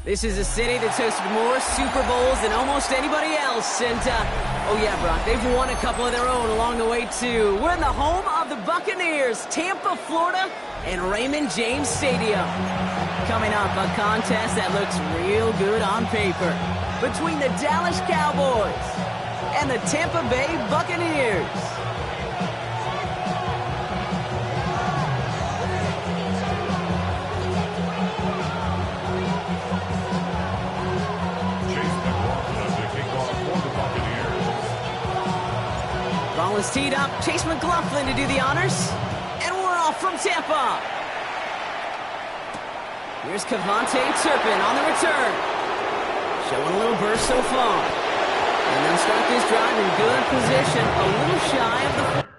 This is a city that's hosted more Super Bowls than almost anybody else. And, oh yeah, Brock, they've won a couple of their own along the way, too. We're in the home of the Buccaneers, Tampa, Florida, and Raymond James Stadium. Coming up, a contest that looks real good on paper between the Dallas Cowboys and the Tampa Bay Buccaneers. Ball is teed up. Chase McLaughlin to do the honors. And we're off from Tampa. Here's Cavante Turpin on the return. Showing a little burst so far. And they'll start this drive in good position. A little shy of the...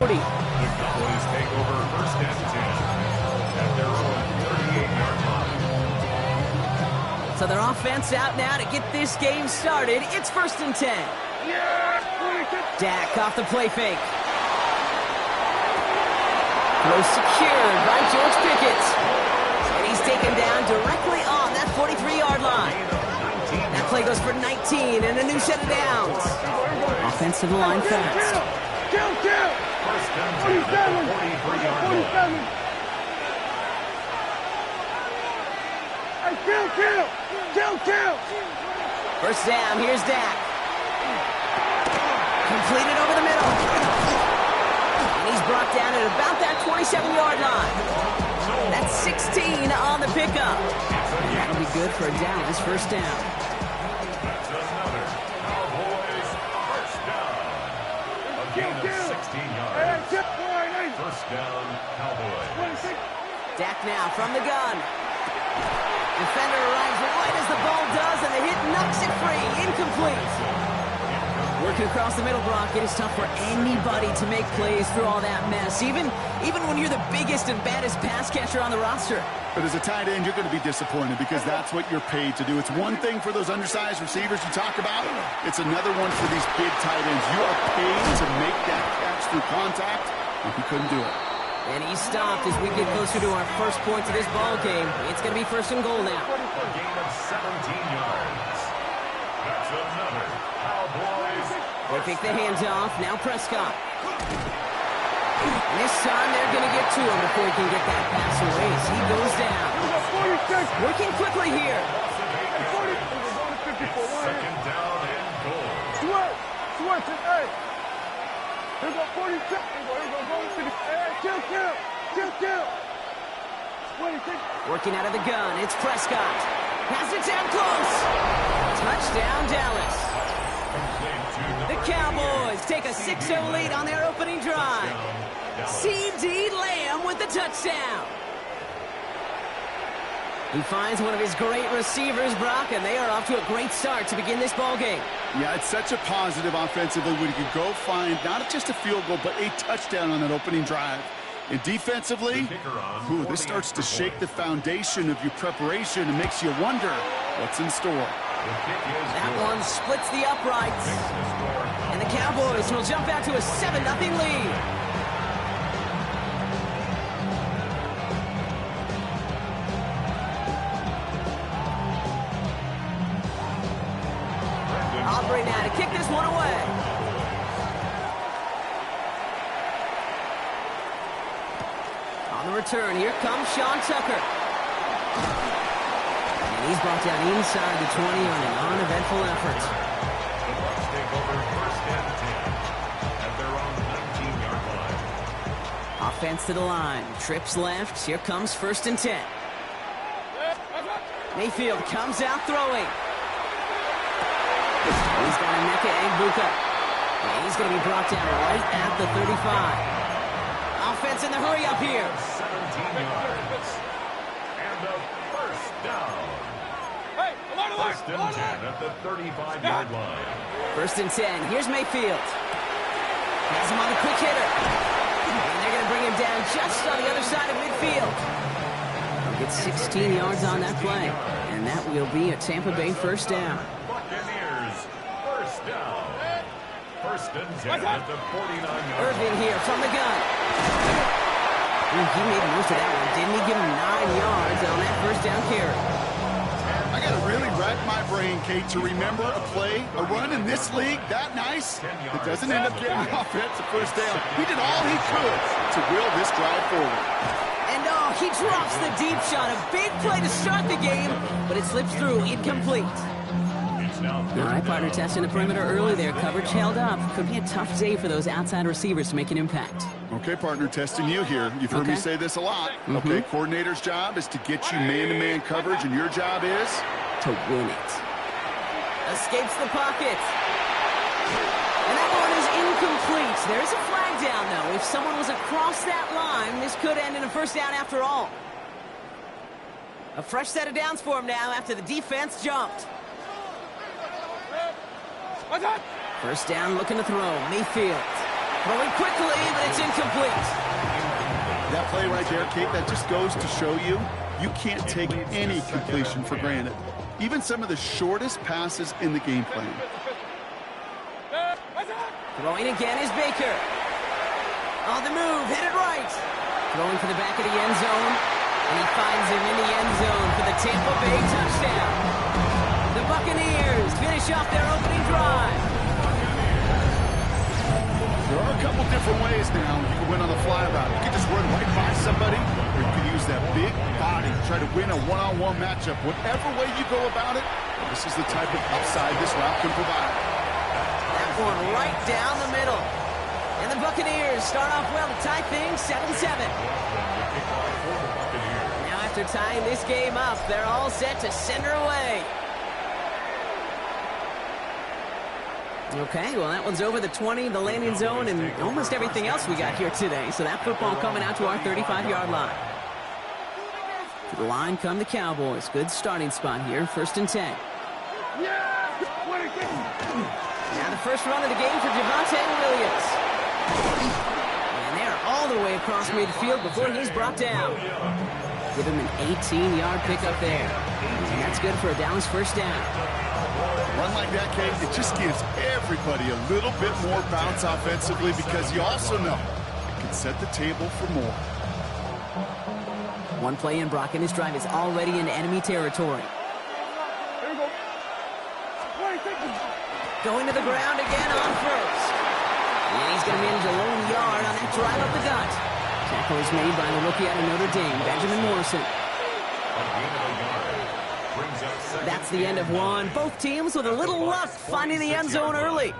The Cowboys take over first and 10 at their own 38-yard line. So their offense out now to get this game started. It's first and 10. Dak off the play fake. Throw secured by George Pickett. And he's taken down directly on that 43-yard line. That play goes for 19 and a new set of downs. Offense to the line fast. First and 10 at the 43-yard line. First down, here's Dak. Completed over the middle. And he's brought down at about that 27-yard line. That's 16 on the pickup. And that'll be good for a Dallas first down. That's another Cowboys first down. A gain of 16 yards. First down, Cowboys. Dak now from the gun. Defender arrives right as the ball does, and the hit knocks it free. Incomplete. Working across the middle, Brock, it is tough for anybody to make plays through all that mess, even when you're the biggest and baddest pass catcher on the roster. But as a tight end, you're going to be disappointed because that's what you're paid to do. It's one thing for those undersized receivers you talk about. It's another one for these big tight ends. You are paid to make that catch through contact, and he couldn't do it. And he's stopped as we get closer to our first point of this ball game. It's going to be first and goal now. A gain of 17 yards. That's another Cowboys. They pick the hands off. Now Prescott. And this time they're going to get to him before he can get that pass away as he goes down. Working quickly here. Second down and goal. Working out of the gun, it's Prescott. Pass it down close. Touchdown, Dallas. The Cowboys take a 6-0 lead on their opening drive. C.D. Lamb with the touchdown. He finds one of his great receivers, Brock, and they are off to a great start to begin this ball game. Yeah, it's such a positive offensively when you can go find not just a field goal, but a touchdown on that opening drive. And defensively, this starts to shake the foundation of your preparation and makes you wonder what's in store. That one splits the uprights. And the Cowboys will jump out to a 7-0 lead. Aubrey now to kick this one away. On the return, here comes Sean Tucker. And he's brought down inside the 20 on an uneventful effort. The Bucs take over first and 10 at their own 19-yard line. Offense to the line. Trips left. Here comes first and 10. Mayfield comes out throwing. He's got Emeka Egbuka. And he's going to be brought down right at the 35. Offense in the hurry up here. 17 yards. And a first down. First and 10 at the 35-yard line. First and 10. Here's Mayfield. Has him on the quick hitter. And they're going to bring him down just on the other side of midfield. He'll get 16 yards on that play. And that will be a Tampa Bay first down. Buccaneers, first down. First and 10 at the 49-yard line. Irvin here from the gun. He made most of that one, didn't he? Give him 9 yards on that first down carry. I got to really rack my brain, Kate, to remember a play, a run in this league that nice that doesn't end up getting an offensive first down. He did all he could to will this drive forward. And oh, he drops the deep shot. A big play to start the game, but it slips through, incomplete. All right, partner, testing the perimeter early there. Coverage held up. Could be a tough day for those outside receivers to make an impact. Okay, partner, testing you here. You've heard me say this a lot. Okay, coordinator's job is to get you man-to-man coverage, and your job is? To win it. Escapes the pocket. And that one is incomplete. There's a flag down, though. If someone was across that line, this could end in a first down after all. A fresh set of downs for him now after the defense jumped. First down, looking to throw. Mayfield. Throwing quickly, but it's incomplete. That play right there, Kate, that just goes to show you, you can't take any completion for granted. Even some of the shortest passes in the game plan. Throwing again is Baker. On the move, hit it right. Throwing for the back of the end zone. And he finds him in the end zone for the Tampa Bay touchdown. The Buccaneers finish off their opening drive. There are a couple different ways now you can win on the fly route. You can just run right by somebody, or you can use that big body to try to win a one-on-one matchup. Whatever way you go about it, this is the type of upside this route can provide. That one right down the middle. And the Buccaneers start off well to tie things 7-7. Now after tying this game up, they're all set to send her away. Okay, well, that one's over the 20, the landing zone, and almost everything else we got here today. So that football coming out to our 35-yard line. To the line come the Cowboys. Good starting spot here, first and 10. Now the first run of the game for Javonte Williams. And they're all the way across midfield before he's brought down. Give him an 18-yard pickup there. And that's good for a Dallas first down. Run like that, Kate, it just gives everybody a little bit more bounce offensively because you also know it can set the table for more. One play in, Brock, and this drive is already in enemy territory. Going to the ground again on first. And he's going to manage a lone yard on that drive up the gut. Tackle is made by the rookie out of Notre Dame, Benjamin Morrison. That's the end of one. Both teams with a little luck finding the end zone early.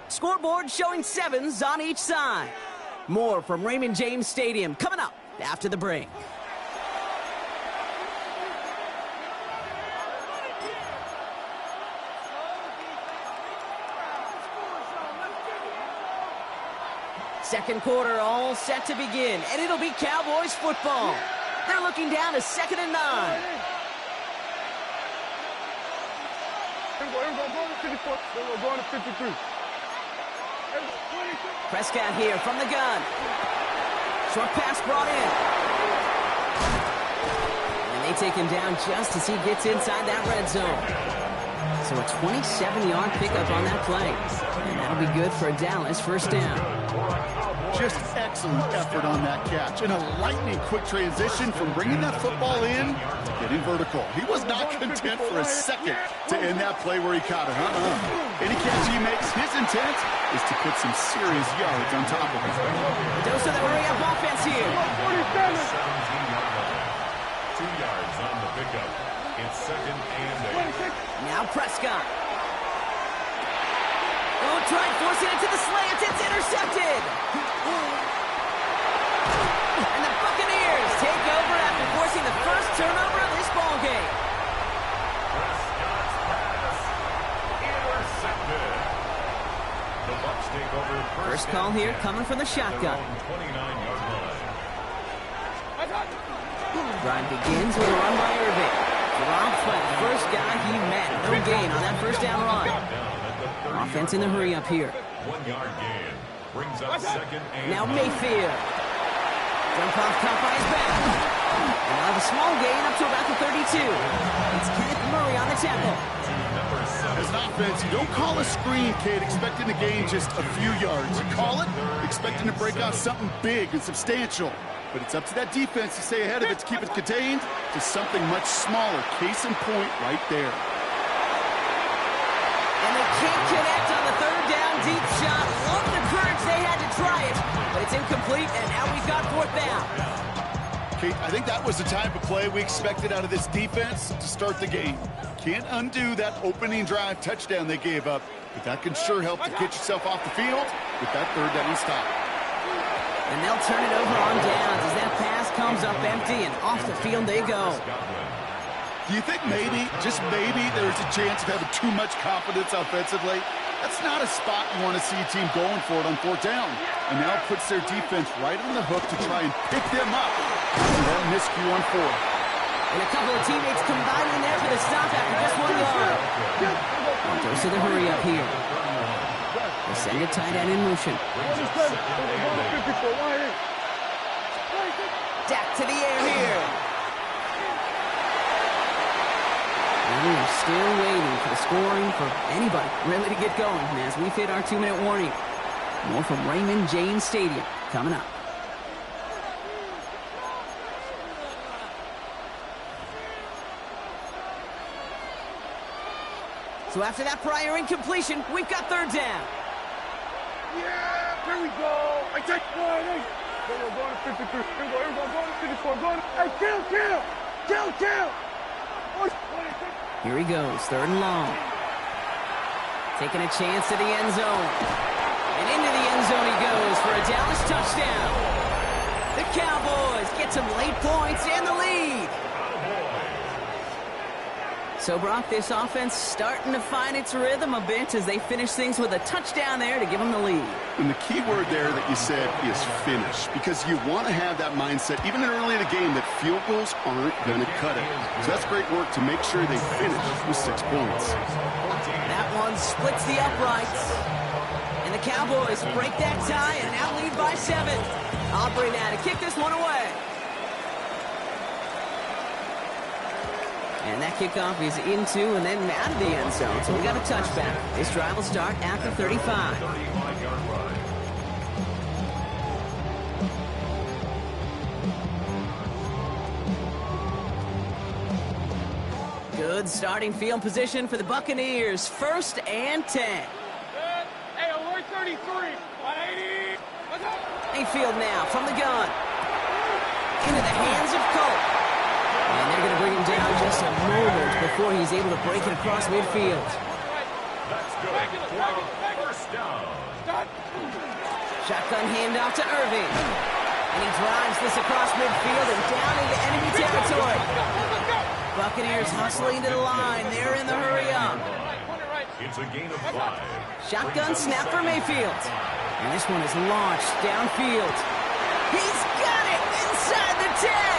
Scoreboard showing 7s on each side. More from Raymond James Stadium coming up after the break. Second quarter all set to begin, and it'll be Cowboys football. They're looking down to 2nd and 9. Prescott here from the gun. Short pass brought in. And they take him down just as he gets inside that red zone. So a 27-yard pickup on that play. And that'll be good for a Dallas first down. Just excellent effort on that catch. And a lightning quick transition from bringing that football in to getting vertical. He was not content for a second to end that play where he caught it. Any catch he makes, his intent is to put some serious yards on top of it. Dose of the hurry-up offense here. 2 yards on the pickup. It's 2nd and 8. Now Prescott. Oh, tried forcing it to the slant. It's intercepted. And the Buccaneers take over after forcing the first turnover of this ball game. Prescott's pass intercepted. The Bucs take over First call here coming from the shotgun. 29-yard line. Drive begins with a run by Irving. Dropped by the first guy he met. No gain on that first down run. Offense in the hurry up here. 1 yard gain. Brings up second and Now Mayfield. Dump off caught by his back. And now the small gain up to about the 32. It's Kenneth Murray on the tackle. As an offense, you don't call a screen, kid, expecting to gain just a few yards. You call it expecting to break out something big and substantial. But it's up to that defense to stay ahead of it, to keep it contained to something much smaller. Case in point right there. And they can't connect on the third down deep shot. Love the courage they had to try it, but it's incomplete, and now we've got fourth down. Kate, I think that was the type of play we expected out of this defense to start the game. Can't undo that opening drive touchdown they gave up, but that can sure help to get yourself off the field with that third down stop. And they'll turn it over on downs as that pass comes up empty, and off the field they go. Do you think maybe, just maybe, there's a chance of having too much confidence offensively? That's not a spot you want to see a team going for it on fourth down. And now it puts their defense right on the hook to try and pick them up after that miscue on fourth. And a couple of teammates combining there for the stop after just 1 yard. Goes to the hurry up here. They send a tight end in motion. Dak to the air here. And we are still waiting for the scoring for anybody really to get going as we've hit our 2-minute warning. More from Raymond James Stadium coming up. So after that prior incompletion, we've got third down. Yeah, here we go. I take one. Go to 53. Here we go. Go to 54. Go to... Hey, kill. Here he goes, third and long. Taking a chance to the end zone. And into the end zone he goes for a Dallas touchdown. The Cowboys get some late points and the lead. So, Brock, this offense starting to find its rhythm a bit as they finish things with a touchdown there to give them the lead. And the key word there that you said is finish, because you want to have that mindset, even early in the game, that field goals aren't going to cut it. So that's great work to make sure they finish with 6 points. That one splits the uprights. And the Cowboys break that tie and now lead by 7. Aubrey now to kick this one away. And that kickoff is into and then out of the end zone. So we got a touchback. This drive will start at the 35. Good starting field position for the Buccaneers. 1st and 10. Hey, alert 33. 180. Mayfield now from the gun. Into the hands of Colt. And they're going to bring him down just a moment before he's able to break it across midfield. That's good. First down. Shotgun handoff to Irving. And he drives this across midfield and down into enemy territory. Buccaneers hustling to the line. They're in the hurry up. It's a gain of 5. Shotgun snap for Mayfield. And this one is launched downfield. He's got it inside the 10.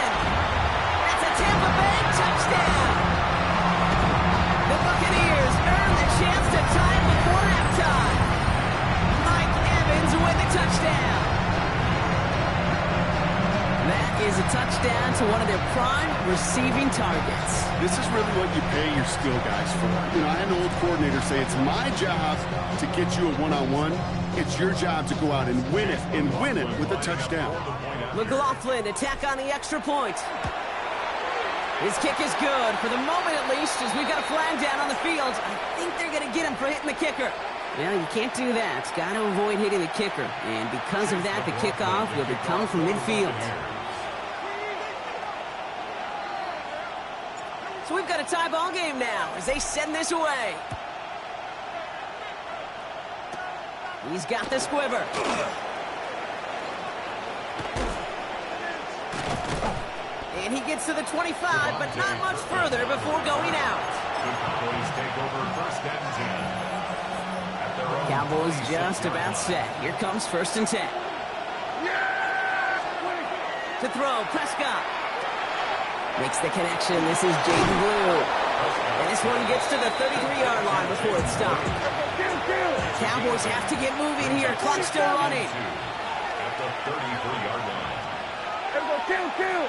Tampa Bay touchdown! The Buccaneers earn the chance to tie it before halftime. Mike Evans with the touchdown. That is a touchdown to one of their prime receiving targets. This is really what you pay your skill guys for. You know, I had an old coordinator say it's my job to get you a one-on-one. It's your job to go out and win it with a touchdown. McLaughlin attack on the extra point. His kick is good, for the moment at least, as we've got a flag down on the field. I think they're going to get him for hitting the kicker. Well, you can't do that. Got to avoid hitting the kicker. And because of that, the kickoff will be coming from midfield. So we've got a tie ball game now as they send this away. He's got the squiver. And he gets to the 25, but not much further before going out. Cowboys take over 1st and 10. Cowboys just about set. Here comes 1st and 10. To throw, Prescott. Makes the connection. This is Jaden Blue. And this one gets to the 33-yard line before it stops. Cowboys have to get moving here. Clock still running. At the 33-yard line. Here we go, kill.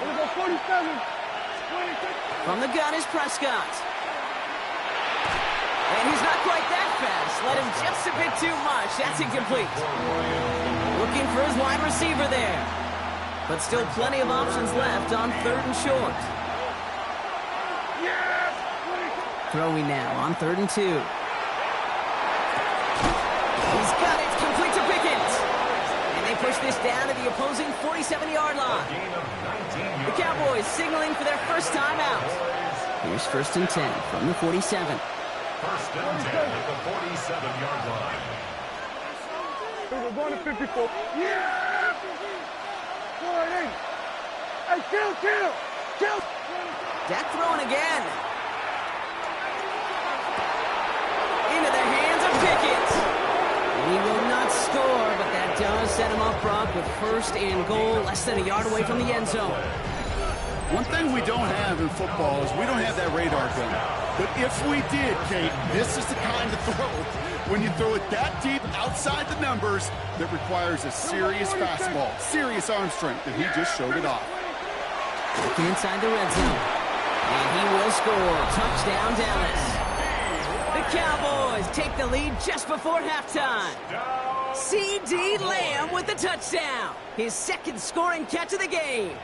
Here we go, 47. 26. From the gun is Prescott. And he's not quite that fast. Let him just a bit too much. That's incomplete. Looking for his wide receiver there. But still plenty of options left on 3rd and short. Throwing now on 3rd and 2. He's got it. Complete to Pickens. And they push this down to the opposing 47-yard line. The Cowboys signaling for their first time out. Here's 1st and 10 from the 47. 1st and 10 at the 47-yard line. We're going to 54. Yeah! 48. Hey, kill! Dak throwing again. Into the hands of Pickens. And he will not score, but that does set him up, Brock, with 1st and goal, less than a yard away from the end zone. One thing we don't have in football is we don't have that radar gun. But if we did, Kate, this is the kind of throw, when you throw it that deep outside the numbers, that requires a serious fastball, serious arm strength, and he just showed it off. Looking inside the red zone. And he will score. Touchdown, Dallas. The Cowboys take the lead just before halftime. C.D. Lamb with the touchdown. His 2nd scoring catch of the game.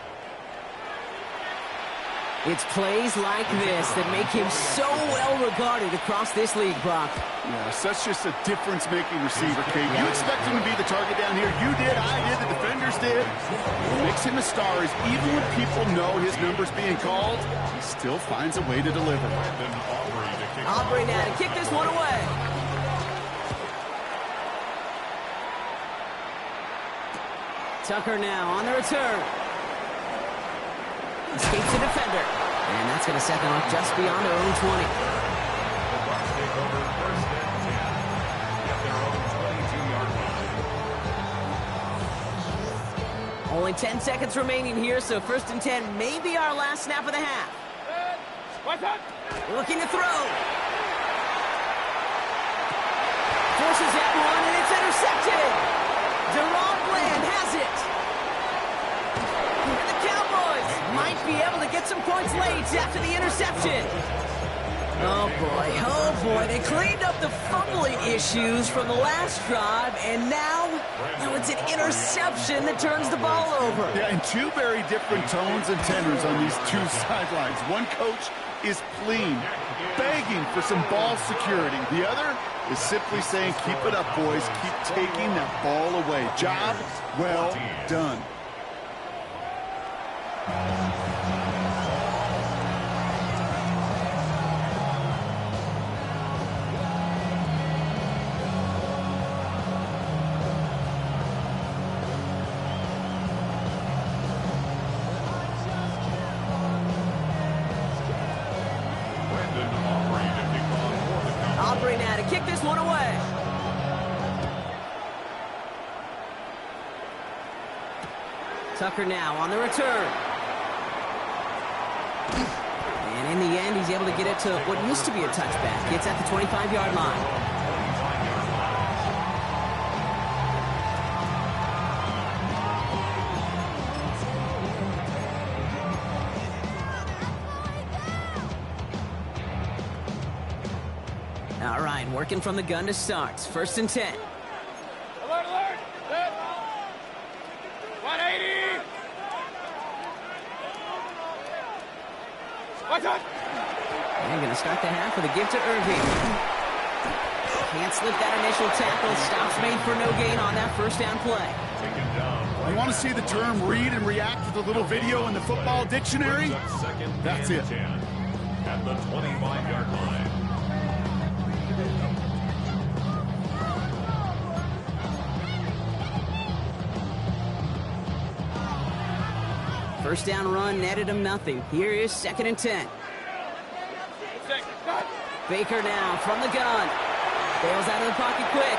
It's plays like this that make him so well regarded across this league, Brock. Yeah, such just a difference-making receiver, Kate. You expect him to be the target down here. You did, I did, the defenders did. What makes him a star is even when people know his number's being called, he still finds a way to deliver. Aubrey now to kick this one away. Tucker now on the return. Escapes the defender. And that's going to set them up just beyond their own 20. Only 10 seconds remaining here, so 1st and 10 may be our last snap of the half. Looking to throw. Forces that one, and it's intercepted. Deron Bland has it. And the Cowboys might be able to get some points late after the interception. Oh boy, they cleaned up the fumbling issues from the last drive, and now it's an interception that turns the ball over. Yeah, and 2 very different tones and tenors on these 2 sidelines. One coach is pleading, begging for some ball security. The other is simply saying, keep it up, boys. Keep taking that ball away. Job well done. Aubrey now to kick this one away. Tucker now on the return. And in the end, he's able to get it to what used to be a touchback. It's at the 25-yard line. All right, working from the gun to start. 1st and 10. Alert! Set. 180! Watch out! And going to start the half with a give to Irving. Can't slip that initial tackle. Stops made for no gain on that 1st down play. You want to see the term read and react with a little video in the football dictionary? That's it. At the 25-yard line. First down run netted him nothing. Here is 2nd and 10. Baker now from the gun. Bails out of the pocket quick.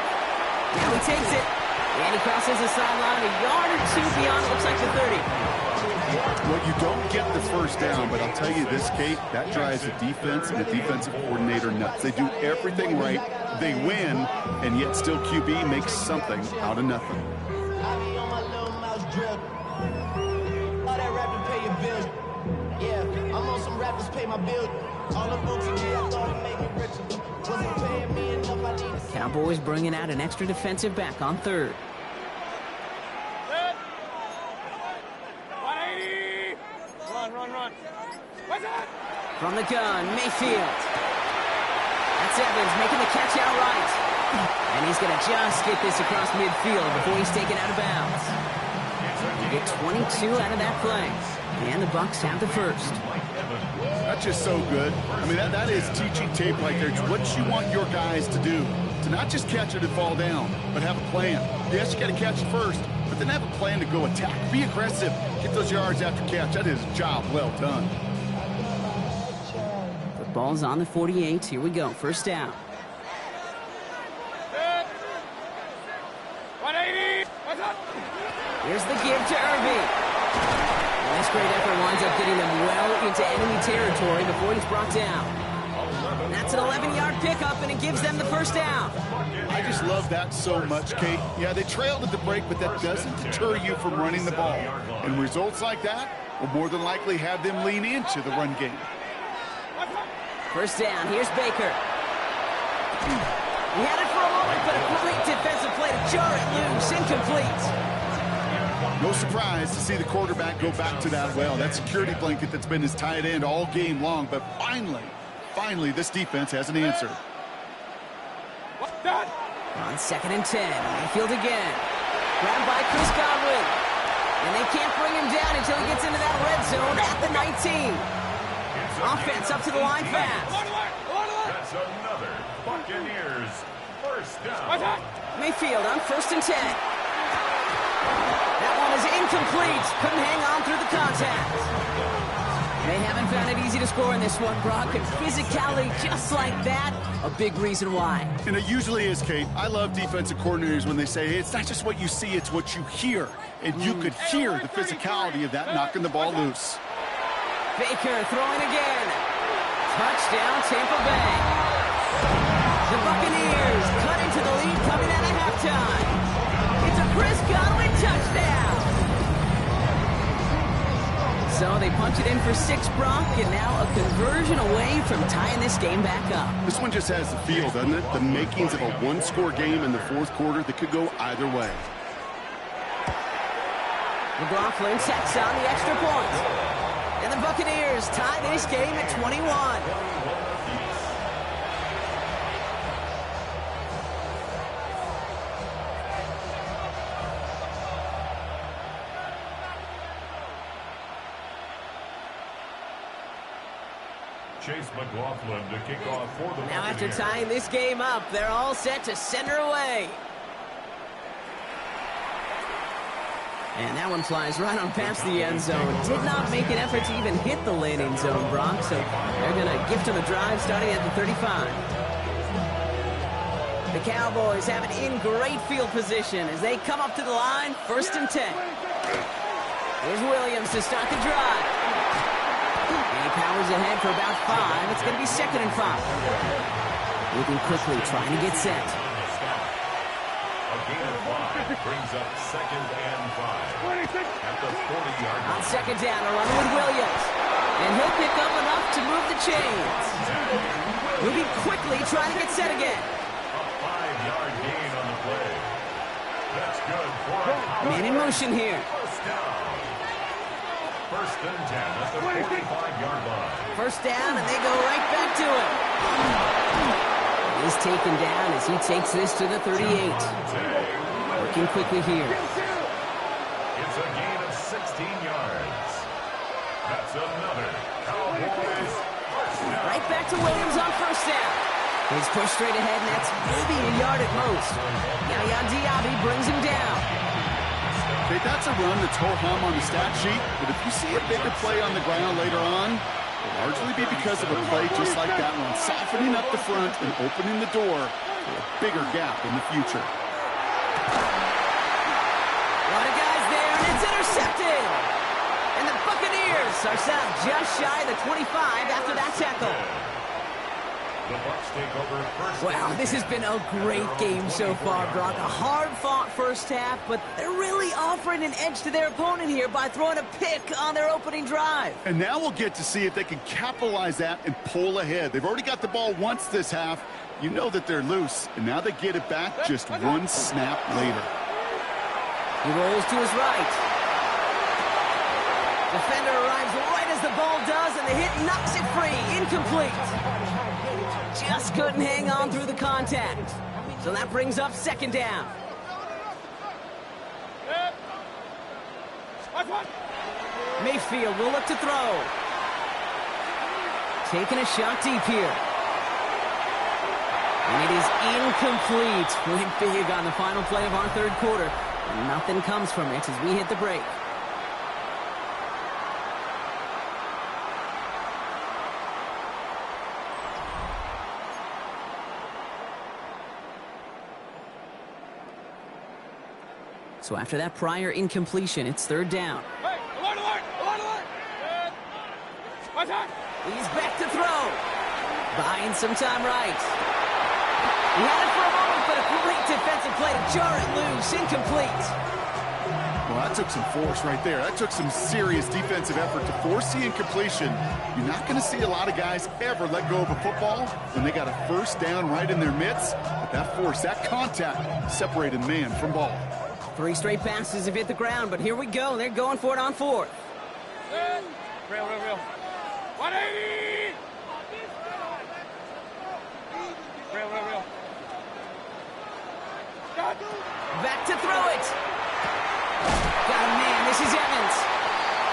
Now he takes it. And he crosses the sideline a yard or 2 beyond, looks like the 30. Well, you don't get the first down, but I'll tell you this, Kate, that drives the defense and the defensive coordinator nuts. They do everything right, they win, and yet still QB makes something out of nothing. Cowboys bringing out an extra defensive back on third. Run. From the gun, Mayfield. That's Evans making the catch outright. And he's going to just get this across midfield before he's taken out of bounds. You get 22 out of that play. And the Bucs have the first. That's just so good. I mean, that is teaching tape right there. It's what you want your guys to do. To not just catch it and fall down, but have a plan. Yes, you got to catch it first, but then have a plan to go attack. Be aggressive. Get those yards after catch. That is a job well done. The ball's on the 48. Here we go. First down. 180. What's up? Here's the give to Irving. And this great effort winds up getting them well into enemy territory before he's brought down. That's an 11-yard pickup, and it gives them the first down. I just love that so much, Kate. Yeah, they trailed at the break, but that doesn't deter you from running the ball. And results like that will more than likely have them lean into the run game. First down, here's Baker. He had it for a moment, but a great defensive play to jar it loose, incomplete. No surprise to see the quarterback go back to that well. That security blanket that's been his tight end all game long, but finally, this defense has an answer. On 2nd and 10, Mayfield again. Grabbed by Chris Godwin. And they can't bring him down until he gets into that red zone at the 19. Offense up to the line fast. That's another Buccaneers first down. Mayfield on 1st and 10. That one is incomplete. Couldn't hang on through the contact. They haven't found it easy to score in this one, Brock, and physicality just like that, a big reason why. And it usually is, Kate. I love defensive coordinators when they say, hey, it's not just what you see, it's what you hear. And you could hear the physicality of that knocking the ball loose. Baker throwing again. Touchdown, Tampa Bay. The Buccaneers cut into the lead coming out of halftime. It's a Chris Godwin touchdown. So they punch it in for 6, Brock, and now a conversion away from tying this game back up. This one just has the feel, doesn't it? The makings of a one-score game in the fourth quarter that could go either way. McLaughlin checks on the extra point. And the Buccaneers tie this game at 21. Chase McLaughlin to kick off for the Now after Buccaneers. tying this game up, they're all set to send her away. And that one flies right on past the end zone. Did not make an effort to even hit the landing zone, Brock, so they're going to gift him a drive starting at the 35. The Cowboys have it in great field position as they come up to the line, 1st and 10. Here's Williams to start the drive. And he powers ahead for about 5. It's going to be 2nd and 5. Moving quickly, trying to get set. A gain of 5 brings up 2nd and 5 at the 40-yard line. On 2nd down, a run with Williams. And he'll pick up enough to move the chains. Moving quickly, trying to get set again. A 5-yard gain on the play. That's good for a Man in motion here. first down. 1st and 10 at the 45-yard line. First down, and they go right back to him. He's taken down as he takes this to the 38. Working quickly here. It's a gain of 16 yards. That's another Cowboys first down. Right back to Williams on 1st down. He's pushed straight ahead, and that's maybe a yard at most. Yaya Diaby brings him down. Okay, that's a run that's ho-hum on the stat sheet, but if you see a bigger play on the ground later on, it'll largely be because of a play just like that one, softening up the front and opening the door for a bigger gap in the future. A lot of guys there, and it's intercepted. And the Starts out just shy of the 25 after that tackle. The Bucs take over first. Wow, this has been a great game so far, Brock. A hard-fought first half, but they're really offering an edge to their opponent here by throwing a pick on their opening drive. And now we'll get to see if they can capitalize that and pull ahead. They've already got the ball once this half. You know that they're loose, and now they get it back just one snap later. He rolls to his right. Defender arrives right as the ball does, and the hit knocks it free. Incomplete. Just couldn't hang on through the contact. So that brings up second down. Mayfield will look to throw. Taking a shot deep here. And it is incomplete. Went big on the final play of our third quarter. And nothing comes from it as we hit the break. So after that prior incompletion, it's third down. Hey, alert, alert, alert, alert! He's back to throw. Buying some time right. He had it for a moment, but a great defensive play to jar it loose. Incomplete. Well, that took some force right there. That took some serious defensive effort to force the incompletion. You're not going to see a lot of guys ever let go of a football when they got a first down right in their midst. But that force, that contact, separated man from ball. 3 straight passes have hit the ground, but here we go. They're going for it on fourth. Real. 180! Real. Back to throw it. Got a man. This is Evans.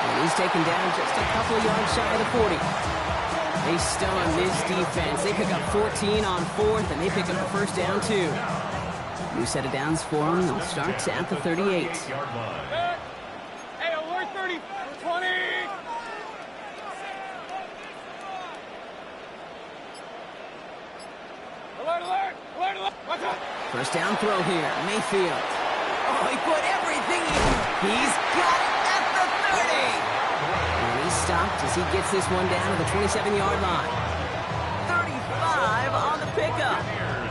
And he's taken down just a couple of yards shy of the 40. They stun this defense. They pick up 14 on fourth, and they pick up the first down, too. New set of downs for them. They'll start at the 38. Hey, alert 30, 20! Alert! Watch out! First down throw here. Mayfield. Oh, he put everything in. He's got it at the 30. And he's stopped as he gets this one down to the 27-yard line. 35 on the pickup.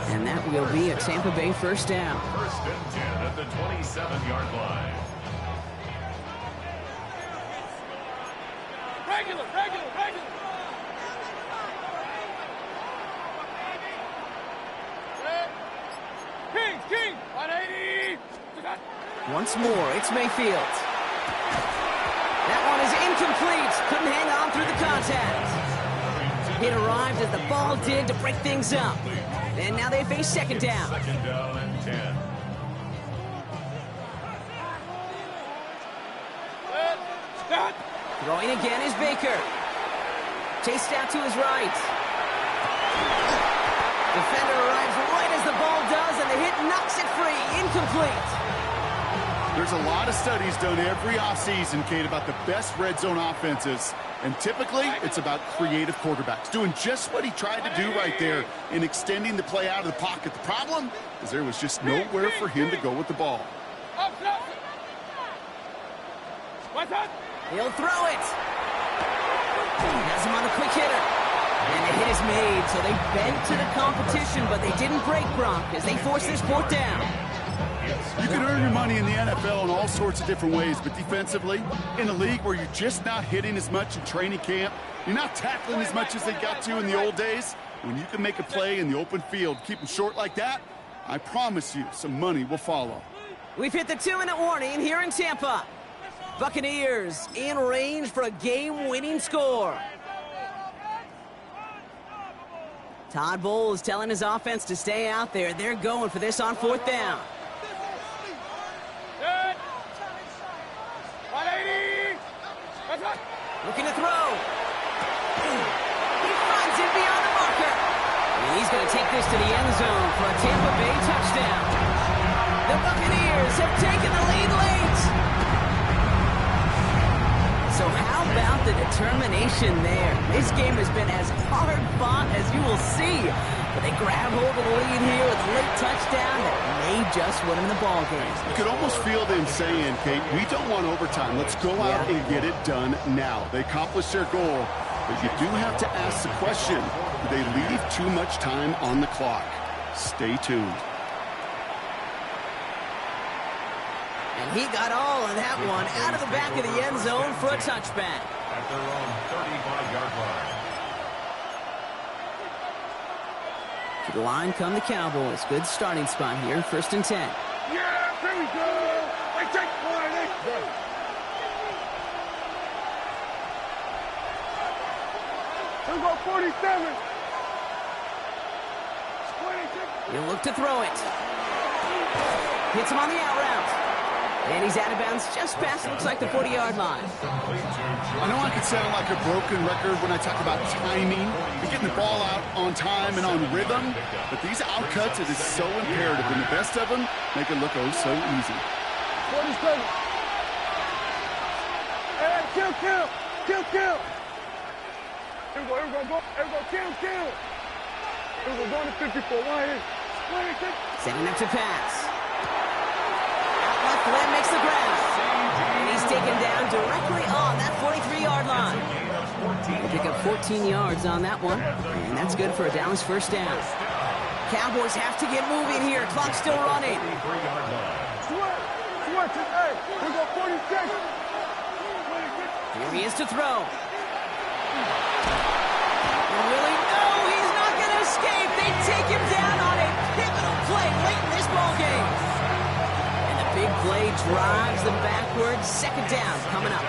And that will be a Tampa Bay first down. First and 10 at the 27-yard line. Regular! King! 180! Once more, it's Mayfield. That one is incomplete. Couldn't hang on through the contact. It arrived as the ball did to break things up. And now they face second down. Second down and 10. Throwing again is Baker. Chased out to his right. Defender arrives right as the ball does, and the hit knocks it free. Incomplete. There's a lot of studies done every offseason, Kate, about the best red zone offenses. And typically, it's about creative quarterbacks doing just what he tried to do right there in extending the play out of the pocket. The problem is there was just nowhere for him to go with the ball. He'll throw it. He has him on a quick hitter. And the hit is made, so they bent to the competition, but they didn't break, Brock, as they force this fourth down. You can earn your money in the NFL in all sorts of different ways, but defensively, in a league where you're just not hitting as much in training camp, you're not tackling as much as they got to in the old days, when you can make a play in the open field, keep them short like that, I promise you some money will follow. We've hit the 2-minute warning here in Tampa. Buccaneers in range for a game-winning score. Todd Bowles telling his offense to stay out there. They're going for this on fourth down. 180! Looking to throw. He finds it beyond the marker. And he's going to take this to the end zone for a Tampa Bay touchdown. The Buccaneers have taken the lead late. So how about the determination there? This game has been as hard-fought as you will see. But they grab hold of the lead here with a late touchdown that may just win them the ball game. You could almost feel them saying, Kate, we don't want overtime. Let's go out and get it done now. They accomplished their goal, but you do have to ask the question, do they leave too much time on the clock? Stay tuned. And he got all of that one out of the back of the end zone for a touchback. At their own 35-yard line. To the line come the Cowboys. Good starting spot here, 1st and 10. Yeah, here we go. I take one. Here we go, 47. 26. He'll look to throw it. Hits him on the out route. And he's out of bounds just past, looks like, the 40-yard line. I know I could sound like a broken record when I talk about timing and getting the ball out on time and on rhythm, but these outcuts, it is so imperative, and the best of them make it look oh so easy. 47. Hey, kill. Here we go. Kill. Here we go, going to 54. 26. Setting up to pass. Left leg makes the ground. And he's taken down directly on that 43-yard line. He'll pick up 14 yards on that one. And that's good for a Dallas first down. Cowboys have to get moving here. Clock's still running. Switch. Hey, we go 46. 26. Here he is to throw. And really, no, he's not going to escape. They take him down on a pivotal play late in this ball game. Big play drives them backwards. 2nd down coming up.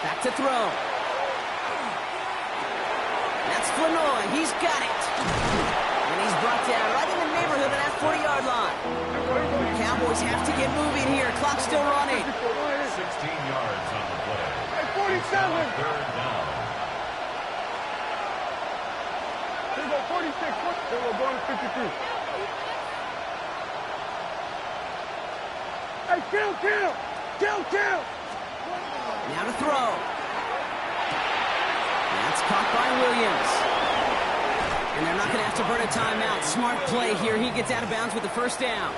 Back to throw. That's Flanoy. He's got it. And he's brought down right in the neighborhood of that 40-yard line. Cowboys have to get moving here. Clock's still running. 16 yards on the play. 47. 3rd down. 46. They were going to 53. Hey, kill. Now to throw. That's caught by Williams. And they're not going to have to burn a timeout. Smart play here. He gets out of bounds with the 1st down.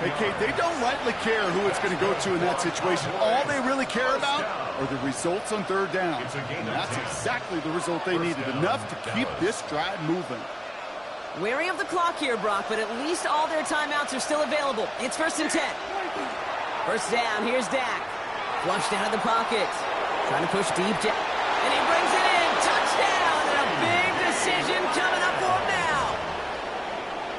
Hey, Kate, they don't rightly care who it's going to go to in that situation. All they really care about are the results on 3rd down. And that's exactly the result they needed. Enough to keep this drive moving. Wary of the clock here, Brock, but at least all their timeouts are still available. It's 1st and 10. 1st down, here's Dak. Flushed out of the pocket. Trying to push deep. And he brings it in. Touchdown! And a big decision coming up for him now.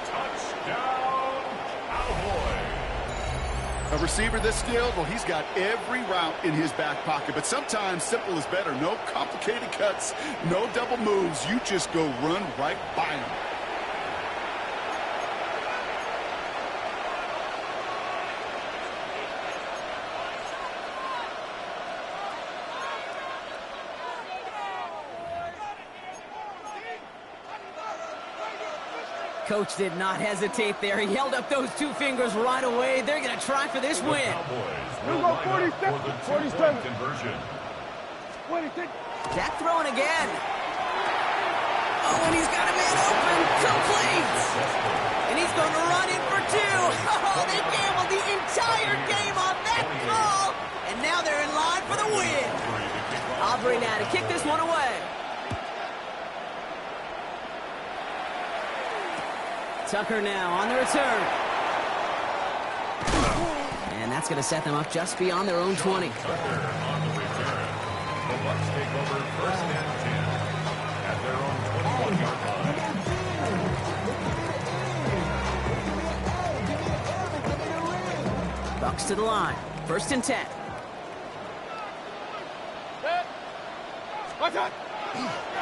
Touchdown, Cowboys. A receiver this skilled, well, he's got every route in his back pocket. But sometimes simple is better. No complicated cuts, no double moves. You just go run right by him. Coach did not hesitate there. He held up those 2 fingers right away. They're going to try for this win. We'll go 47. 47. Conversion. 26. Dak throwing again. Oh, and he's got a man open. Complete. And he's going to run in for 2. Oh, they gambled the entire game on that call. And now they're in line for the win. Aubrey now to kick this one away. Tucker now on the return. And that's going to set them up just beyond their own 20. Tucker on the return. The Bucs take over 1st and 10 at their own 21-yard line. Bucs to the line. 1st and 10.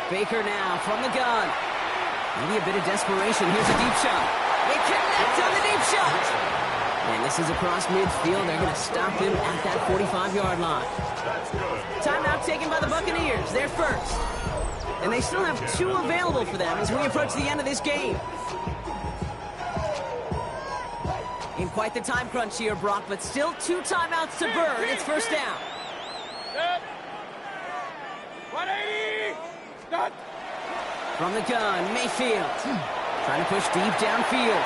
Baker now from the gun. Maybe a bit of desperation. Here's a deep shot. They connect on the deep shot. And this is across midfield. They're going to stop him at that 45-yard line. Timeout taken by the Buccaneers. They're first. And they still have 2 available for them as we approach the end of this game. In quite the time crunch here, Brock, but still 2 timeouts to burn. It's 1st down. From the gun, Mayfield. Trying to push deep downfield.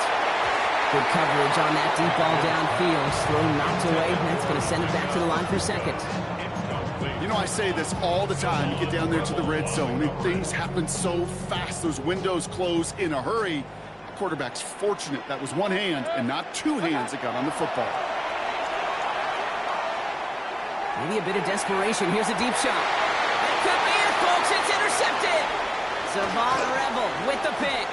Good coverage on that deep ball downfield. Throw knocked away, and that's going to send it back to the line for second. You know, I say this all the time. You get down there to the red zone, and things happen so fast. Those windows close in a hurry. The quarterback's fortunate that was one hand and not two hands that got on the football. Maybe a bit of desperation. Here's a deep shot. It could be it, folks. It's intercepted. Savon Rebel with the pick.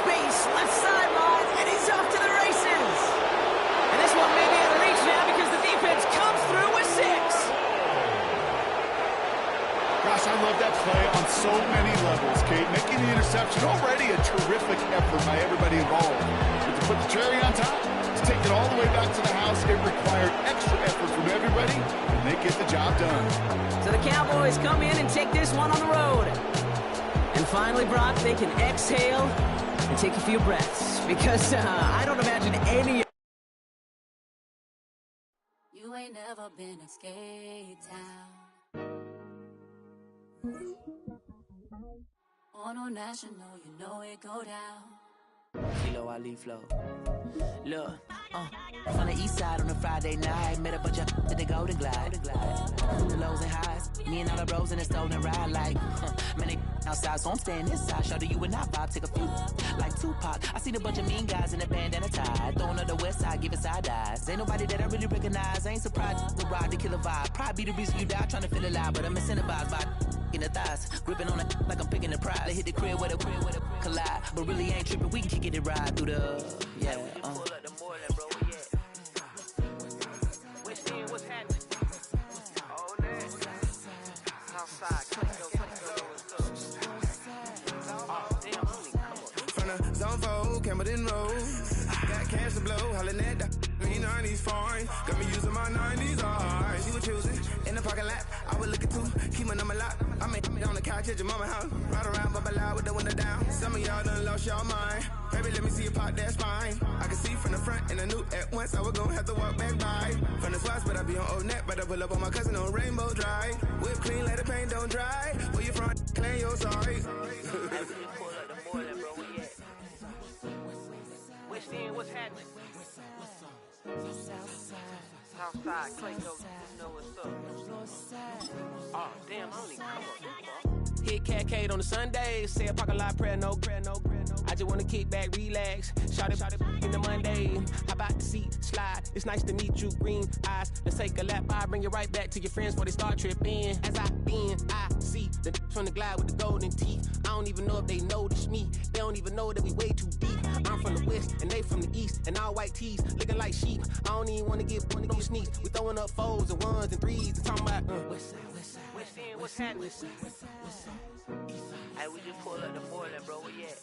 Space, left sideline, and he's off to the races. And this one may be out of reach now because the defense comes through with 6. Gosh, I love that play on so many levels, Kate. Making the interception, already a terrific effort by everybody involved. But to put the cherry on top, to take it all the way back to the house, it required extra effort from everybody, and they get the job done. So the Cowboys come in and take this one on the road. And finally, Brock, they can exhale and take a few breaths. Because I don't imagine any... You ain't never been a skate town. On no national, you know it go down. Kilo Ali flow. Look, from the east side on a Friday night, met a bunch of at the Golden Glide. The lows and highs, me and all the bros in the stolen ride like, man, they outside, so I'm staying inside. Show you and I vibe, take a few like Tupac. I seen a bunch of mean guys in the band and a tie, throwing up the west side, giving side eyes. Ain't nobody that I really recognize. I ain't surprised to ride the killer vibe. Probably be the reason you die trying to feel alive, but I'm incentivized by in the thighs, gripping on it like I'm picking the prize. They hit the crib with a collide, but really ain't tripping. We can kick it ride through the Zone 4, Campbellton Road. Got cash to blow, hollering at the 90s foreign. Got me using my 90s, alright. She was choosing in the parking lot. I was looking too, keep my number locked. I make me on the couch at your mama house. Ride around, bubble loud with the window down. Some of y'all done lost y'all mind. Baby, let me see you pop that spine. I can see from the front and I knew at once I was gonna have to walk back by. From the spots, but I be on Old Neck. But I pull up on my cousin on Rainbow Drive. Whip clean, let the paint don't dry. Where you from? Claim your sorry. What's happening? Southside, Clayco, you know what's up. Oh, damn, homie, come on. Hit Cat Kate on the Sundays, say a pocket lot prayer, no. I just wanna kick back, relax, shout it in the Monday. How about the seat, slide, it's nice to meet you, green eyes. Let's take a lap, I bring you right back to your friends before they start tripping. As I see the from the glide with the golden teeth. I don't even know if they notice me, they don't even know that we way too deep. I'm from the west, and they from the east, and all white tees, looking like sheep. I don't even wanna get one of those sneaks. We throwing up 4s and 1s and 3s, and talking about, West End, what's happening? Hey, we just pulled up the Portland, bro, where you at?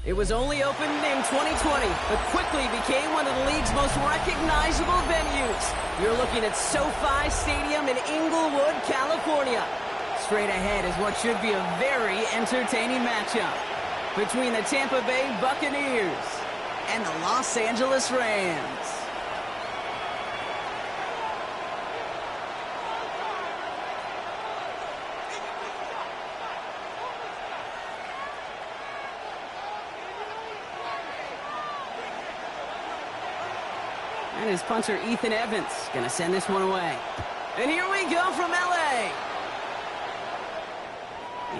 It was only opened in 2020, but quickly became one of the league's most recognizable venues. You're looking at SoFi Stadium in Inglewood, California. Straight ahead is what should be a very entertaining matchup between the Tampa Bay Buccaneers and the Los Angeles Rams. And his punter, Ethan Evans, going to send this one away. And here we go from L.A.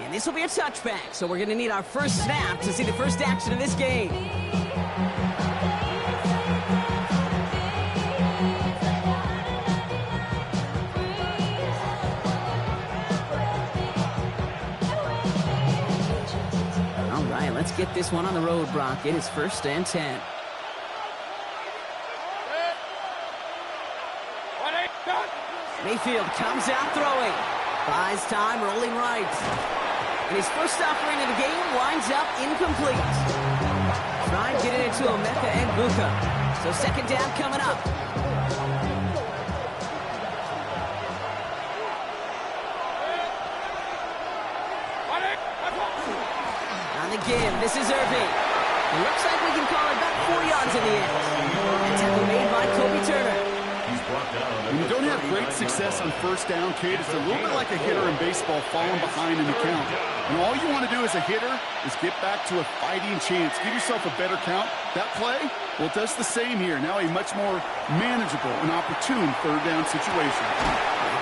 And this will be a touchback, so we're going to need our first snap to see the first action of this game. All right, let's get this one on the road, Brock. It is 1st and 10. Mayfield comes out throwing. Buys time, rolling right. And his first offering of the game winds up incomplete. Tried getting it to Emeka Egbuka. So 2nd down coming up. On the give, this is Irving. It looks like we can call it about 4 yards in the end. And tackle made by Kobe Turner. When you don't have great success on first down, Kate, it's a little bit like a hitter in baseball falling behind in the count. And all you want to do as a hitter is get back to a fighting chance. Give yourself a better count. That play, well, it does the same here. Now a much more manageable and opportune third down situation.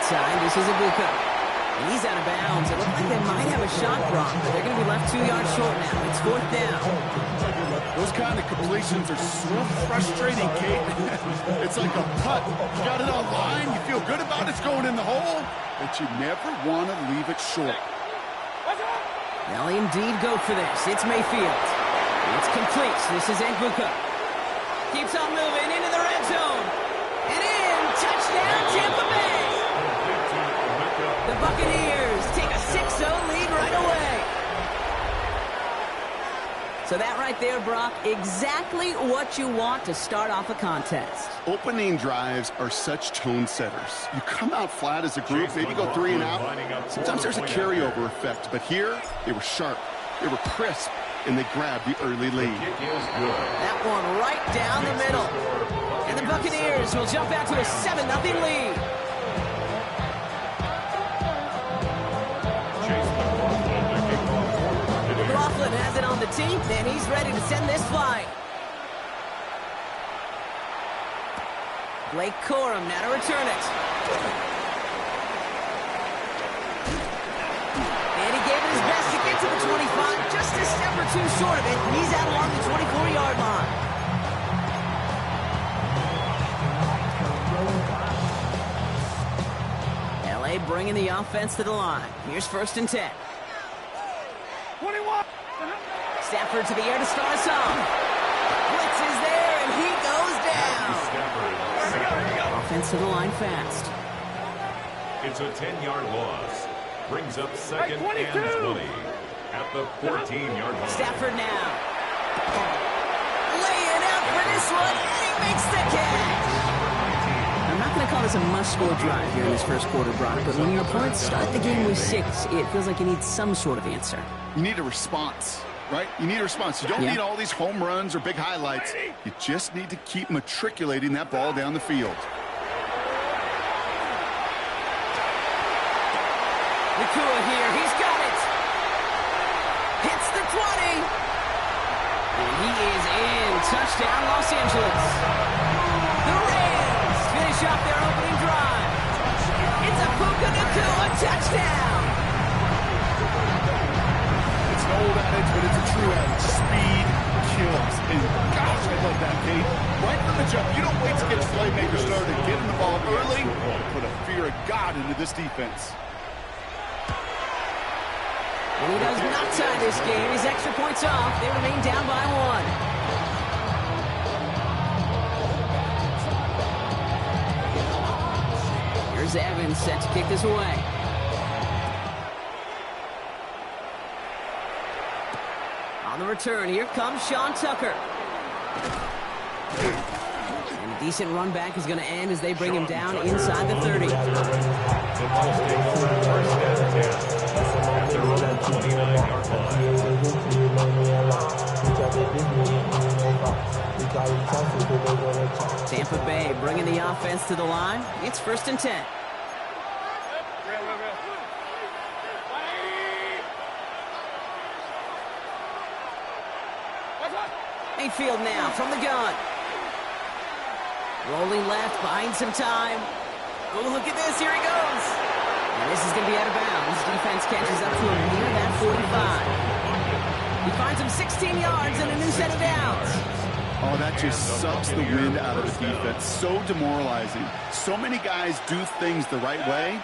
Time, this is Ibuka. And he's out of bounds. It looks like they might have a shot block, but they're going to be left 2 yards short now. It's 4th down. Those kind of completions are so frustrating, Kate. It's like a putt. You got it on line, you feel good about it's going in the hole, but you never want to leave it short. They'll indeed go for this. It's Mayfield. It's complete. This is Ibuka. Keeps on moving into the red zone. And in. Touchdown, Tampa Bay. The Buccaneers take a 6-0 lead right away. So that right there, Brock, exactly what you want to start off a contest. Opening drives are such tone setters. You come out flat as a group, maybe go 3 and out. Sometimes there's a carryover effect, but here they were sharp, they were crisp, and they grabbed the early lead. That one right down the middle. And the Buccaneers will jump out to a 7-0 lead. McLaughlin has it on the team, and he's ready to send this flight. Blake Corum now to return it. And he gave it his best to get to the 25, just a step or two short of it. He's out along the 24-yard line. LA bringing the offense to the line. Here's 1st and 10. 21. Stafford to the air to start us off. Blitz is there, and he goes down. Offense to the line fast. It's a 10-yard loss. Brings up 2nd and 20 at the 14-yard line. Stafford now. Laying out for this one, and he makes the catch. I'm not going to call this a must-score drive here in this first quarter, Brock, but when your opponents start the game with 6, it feels like you need some sort of answer. You need a response, right? You need a response. You don't need all these home runs or big highlights. You just need to keep matriculating that ball down the field. Nakua here, he's got it. Hits the 20. And he is in. Touchdown, Los Angeles. The Rams finish off their opening drive. It's a Puka Nakua touchdown. It's an old adage, but it's a true adage. Speed kills. And gosh, I love that, Kate. Right from the jump, you don't wait to get your playmakers started. Get him the ball early. Put a fear of God into this defense. And he does not tie this game. His extra points off. They remain down by 1. Here's Evans set to kick this away. On the return, here comes Sean Tucker. And a decent run back is going to end as they bring him down inside the 30. Tampa Bay bringing the offense to the line. It's 1st and 10. Mayfield now from the gun. Rolling left, buying some time. Oh, look at this. Here he goes. And this is going to be out of bounds. Defense catches up to him near that 45. He finds him 16 yards and a new set of downs. Oh, that just sucks the wind out of the defense. So demoralizing. So many guys do things the right way,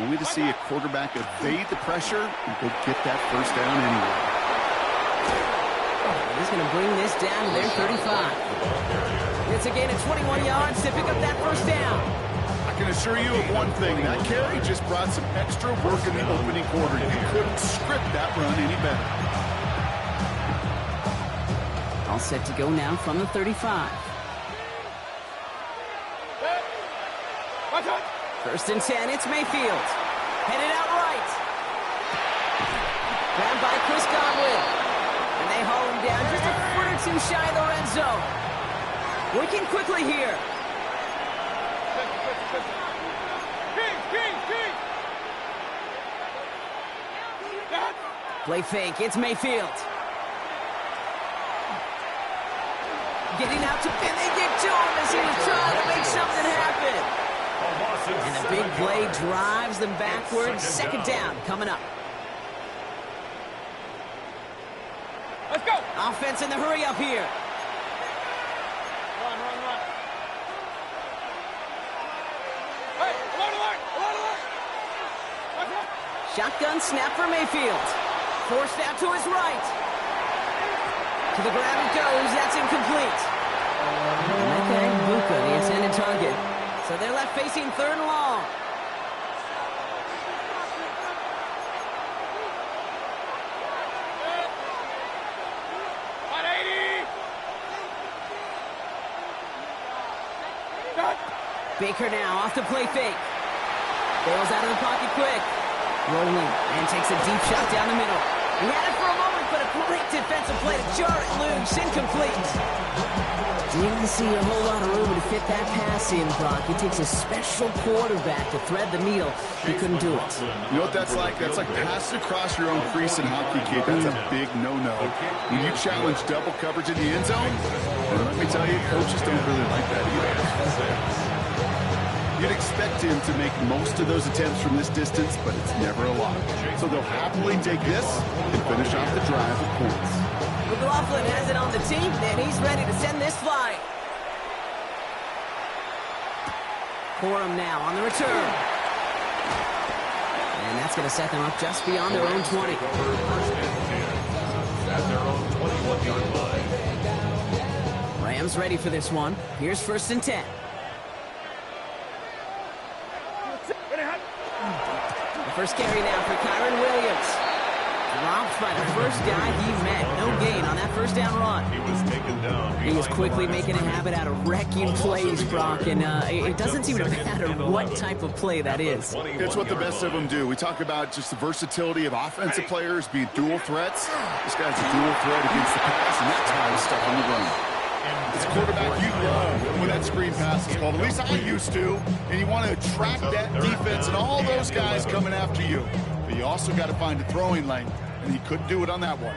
only to see a quarterback evade the pressure and go get that first down anyway. He's going to bring this down to their 35. It's a gain of 21 yards to pick up that first down. I can assure you of one thing. That carry just brought some extra work in the opening quarter. You couldn't script that run any better. All set to go now from the 35. 1st and 10, it's Mayfield. Headed out right. Grabbed by Chris Godwin. And they haul him down just a foot or two shy of the red zone. Working quickly here. Play fake. It's Mayfield. Getting out to pin. They get to him as he was trying to make something happen. And the big play drives them backwards. Second down coming up. Let's go. Offense in the hurry up here. Run. Hey, alert. Shotgun snap for Mayfield. Forced out to his right. To the ground it goes. That's incomplete. Emeka Egbuka, the intended target. So they're left facing third and long. Baker now off the play fake. Bails out of the pocket quick. Rolling and takes a deep shot down the middle. He had it for a moment, but a great defensive play to jar it loose. Incomplete. Didn't see a whole lot of room to fit that pass in, Brock. It takes a special quarterback to thread the needle. He couldn't do it. You know what that's like? That's like passing across your own crease in hockey, kid. That's a big no-no. When you challenge double coverage in the end zone, let me tell you, coaches don't really like that either. You'd expect him to make most of those attempts from this distance, but it's never a lot. So they'll happily take this and finish off the drive with points. McLaughlin has it on the team, and he's ready to send this flying. Corum now on the return. And that's going to set them up just beyond their own 20. At their own 21-yard line. Rams ready for this one. Here's 1st and 10. The first carry now for Kyren Williams. Dropped by the first guy he met. No gain on that first down run. He was taken down. He is quickly making a habit out of wrecking plays, Brock, and it doesn't seem to matter what type of play that is. It's what the best of them do. We talk about just the versatility of offensive players being dual threats. This guy's a dual threat against the pass, and that's how he's stuck on the run. It's a quarterback you love when that screen pass is called. At least I used to. And you want to attract that defense and all those guys coming after you. But you also got to find a throwing lane, and he couldn't do it on that one.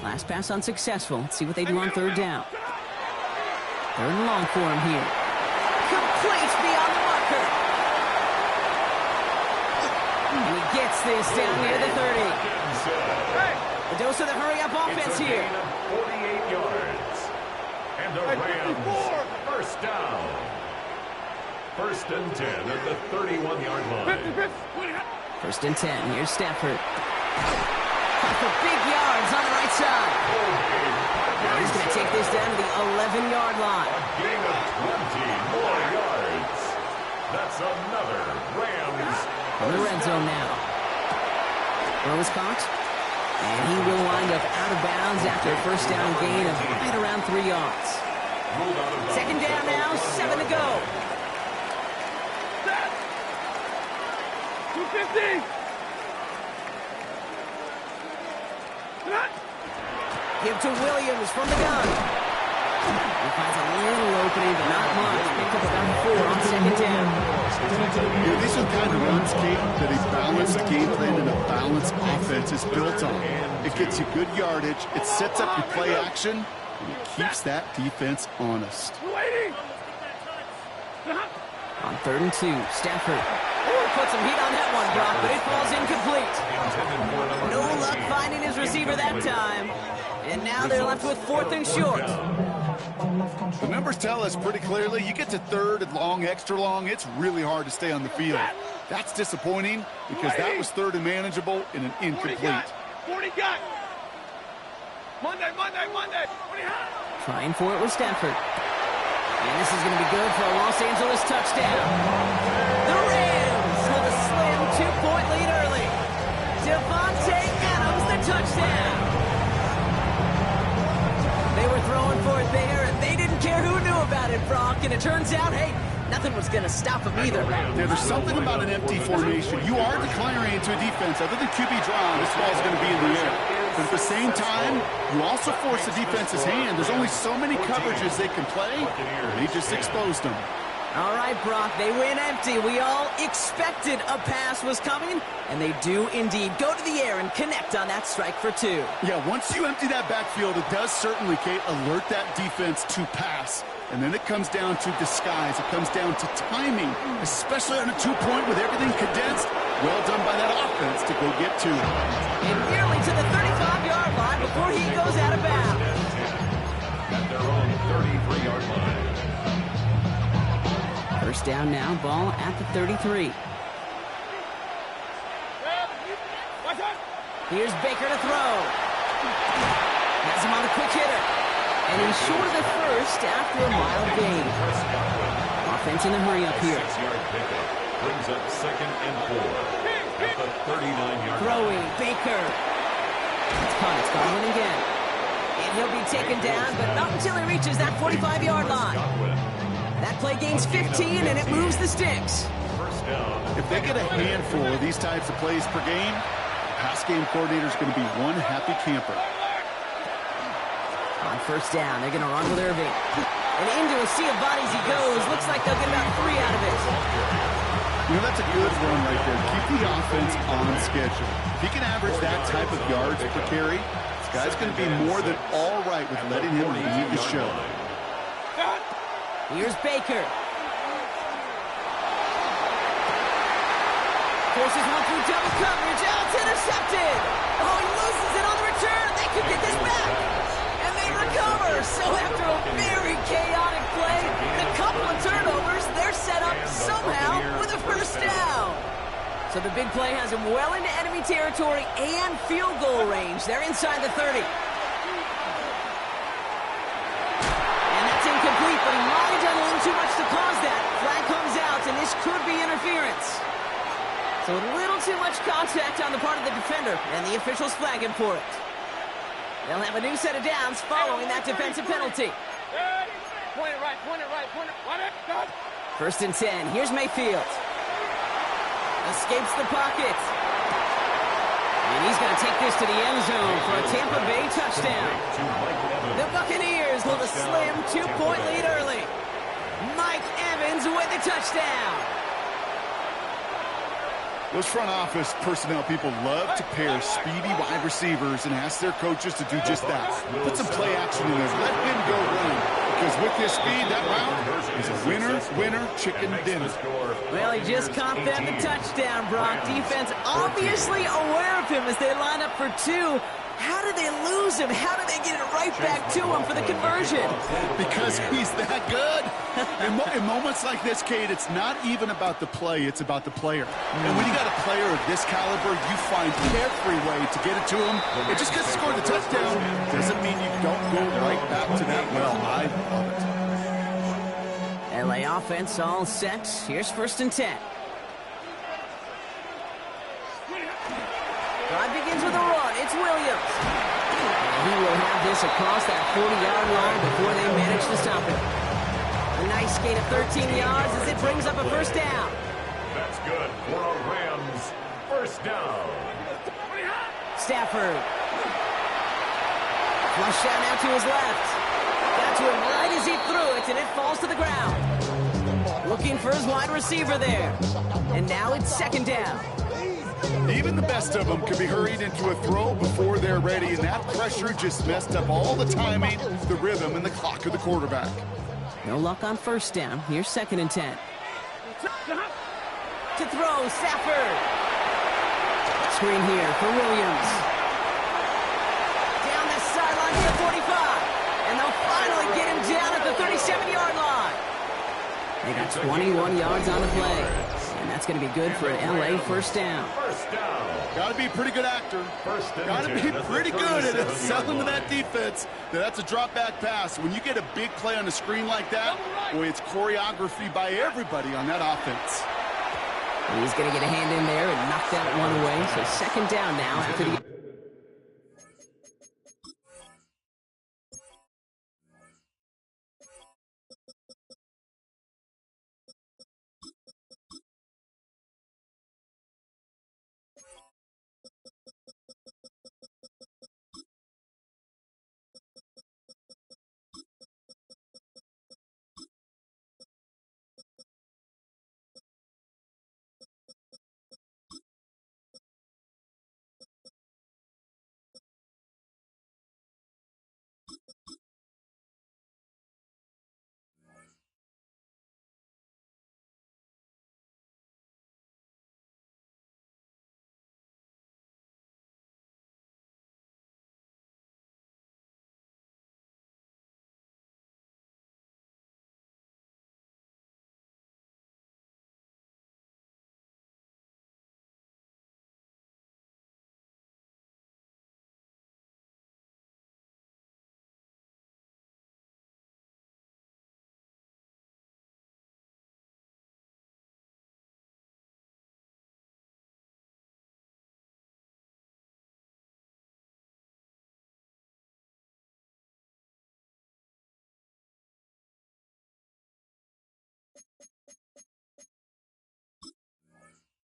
Last pass unsuccessful. Let's see what they do on third down. Third and long for him here. Complete beyond the marker. And he gets this down near the 30. A dose of the hurry-up offense here. 48 yards. And the Rams, first down. 1st and 10 at the 31-yard line. 1st and 10. Here's Stafford. For big yards on the right side. He's going to take this down to the 11-yard line. A gain of 20 more yards. That's another Rams. In the red zone now. Throw is caught. And he will wind up out of bounds after a first down gain of right around 3 yards. Second down now, 7 to go. 250. Give to Williams from the gun. He finds a little opening, but not much. Picked up about 4 on second down. Yeah, these are the kind of runs, Kate, that a balanced game plan and a balanced offense is built on. It gets you good yardage, it sets up your play action, and it keeps that defense honest. On 3rd and 2, Stafford. Put some heat on that one, Brock, but it falls incomplete. No luck finding his receiver that time. And now they're left with 4th and short. The numbers tell us pretty clearly, you get to 3rd and long, extra long, it's really hard to stay on the field. That's disappointing because that was 3rd and manageable in an incomplete. 40 got. Monday. Trying for it with Stafford. And this is going to be good for a Los Angeles touchdown. The Rams with a slim 2-point lead early. Devontae Adams, the touchdown. They were throwing for it there, and they didn't care who knew about it, Brock. And it turns out, hey, nothing was going to stop them either. Yeah, there's something about an empty formation. You are declaring into a defense. Other than QB draw, this ball's going to be in the air. But at the same time, you also force the defense's hand. There's only so many coverages they can play, and they just exposed them. All right, Brock, they win empty. We all expected a pass was coming, and they do indeed go to the air and connect on that strike for 2. Yeah, once you empty that backfield, it does certainly, Kate, alert that defense to pass. And then it comes down to disguise. It comes down to timing, especially on a 2-point with everything condensed. Well done by that offense to go get 2. And nearly to the 35-yard line before he goes out of bounds. At their own 33-yard line. First down now, ball at the 33. Here's Baker to throw. Has him on the quick hitter. And he's short of the first after a mild gain. Offense in a hurry up here. 6-yard pickup brings up 2nd and 4 at the 39-yard line. Throwing, Baker. It's caught, it's going again. And he'll be taken down, but not until he reaches that 45-yard line. That play gains 15, and it moves the sticks. First down. If they get a handful of these types of plays per game, the pass game coordinator is going to be one happy camper. On first down, they're going to run with Irving. And into a sea of bodies he goes. Looks like they'll get about 3 out of it. You know, that's a good run right there. Keep the offense on schedule. If he can average that type of yards per carry, this guy's going to be more than all right with letting him lead the show. Here's Baker. Forces one through double coverage. Oh, it's intercepted. Oh, he loses it on the return. They could get this back. And they recover. So after a very chaotic play and a couple of turnovers, they're set up somehow with a first down. So the big play has them well into enemy territory and field goal range. They're inside the 30. And that's incomplete, but he might have done a little too much to cause that. Flag comes out, and this could be interference. So a little too much contact on the part of the defender, and the officials flagging for it. They'll have a new set of downs following that defensive penalty. Point it right, point it right, point it. First and 10. Here's Mayfield. Escapes the pocket. And he's going to take this to the end zone for a Tampa Bay touchdown. The Buccaneers with a slim 2-point lead early. Mike Evans with the touchdown. Those front office personnel people love to pair speedy wide receivers and ask their coaches to do just that. Put some play action in there. Let him go run. Because with his speed, that route is a winner, chicken dinner. Well, he just caught them the touchdown, Brock. Defense obviously aware of him as they line up for 2. How did they lose him? How did they get it right back to him for the conversion? Because he's that good. In moments like this, Kate, it's not even about the play, it's about the player. And when you got a player of this caliber, you find every way to get it to him. And just because he scored the touchdown doesn't mean you don't go right back to that well. I love it. LA offense all set. Here's first and 10. Drive begins with a run. It's Williams. And he will have this across that 40-yard line before they manage to stop him. A nice gain of 13 yards as it brings up a first down. That's good for a Rams first down. Stafford. Flush out now to his left. Got to him right as he threw it, and it falls to the ground. Looking for his wide receiver there. And now it's second down. Even the best of them can be hurried into a throw before they're ready, and that pressure just messed up all the timing, the rhythm, and the clock of the quarterback. No luck on first down. Here's second and 10. To throw, Stafford. Screen here for Williams. Down the sideline to the 45. And they'll finally get him down at the 37-yard line. They got 21 yards on the play. And that's going to be good for an LA first down. First down. Got to be a pretty good actor. Got to be pretty good at selling to that defense. That's a drop back pass. When you get a big play on the screen like that, boy, it's choreography by everybody on that offense. He's going to get a hand in there and knock that one away. So second down now after the...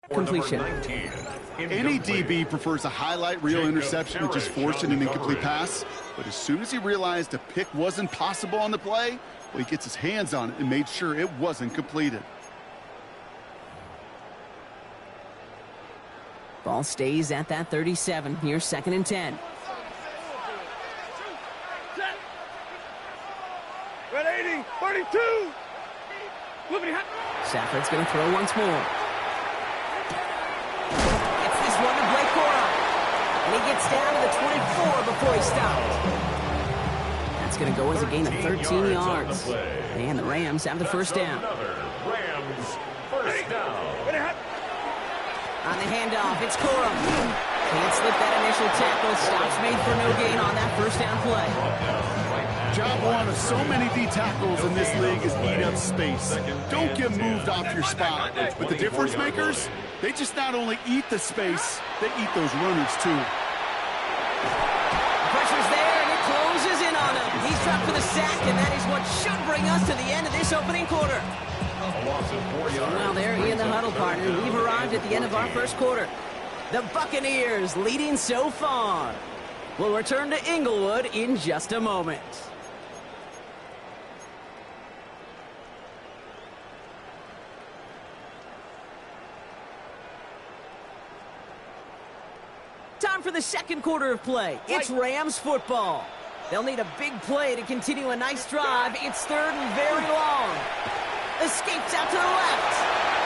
completion. Any DB prefers a highlight reel interception to just forcing an incomplete pass. But as soon as he realized a pick wasn't possible on the play, well, he gets his hands on it and made sure it wasn't completed. Ball stays at that 37. Here's 2nd and 10. Red 80, 32. Stafford's going to throw once more. Gets this one to Blake Cora. And he gets down to the 24 before he stopped. That's going to go as a gain of 13 yards. And the Rams have the first down. Rams first down. On the handoff, it's Cora. Can't slip that initial tackle. Stops made for no gain on that first down play. Job one of so many D tackles in this league is eat up space. Don't get moved off your spot. But the difference makers, they just not only eat the space, they eat those runners too. Pressure's there, and it closes in on him. He's dropped for the sack, and that is what should bring us to the end of this opening quarter. Well, there in the huddle, partner. We've arrived at the end of our first quarter. The Buccaneers leading so far. We'll return to Inglewood in just a moment. Time for the second quarter of play. It's Rams football. They'll need a big play to continue a nice drive. It's 3rd and very long. Escapes out to the left.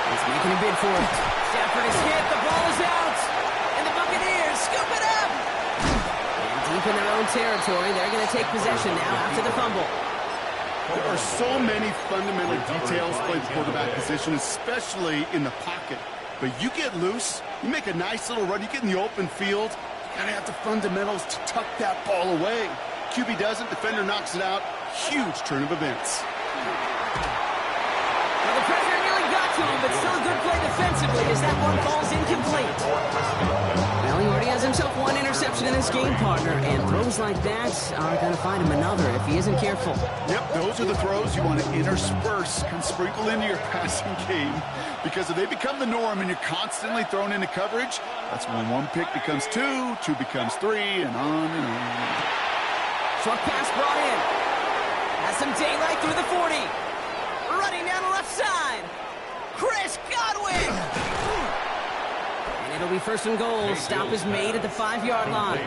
He's making a bid for it. Stafford is hit. The ball is out. And the Buccaneers scoop it up. And deep in their own territory, they're going to take possession now after the fumble. There are so many fundamental details playing the quarterback position, especially in the pocket. But you get loose, you make a nice little run, you get in the open field, you kind of have the fundamentals to tuck that ball away. QB doesn't, defender knocks it out. Huge turn of events. Well, the pressure nearly got to him, but still a good play defensively as that one falls incomplete. Well, he already has himself one interception in this game, partner, and throws like that are going to find him another if he isn't careful. Yep, those are the throws you want to intersperse and sprinkle into your passing game, because if they become the norm and you're constantly thrown into coverage, that's when one pick becomes two, two becomes three, and on and on. Short pass brought in. Has some daylight through the 40. Running down the left side. Chris Godwin. And it'll be 1st and goal. Stop is made at the 5-yard line.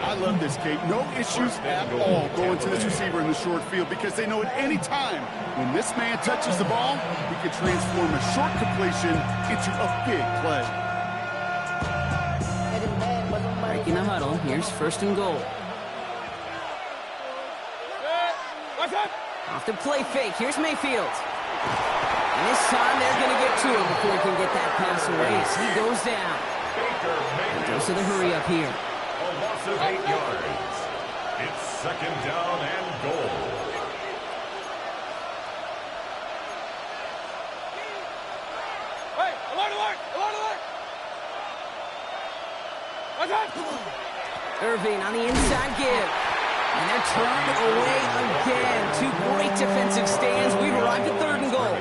I love this, Kate. No issues at all going to this receiver in the short field, because they know at any time when this man touches the ball, he can transform a short completion into a big play. Breaking the huddle. Here's 1st and goal. Off the play fake. Here's Mayfield. And this time they're going to get to him before he can get that pass away. So he goes down. He goes to the hurry up here. A loss of 8 yards. It's 2nd down and goal. Hey, alert, alert, alert, alert. Irving on the inside give. And they're turned away again. 2 great defensive stands. We've arrived at 3rd and goal.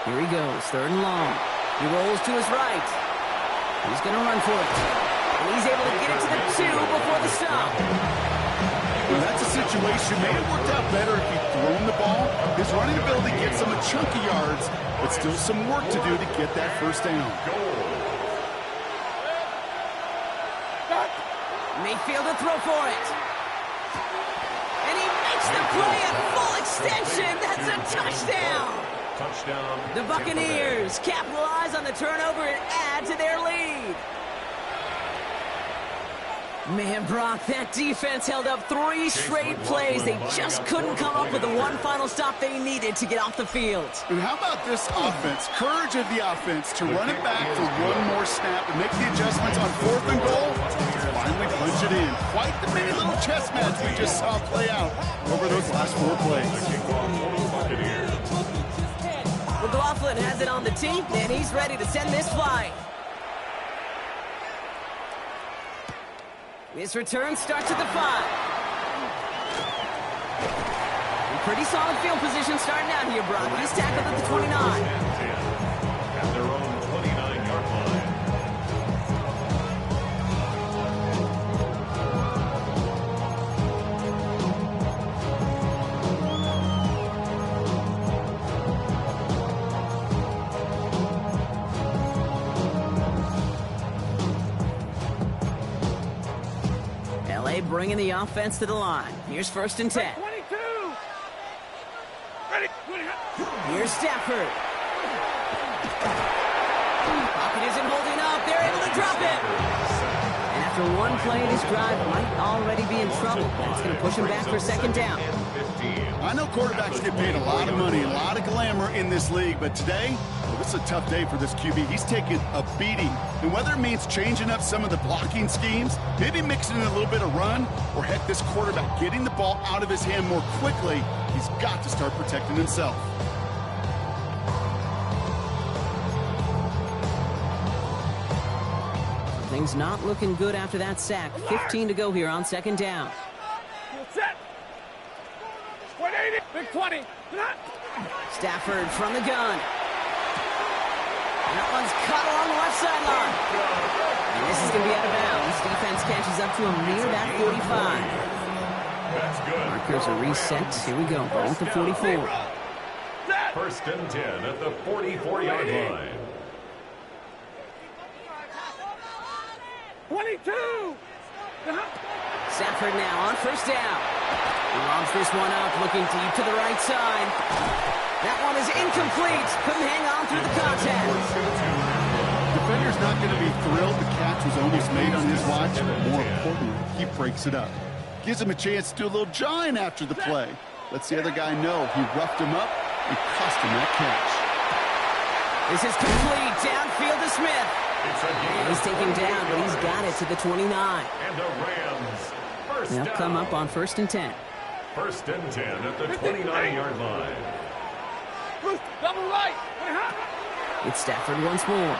Here he goes, 3rd and long. He rolls to his right. He's going to run for it. And he's able to get it to the 2 before the stop. Well, that's a situation. May have worked out better if he'd thrown the ball. His running ability gets him a chunk of yards, but still some work to do to get that 1st down. Mayfield to throw for it. And he makes the play at full extension. That's a touchdown. Touchdown. The Buccaneers capitalize on the turnover and add to their lead. Man, Brock, that defense held up 3 straight plays. They just couldn't come up with the one final stop they needed to get off the field. And how about this offense? Courage of the offense to run it back for one more snap and make the adjustments on 4th and goal. Finally punch it in. Quite the mini little chess match we just saw play out over those last 4 plays. McLaughlin has it on the tee, and he's ready to send this flight. This return starts at the 5. He Pretty solid field position starting out here, Brock. He's tackled at the 29. At their own 29-yard line. LA bringing the offense to the line. Here's 1st and 10. 22. Ready. Here's Stafford. Pocket isn't holding up. They're able to drop it. And after one play, this drive might already be in trouble. That's going to push him back for 2nd down. I know quarterbacks get paid a lot of money, a lot of glamour in this league, but today, well, this is a tough day for this QB. He's taking a beating. And whether it means changing up some of the blocking schemes, maybe mixing in a little bit of run, or heck, this quarterback getting the ball out of his hand more quickly, he's got to start protecting himself. Things not looking good after that sack. 15 to go here on 2nd down. Set. 180. Big 20. Stafford from the gun. And that one's cut along the left sideline. And this is going to be out of bounds. Defense catches up to him near that 45. That's good. Markers are reset. Here we go. Ball at the 44. 1st and 10 at the 44-yard line. 22. Stafford now on 1st down. He lobs this one up, looking deep to the right side. That one is incomplete. Couldn't hang on through the contact. Defender's not going to be thrilled the catch was almost made on his watch, but more importantly, he breaks it up. Gives him a chance to do a little jawing after the play. Lets the other guy know he roughed him up and cost him that catch. This is complete. Downfield to Smith. And he's taken down, but he's got it to the 29. And the Rams. They'll come up on 1st and 10. 1st and 10 at the 29-yard line. Double right. It's Stafford once more.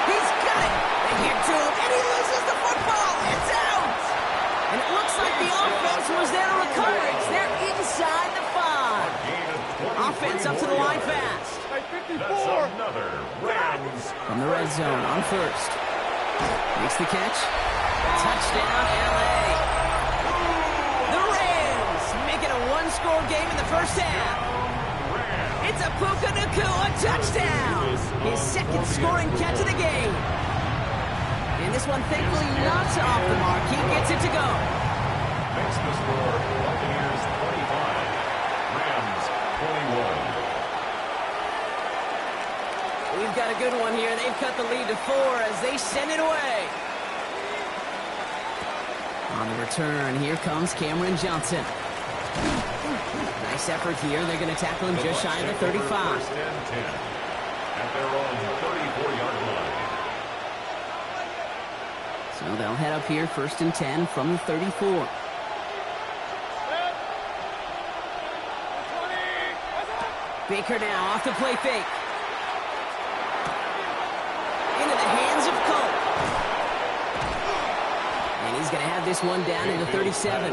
He's got it. They get to him, and he loses the football. It's out. And it looks like the offense was there to recover. It's there inside the 5. Offense up to the line fast. That's another Rams. From the red zone on 1st. Makes the catch. Touchdown, LA. The Rams make it a one-score game in the 1st half. It's a Puka Nacua touchdown. His 2nd scoring catch of the game. And this one thankfully not off the mark. He gets it to go. Makes the score Buccaneers 25. Rams 21. We've got a good one here. They've cut the lead to 4 as they send it away. On the return, here comes Cameron Johnson. Nice effort here. They're going to tackle him just shy of the 35. 1st and 10 at their own 34-yard line. So they'll head up here 1st and 10 from the 34. Baker now off the play fake. Into the hands of Cole. And he's going to have this one down in the 37.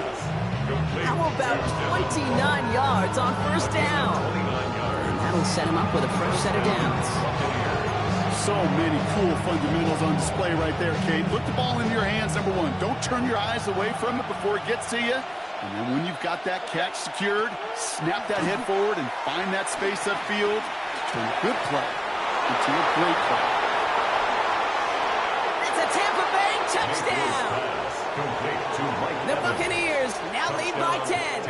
How about 29 yards on 1st down? And that'll set him up with a fresh set of downs. So many cool fundamentals on display right there, Kate. Look the ball into your hands, number 1. Don't turn your eyes away from it before it gets to you. And then when you've got that catch secured, snap that head forward and find that space upfield to turn a good play into a great play. It's a Tampa Bay touchdown. The Buccaneers now lead by 10.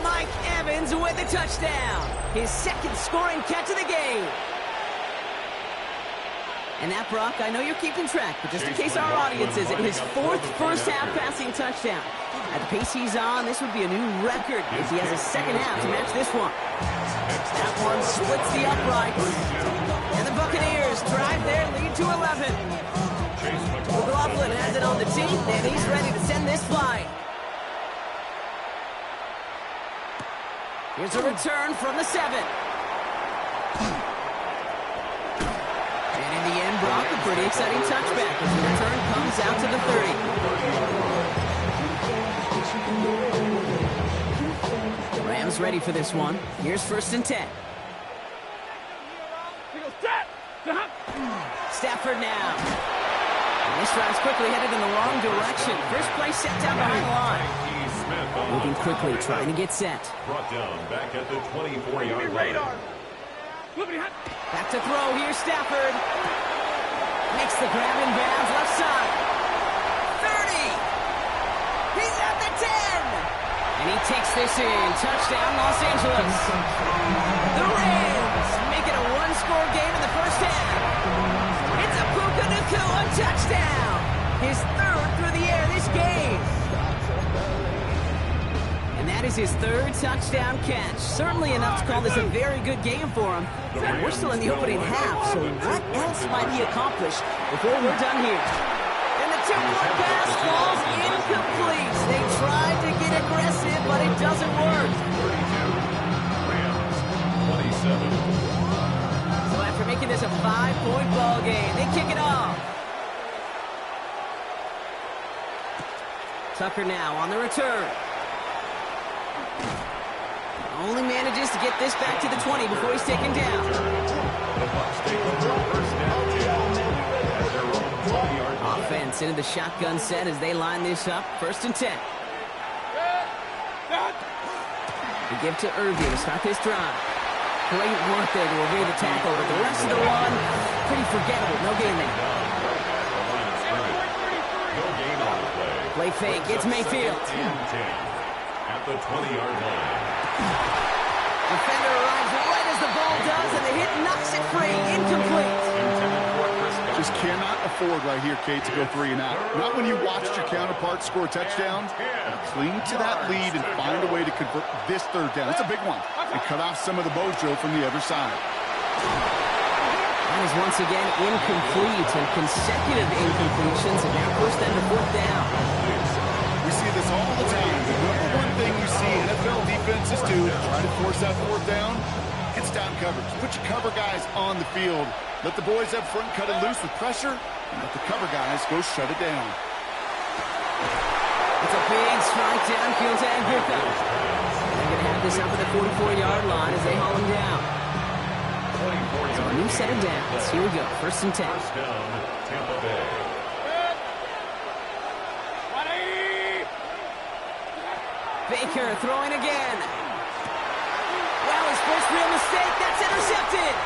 Mike Evans with the touchdown. His 2nd scoring catch of the game. And that, Brock, I know you're keeping track, but just in case our audience isn't, his 4th first-half passing touchdown. At the pace he's on, this would be a new record if he has a 2nd half to match this one. That one splits the uprights. And the Buccaneers drive their lead to 11. McLaughlin has it on the tee, and he's ready to send this flight. Here's a return from the 7. And in the end, Brock, a pretty exciting touchback as the return comes out to the 30. is ready for this one. Here's 1st and 10. Stafford now. And this drive's quickly headed in the wrong direction. First play set down behind the line. Moving quickly, trying to get set. Brought down back at the 24-yard line. Back to throw. Here's Stafford. Makes the grab and bounds left side. 30. He's at the 10. And he takes this in. Touchdown, Los Angeles. The Rams make it a one-score game in the first half. It's a Puka Nacua touchdown. His 3rd through the air this game. And that is his 3rd touchdown catch. Certainly enough to call this a very good game for him. And we're still in the opening half, so what else might he accomplish before we're done here? And the 2-point pass falls incomplete. They tried to get aggressive, but it doesn't work. 32, Rams 27. So after making this a 5-point ball game, they kick it off. Tucker now on the return. Only manages to get this back to the 20 before he's taken down. The Bucs take over first down 10 at their own 20-yard line. Offense into the shotgun set as they line this up. 1st and 10. They give to Irving to start this drive. Great work there to evade the tackle, but the rest of the one, pretty forgettable. No gain there. No gain on the play. Play fake. It's Mayfield. 10 at the 20-yard line. Defender arrives right as the ball does, and the hit knocks it free. Incomplete. Just cannot afford right here, Kate, to go 3 and out. Not when you watched your counterpart score a touchdown. Cling to that lead and find a way to convert this 3rd down. It's a big one. And cut off some of the Bojo from the other side. That is once again incomplete, and consecutive incompletions, and now push them to 4th down. We see this all the time. The number one thing you see NFL defenses do to try to force that 4th down, it's down coverage. Put your cover guys on the field. Let the boys up front cut it loose with pressure, and let the cover guys go shut it down. It's a big strike downfield to Agrippa. They're going to have this up at the 44-yard line as they haul him down. So a new set of downs. Here we go. 1st and 10. First down, Tampa Bay. Baker throwing again. Well, his first real mistake. That's intercepted.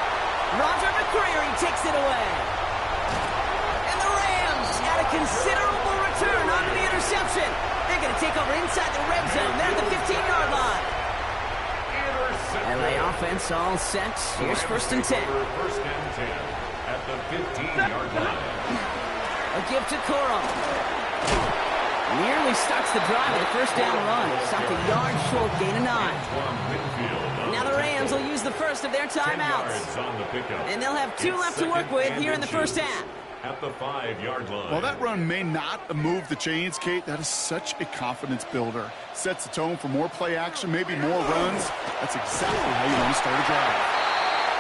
Roger McCreary takes it away. And the Rams add a considerable return onto the interception. They're going to take over inside the red zone. They're at the 15-yard line. LA offense all set. Here's 1st and 10. First and 10 at the 15-yard line. A give to Corum. Nearly starts the drive with a 1st down run. Stopped a yard short, gain of 9. Now the Rams will use the first of their timeouts. And they'll have 2 left to work with here in the first half. At the 5-yard line. While that run may not move the chains, Kate, that is such a confidence builder. Sets the tone for more play action, maybe more runs. That's exactly how you want to start a drive.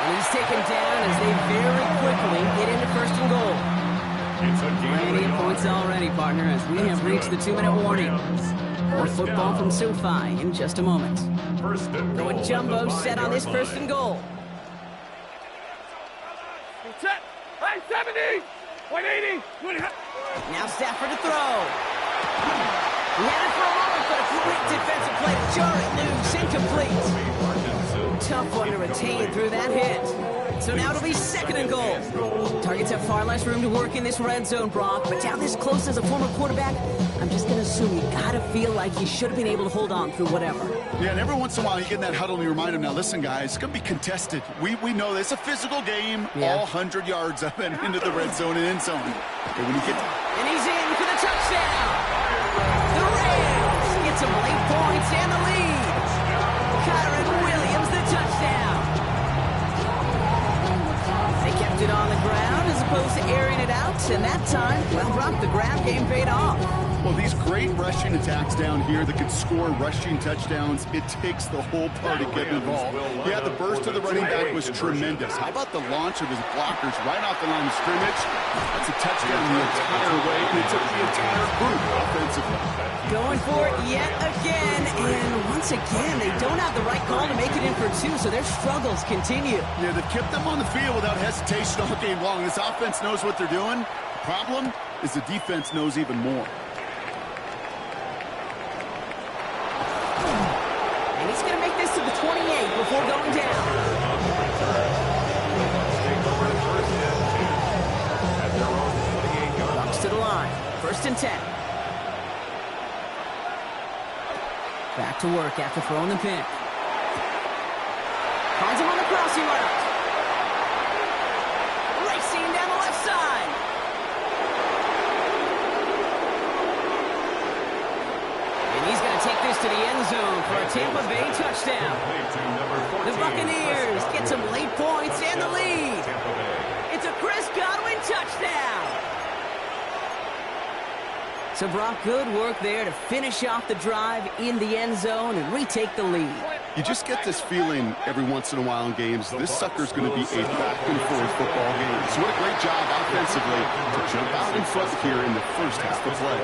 And he's taken down as they very quickly get into 1st and goal. Plenty of points already, partner, as we have reached the 2-minute warning. More football from SoFi in just a moment. Going jumbo set on this 1st and goal. Set. Hey, 70. 180. Now Stafford to throw. He had it for a moment, but a quick defensive play to jar it loose. Incomplete. Tough one to retain through that hit. So now it'll be 2nd and goal. Targets have far less room to work in this red zone, Brock, but down this close as a former quarterback, I'm just going to assume you got to feel like you should have been able to hold on through whatever. Yeah, and every once in a while you get in that huddle and you remind them, now listen, guys, it's going to be contested. We know this. It's a physical game, all 100 yards up and into the red zone and end zone. Okay, when you get and he's in for the touchdown. The Rams get some late points and the lead. Kyron Williams, the touchdown. They kept it on the ground as opposed to airing it out, and that time, well, Brock, the ground game paid off. Well, these great rushing attacks down here that can score rushing touchdowns, it takes the whole party getting involved. Yeah, the burst of the running back was tremendous. How about the launch of his blockers right off the line of scrimmage? That's a touchdown the entire way, and it took the entire group offensively. Going for it yet again, and once again, they don't have the right call to make it in for two, so their struggles continue. Yeah, they've kept them on the field without hesitation all game long. This offense knows what they're doing. The problem is the defense knows even more. And he's going to make this to the 28 before going down. Bucks to the line. 1st and 10. Back to work after throwing the pick. Finds him on the crossing route. Racing down the left side. And he's going to take this to the end zone for a Tampa Bay touchdown. The Buccaneers get some late points and the lead. It's a Chris Godwin touchdown. So, Brock, good work there to finish off the drive in the end zone and retake the lead. You just get this feeling every once in a while in games, this sucker's going to be a back-and-forth football game. So what a great job offensively to jump out in front here in the first half of play.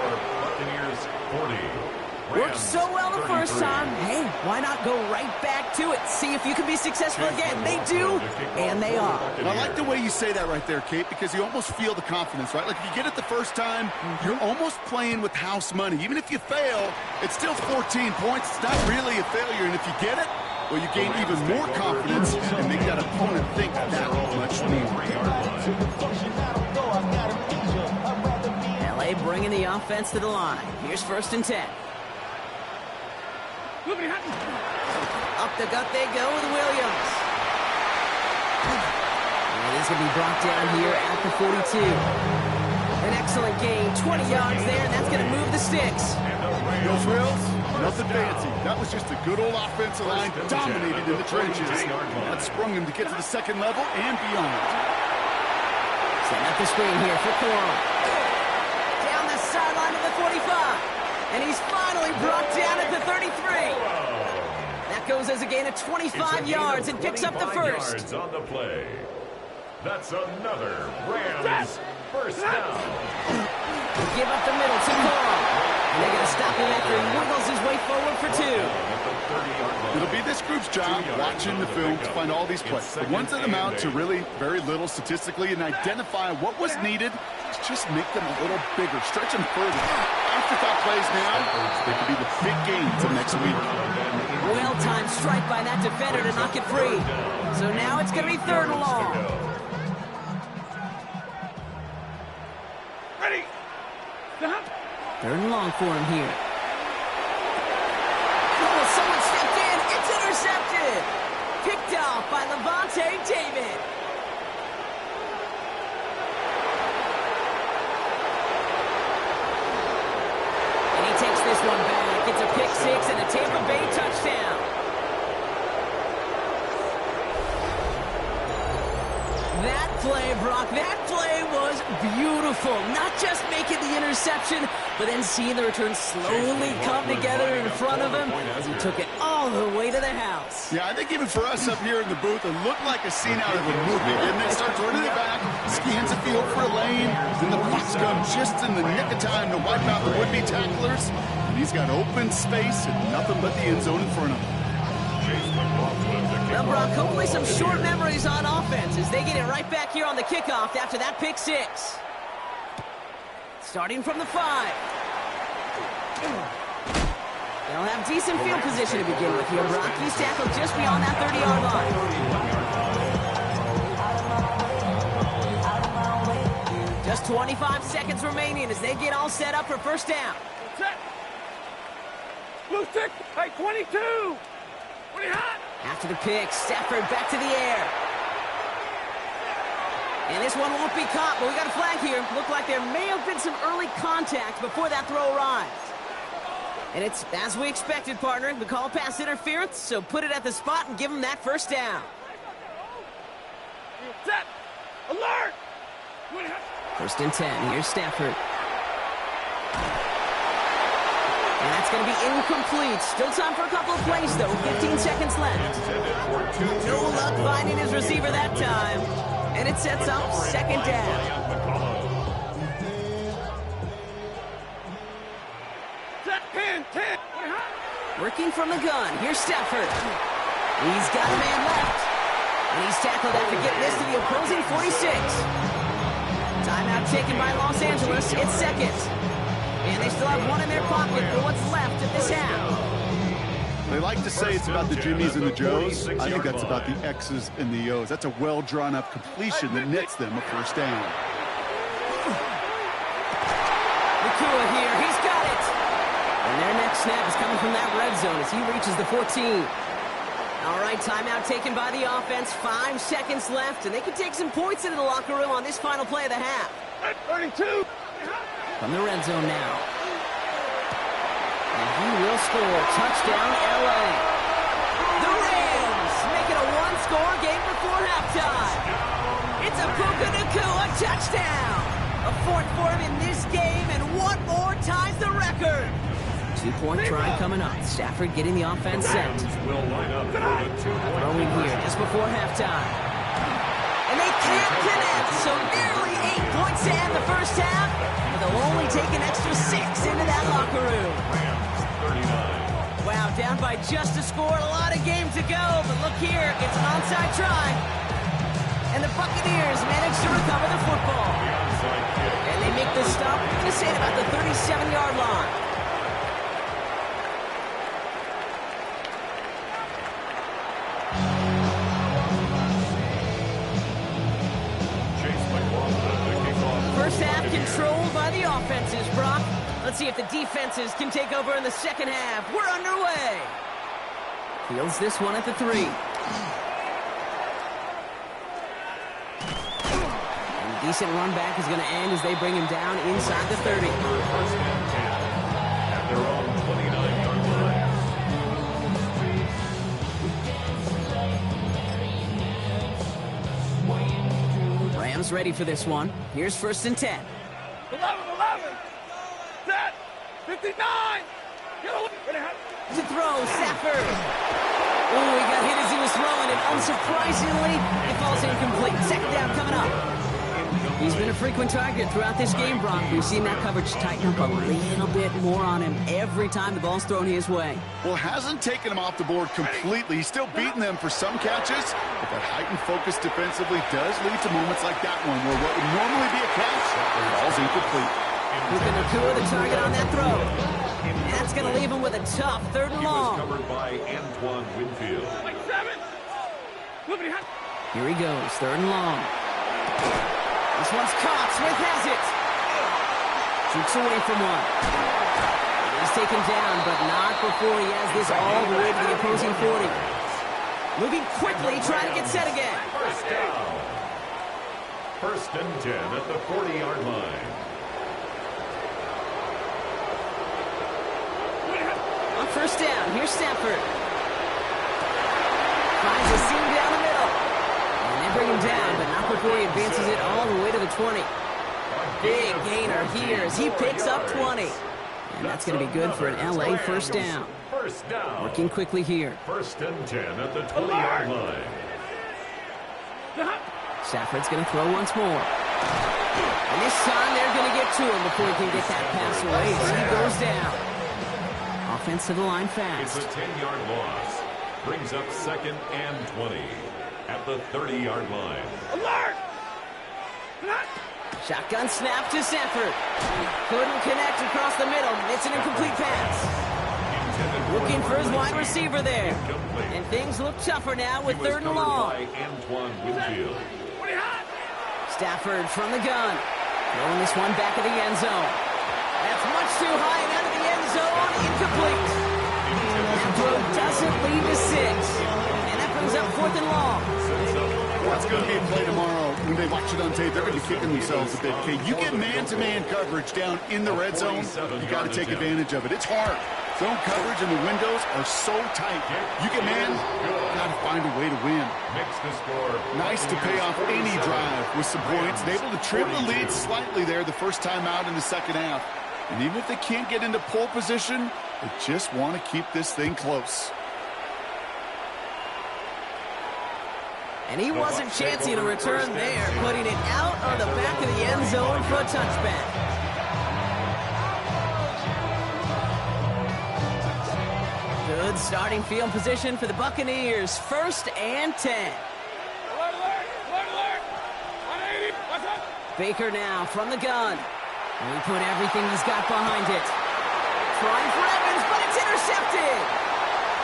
Worked so well the first time. Hey, why not go right back to it? See if you can be successful again. They do, and they are. I like the way you say that right there, Kate, because you almost feel the confidence, right? Like if you get it the first time, you're almost playing with house money. Even if you fail, it's still 14 points. It's not really a failure, and if you get it, well, you gain even more confidence and make that opponent think that much more. LA bringing the offense to the line. Here's 1st and 10. Up the gut they go with Williams. And he's going to be brought down here at the 42. An excellent gain, 20 yards there, and that's going to move the sticks. Those Wills, nothing fancy. That was just a good old offensive line dominated in the trenches. That sprung him to get to the second level and beyond. Setting up the screen here for Corum. Down the sideline of the 45. And he's finally brought down at the 33. That goes as a gain of 25 yards and picks up the first. Yards on the play. That's another Rams first down. Give up the middle to Corum. And they're going to stop him after he wiggles his way forward for 2. It'll be this group's job watching the film to find all these plays. The ones that amount to really very little statistically and identify what was needed to just make them a little bigger, stretch them further. Afterthought plays now, they could be the big games of next week. Well-timed strike by that defender to knock it free. So now it's going to be 3rd and long. Ready. 3rd and long for him here. Oh, someone stepped in. It's intercepted. Picked off by Levante David. And he takes this one back. It's a pick 6 and a Tampa Bay touchdown. That play, Brock, that play was beautiful. Not just making the interception, but then seeing the return slowly come together in front of him as he took it all the way to the house. Yeah, I think even for us up here in the booth, it looked like a scene out of a movie. Didn't it? Starts running it back, scans the field for a lane, then the blocks come just in the nick of time to wipe out the would-be tacklers. And he's got open space and nothing but the end zone in front of him. Well, Brock, hopefully some short memories on offense as they get it right back here on the kickoff after that pick 6. Starting from the 5. They'll have decent field position to begin with here, Brock. He's tackled just beyond that 30-yard line. Just 25 seconds remaining as they get all set up for first down. Set. Blue stick. Hey, 22. 20 hot. After the pick, Stafford back to the air. And this one won't be caught, but we got a flag here. Looked like there may have been some early contact before that throw arrived. And it's as we expected, partner. We call pass interference, so put it at the spot and give them that first down. Set. Alert. 1st and 10. Here's Stafford. It's going to be incomplete. Still time for a couple of plays, though. 15 seconds left. No luck finding his receiver that time. And it sets up second down. Working from the gun. Here's Stafford. He's got a man left. And he's tackled after getting this to the opposing 46. Timeout taken by Los Angeles. It's second. And they still have one in their pocket for what's left of this half. They like to say it's about the Jimmies and the Joes. I think that's about the X's and the O's. That's a well-drawn-up completion that nets them a first down. Nakua here. He's got it. And their next snap is coming from that red zone as he reaches the 14. All right, timeout taken by the offense. 5 seconds left, and they can take some points into the locker room on this final play of the half. 32. From the red zone now. And he will score. Touchdown, LA. The Rams make it a one-score game before halftime. It's a Puka Nakua touchdown. A fourth for him in this game, and one more ties the record. 2-point try coming up. Stafford getting the offense set. Throwing here just before halftime. And they can't connect, so nearly 8 points to end the first half. But they'll only take an extra 6 into that locker room. Wow, down by just a score. A lot of game to go, but look here. It's an onside try. And the Buccaneers manage to recover the football. And they make the stop just at about the 37-yard line. First half controlled by the offenses, Brock. Let's see if the defenses can take over in the second half. We're underway. Fields this one at the 3. And a decent run back is going to end as they bring him down inside the 30. First and 10 at their own 29-yard line. Rams ready for this one. Here's first and 10. 11. Set. 59. To throw, Stafford. Oh, he got hit as he was throwing, and unsurprisingly, it falls incomplete. Second down coming up. He's been a frequent target throughout this game, Brock. We've seen that coverage tighten up a little bit more on him every time the ball's thrown his way. Well, hasn't taken him off the board completely. He's still beating them for some catches, but that heightened focus defensively does lead to moments like that one where what would normally be a catch falls incomplete. Puka Nakua the target on that throw. And that's going to leave him with a tough 3rd and long. He was covered by Antoine Winfield. Here he goes, 3rd and long. This one's caught. Smith has it. Shoots away from one. He's taken down, but not before he has this all the way to the opposing 40. Moving quickly, trying to get set again. First down. First and 10 at the 40-yard line. On first down, here's Stafford. Finds a seam down the middle. And they bring him down, but not before he advances it all the way to the 20. Big gainer here as he picks up 20. And that's going to be good for an LA first down. First down. Working quickly here. First and 10 at the 20-yard line. Stafford's going to throw once more. And this time they're going to get to him before he can get that pass away as he goes down. Offense to the line fast. It's a 10-yard loss. Brings up 2nd and 20 at the 30-yard line. Alert! Shotgun snap to Stafford. Couldn't connect across the middle. It's an incomplete pass. Looking for his wide receiver there. And things look tougher now with 3rd and long. Antoine Winfield. Stafford from the gun. Throwing this one back of the end zone. That's much too high and out of the end zone. Incomplete. That throw doesn't lead to 6. And that brings up 4th and long. That's going to be a play tomorrow. When they watch it on tape, they're going to be kicking themselves a bit. Okay, you get man-to-man coverage down in the red zone, you got to take advantage of it. It's hard. Zone coverage and the windows are so tight. You get man, got to find a way to win. Nice to pay off any drive with some points. And able to trim the lead slightly there the first time out in the second half. And even if they can't get into pole position, They just want to keep this thing close. And he wasn't chancing a return there, putting it out of the back of the end zone for a touchback. Good starting field position for the Buccaneers. 1st and 10. Baker now from the gun. And we put everything he's got behind it. Trying for Evans, but it's intercepted.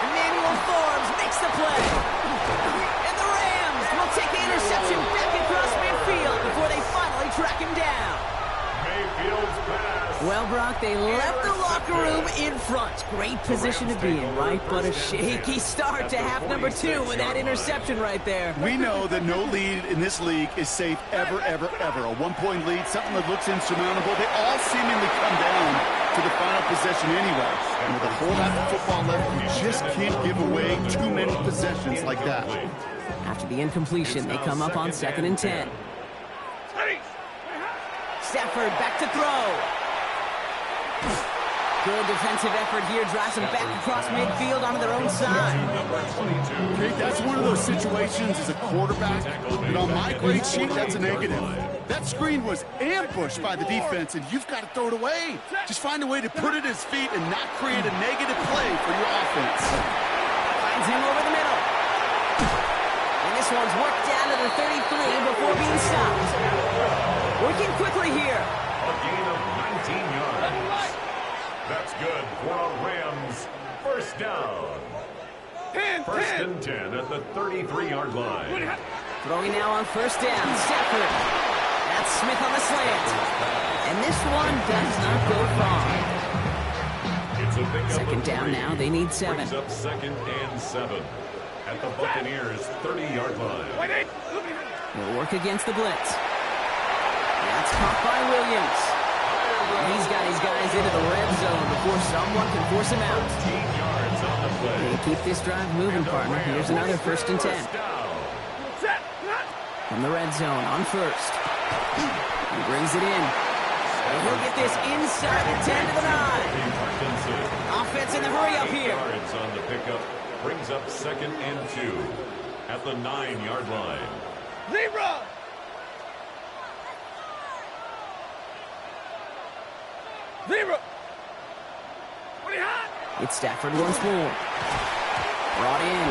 Emmanuel Forbes makes the play. And the Rams will take the interception back across midfield before they finally track him down. Mayfield's pass. Well, Brock, they left the locker room in front. Great position to be in, right? But a shaky start to half number 2 with that interception right there. We know that no lead in this league is safe ever, ever, ever. A one-point lead, something that looks insurmountable. They all seemingly come down to the final possession anyway. And with a whole half of football left, you just can't give away too many possessions like that. After the incompletion, they come up on 2nd and 10. Stafford back to throw. Good defensive effort here, drives them back across midfield onto their own side. Okay, that's one of those situations as a quarterback, but on my grade sheet, that's a negative. That screen was ambushed by the defense, and you've got to throw it away. Just find a way to put it at his feet and not create a negative play for your offense. Finds him over the middle. And this one's worked down to the 33 before being stopped. Working quickly here. A gain of 19 yards. That's good for a Rams 1st down. 1st and 10 at the 33-yard line. Throwing now on 1st down. Stafford. That's Smith on the slant. And this one does not go far. It's a pickup 2nd down 3. now. They need 7. Brings up 2nd and 7 at the Buccaneers 30-yard line. He'll work against the blitz. That's caught by Williams. He's got his guys into the red zone before someone can force him out. 15 yards on the play. They keep this drive moving, partner. Here's another 1st and 10. From the red zone on 1st. He brings it in. And he'll get this inside the 10 to the 9. Offense in the hurry up here. Yards on the pickup brings up 2nd and 2 at the 9-yard line. Zebra! Zebra! What do you have? It's Stafford once more. Brought in.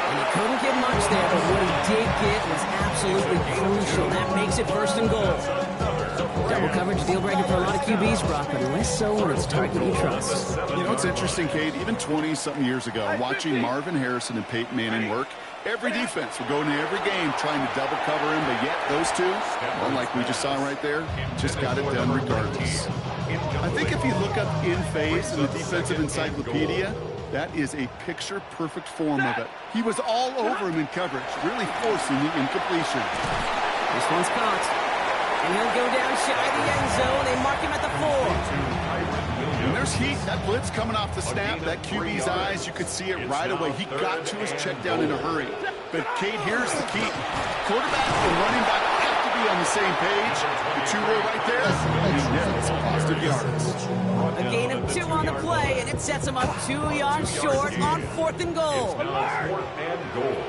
And he couldn't get much there, but what he did get was absolutely crucial. That makes it 1st and goal. Double coverage deal breaker for a lot of QBs, Brock, but less so when it's target you trust. You know, it's interesting, Kate, even 20-something years ago, watching Marvin Harrison and Peyton Manning work, every defense would go into every game trying to double cover him, but yet those two, well, like we just saw right there, just got it done regardless. I think if you look up in phase in the defensive encyclopedia, that is a picture-perfect form of it. He was all over him in coverage, really forcing the incompletion. This one's caught. And he'll go down shy of the end zone. They mark him at the 4. And there's heat. That blitz coming off the snap, that QB's eyes, you could see it right away. He got to his check down in a hurry. But, Kate, here's the key. Quarterback and running back have to be on the same page. The two-way right there, and it's positive yards. A gain of 2 on the play, and it sets him up 2 yards short on 4th and goal. 4th and goal.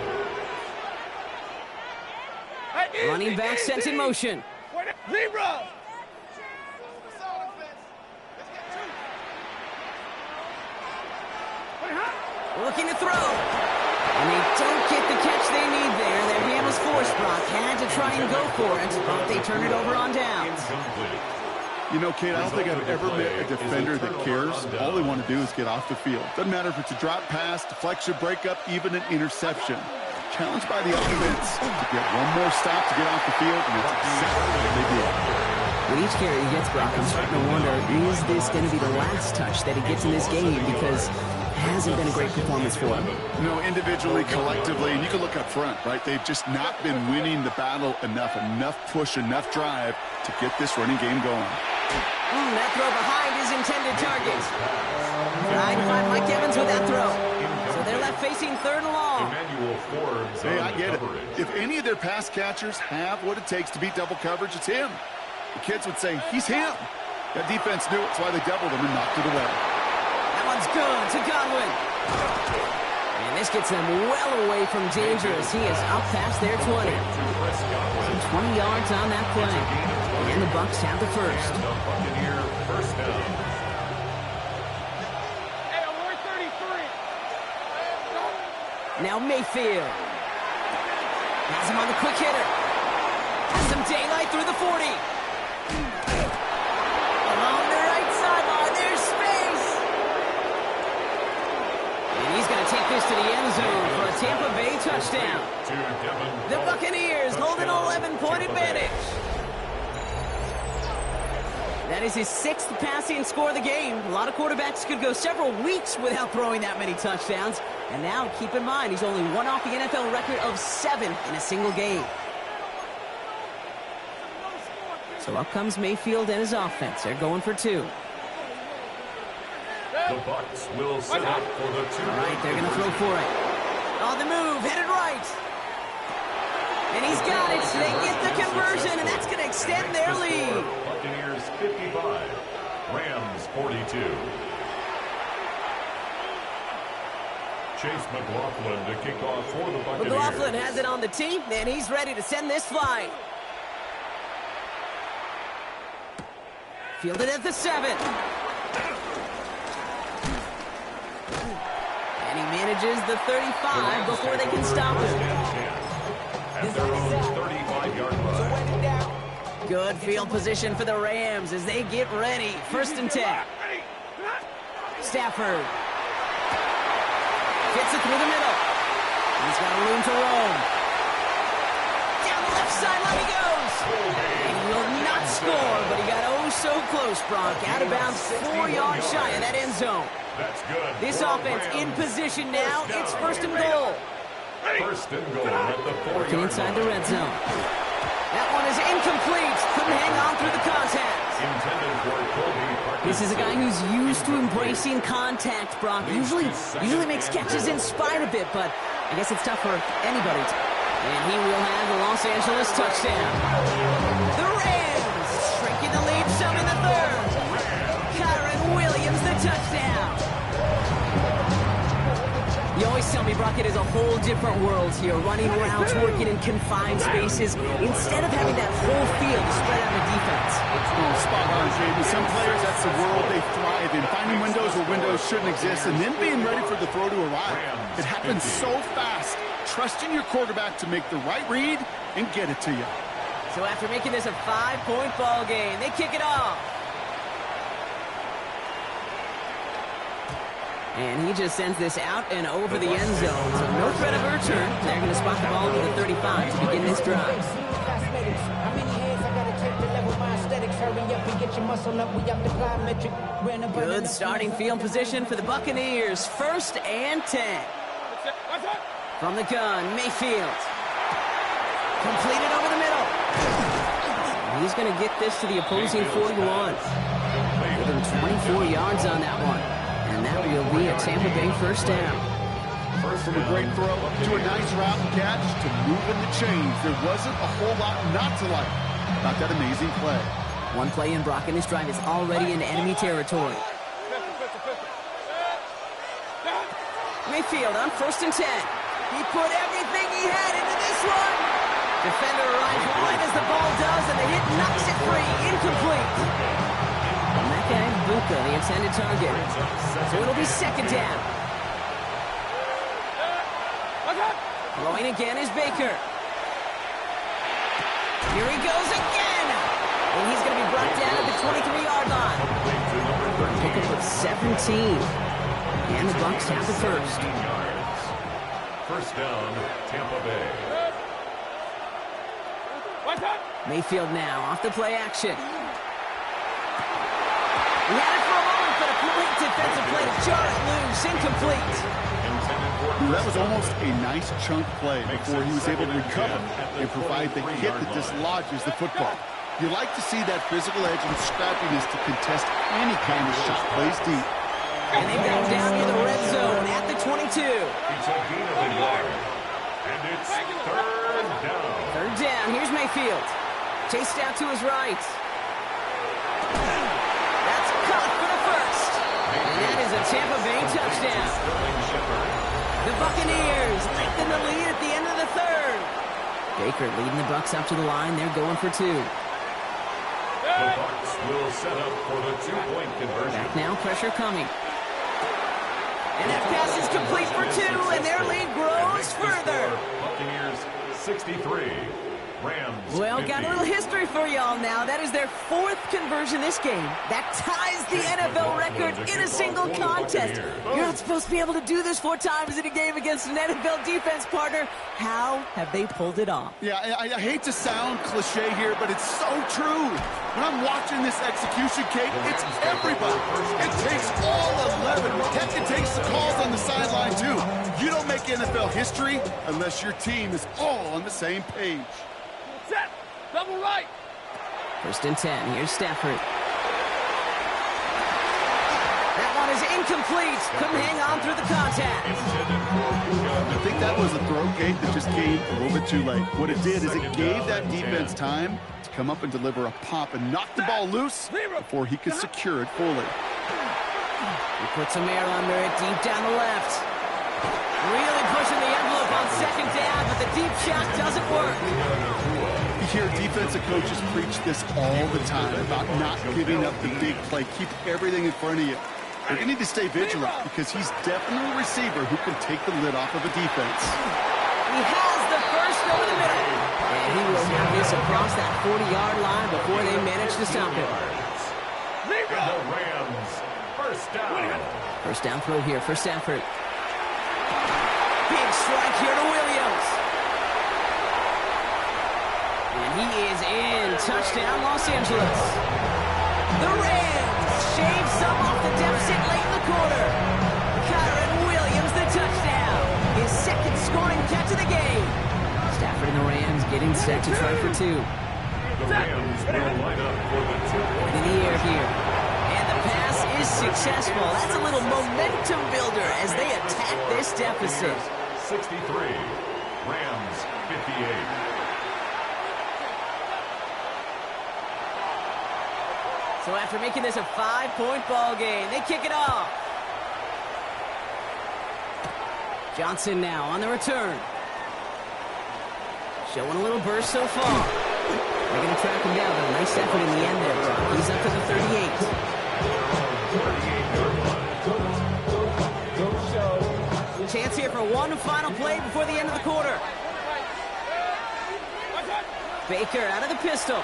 Running back sent in motion. Zebra! Looking to throw. And they don't get the catch they need there. Their hand was forced, Brock. Had to try and go for it, but they turn it over on downs. You know, Kate, I don't think I've ever met a defender that cares. All they want to do is get off the field. Doesn't matter if it's a drop pass, deflection, breakup, even an interception. Challenged by the offense to get one more stop to get off the field, and that's exactly what they did. With each carry he gets, Brock, I'm starting to wonder, is this going to be the last touch that he gets in this game? Because it hasn't been a great performance for him. You know, individually, collectively, and you can look up front, right? They've just not been winning the battle enough push, enough drive to get this running game going. That throw behind his intended target. Trying to find Mike Evans with that throw. So they're left facing 3rd and long. Emmanuel Forbes. Hey, I get it. If any of their pass catchers have what it takes to beat double coverage, it's him. The kids would say, he's him. That defense knew it. That's why they doubled him and knocked it away. That one's good to Godwin. And this gets them well away from danger as he is up past their 20. Some 20 yards on that play. And the Bucs have the first. Buccaneer first down. Hey, I'm 133. Now Mayfield. Has him on the quick hitter. Has some daylight through the 40. Along the right sideline, there's space. And he's going to take this to the end zone for a Tampa Bay touchdown. The Buccaneers hold an 11-point advantage. That is his 6th passing score of the game. A lot of quarterbacks could go several weeks without throwing that many touchdowns. And now, keep in mind, he's only one off the NFL record of 7 in a single game. So up comes Mayfield and his offense. They're going for 2. The Bucs will set up for the 2. All right, they're going to throw for it. On the move, headed right. And he's got it. They get the conversion, and that's going to extend their lead. Buccaneers 55, Rams 42. Chase McLaughlin to kick off for the Buccaneers. McLaughlin has it on the tee, and he's ready to send this flying. Fielded at the 7. And he manages the 35 before they can stop him. At their own 35-yard line. Good field position for the Rams as they get ready. 1st and 10. Stafford. Gets it through the middle. He's got room to roam. Down the left sideline he goes. And he will not score, but he got oh so close, Brock. Out of bounds 4 yards shy of that end zone. That's good. This offense in position now. It's 1st and goal. 1st and goal at the 4-yard Working inside the line. red zone. That one is incomplete. Couldn't hang on through the contact. Intended for Colby Parkinson. This is a guy who's used to embracing contact, Brock. Usually makes catches in spite of it, but I guess it's tough for anybody. And he will have the Los Angeles touchdown. The Rams shrinking the lead some in the 3rd. Kyren Williams the touchdown. You always tell me, Brock, it is a whole different world here. Running routes, working in confined spaces, instead of having that whole field to spread out the defense. Oh, spot on, Jamie. Some players, that's the world they thrive in. Finding windows where windows shouldn't exist and then being ready for the throw to arrive. It happens so fast. Trusting your quarterback to make the right read and get it to you. So after making this a 5-point ball game, they kick it off. And he just sends this out and over the end zone. So no threat of a return. They're going to spot the ball with the 35 to begin this drive. Good starting field position for the Buccaneers. 1st and 10. From the gun, Mayfield. Completed over the middle. He's going to get this to the opposing 41. More than 24 yards on that one. And that will be a Tampa Bay 1st down. From a great throw to a nice route and catch to moving the chains. There wasn't a whole lot not to like about that amazing play. One play in, Brock, and this drive is already into enemy territory. Mayfield on 1st and 10. He put everything he had into this one. Defender arrives right as the ball does, and the hit knocks it free. Incomplete. And that guy, Buka, the intended target. So it'll be 2nd down. Throwing again is Baker. Here he goes again. And he's going to be brought down at the 23-yard line. Pickup of 17. And the Bucs have the 1st. 1st down, Tampa Bay. Mayfield now off the play action. He had it for a moment, but a quick defensive play to jar it loose. Incomplete. That was almost a nice chunk play before he was able to recover and provide the hit that dislodges the football. You like to see that physical edge and scrappiness to contest any kind of shot plays deep. And they've got him down near the red zone at the 22. It's a gain of a yard. And it's 3rd down. 3rd down. Here's Mayfield. Chased out to his right. That's caught for the 1st. And that is is a Tampa Bay touchdown. The Buccaneers lengthen the lead at the end of the third. Baker leading the Bucs up to the line. They're going for 2. The Bucs will set up for the 2-point conversion. Back now, pressure coming. And that pass is complete for 2, and their lead grows further. Buccaneers 63. Rams Well, 50. got a little history for y'all now. That is their 4th conversion this game. That ties the NFL record in a single contest. You're not supposed to be able to do this 4 times in a game against an NFL defense partner. How have they pulled it off? Yeah, I hate to sound cliche here, but it's so true. When I'm watching this execution, Kate, it's everybody. It takes all 11. Heck, it takes the calls on the sideline, too. You don't make NFL history unless your team is all on the same page. Set. Double right. 1st and 10. Here's Stafford. That one is incomplete. Couldn't hang on through the contact. I think that was a throw, Kate, that just came a little bit too late. What it did is it gave that defense time to come up and deliver a pop and knock the ball loose before he could secure it fully. He puts some air under it deep down the left. Really pushing the envelope on 2nd down, but the deep shot doesn't work. You hear defensive coaches preach this all the time about not giving up the big play. Keep everything in front of you. You're going to need to stay vigilant because he's definitely a receiver who can take the lid off of a defense. He has the first over the middle. And he will have this across that 40-yard line before they manage to stop him. The Rams, 1st down. 1st down throw here for Stafford. Big strike here to Williams. And he is in. Touchdown, Los Angeles. The Rams shave some off the deficit late in the quarter. Kyren Williams, the touchdown. His 2nd scoring catch of the game. Stafford and the Rams getting set to try for 2. The Rams will line up for the 2-point In the air here. And the pass is successful. That's a little momentum builder as they attack this deficit. 63. Rams 58. So after making this a 5-point ball game, they kick it off. Johnson now on the return. Showing a little burst so far. They're going to track him down, but a nice effort in the end there. He's up to the 38. Chance here for one final play before the end of the quarter. Baker out of the pistol.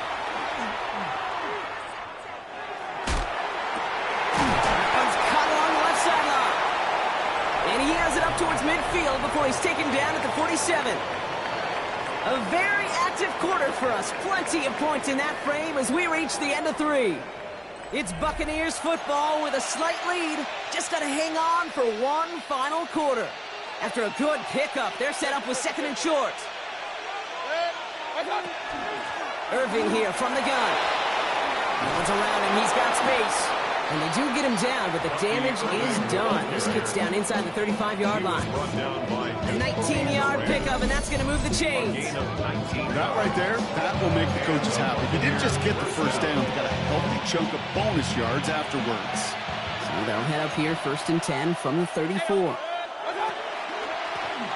And he has it up towards midfield before he's taken down at the 47. A very active quarter for us. Plenty of points in that frame as we reach the end of 3. It's Buccaneers football with a slight lead. Just got to hang on for one final quarter. After a good pickup, they're set up with 2nd and short. Irving here from the gun. No one's around him. He's got space. And they do get him down, but the damage is done. This kid's down inside the 35-yard line. A 19-yard pickup, and that's going to move the chains. That right there, that will make the coaches happy. He didn't just get the 1st down. He got a healthy chunk of bonus yards afterwards. So they'll head up here, 1st and 10 from the 34.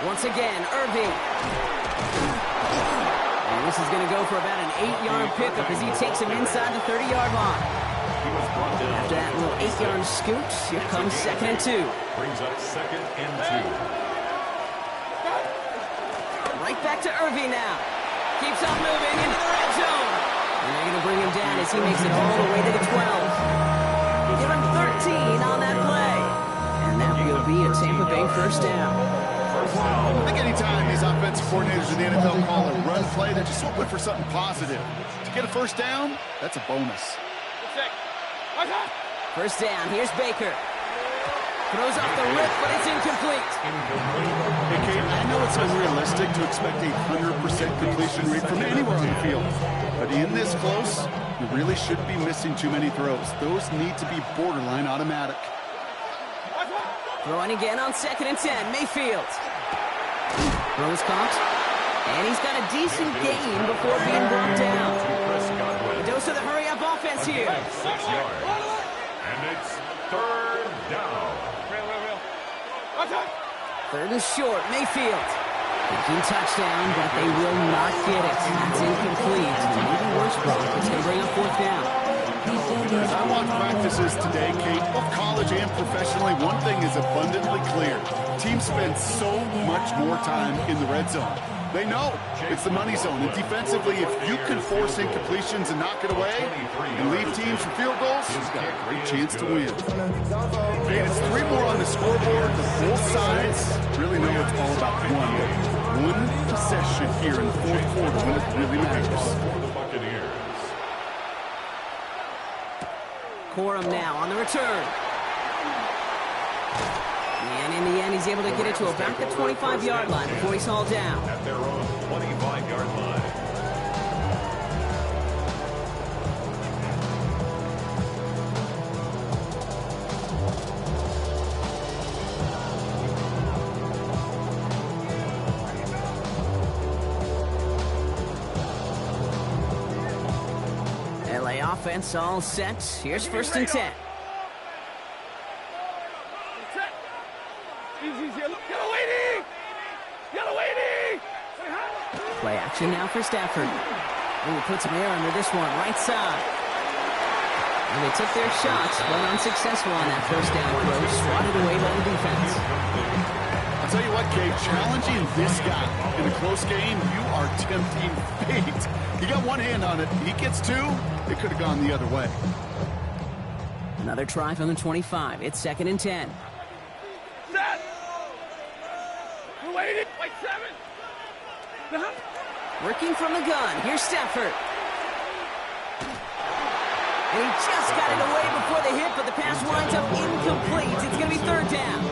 Once again, Irving. And this is going to go for about an 8-yard pickup as he takes him inside the 30-yard line. After that little 8-yard scoot, here comes 2nd and 2. Brings up 2nd and 2. Right back to Irving now. Keeps on moving into the red zone. And they're going to bring him down as he makes it all the way to the 12. Give him 13 on that play. And that will be a Tampa Bay 1st down. I think anytime these offensive coordinators in the NFL call a run play, they're just hoping for something positive. To get a 1st down, that's a bonus. 1st down, here's Baker. Throws off the rip, but it's incomplete. Hey, Kate, I know it's unrealistic to expect a 100% completion rate from anywhere on the field. But in this close, you really shouldn't be missing too many throws. Those need to be borderline automatic. Throwing again on 2nd and 10, Mayfield. Throw is caught. And he's got a decent gain before being brought down. A dose of the hurry-up offense here. 6 yards. And it's 3rd down. Third and short, Mayfield. Thinking touchdown, but they will not get it. That's incomplete. Maybe worse, Brock. It's going to bring up fourth down. As I watch practices today, Kate, both college and professionally, one thing is abundantly clear. Teams spend so much more time in the red zone. They know it's the money zone. And defensively, if you can force incompletions and knock it away and leave teams for field goals, you've got a great chance to win. And it's 3 more on the scoreboard. Both sides really know it's all about one possession here in the fourth quarter when it really matters. Corum now on the return. And in the end, he's able to get it to about the 25-yard line before he's hauled down. At their own 25-yard line. LA offense all set. Here's first and 10. Play action now for Stafford. Ooh, puts some air under this one, right side. And they took their shots, but unsuccessful on that first down throw, swatted away by the defense. I'll tell you what, Kate, challenging this guy in a close game, you are tempting fate. He got one hand on it. He gets 2. It could have gone the other way. Another try from the 25. It's second and 10. Set! Waiting, like 7. Working from the gun. Here's Stafford. And he just got it away before the hit, but the pass winds up incomplete. It's going to be third down.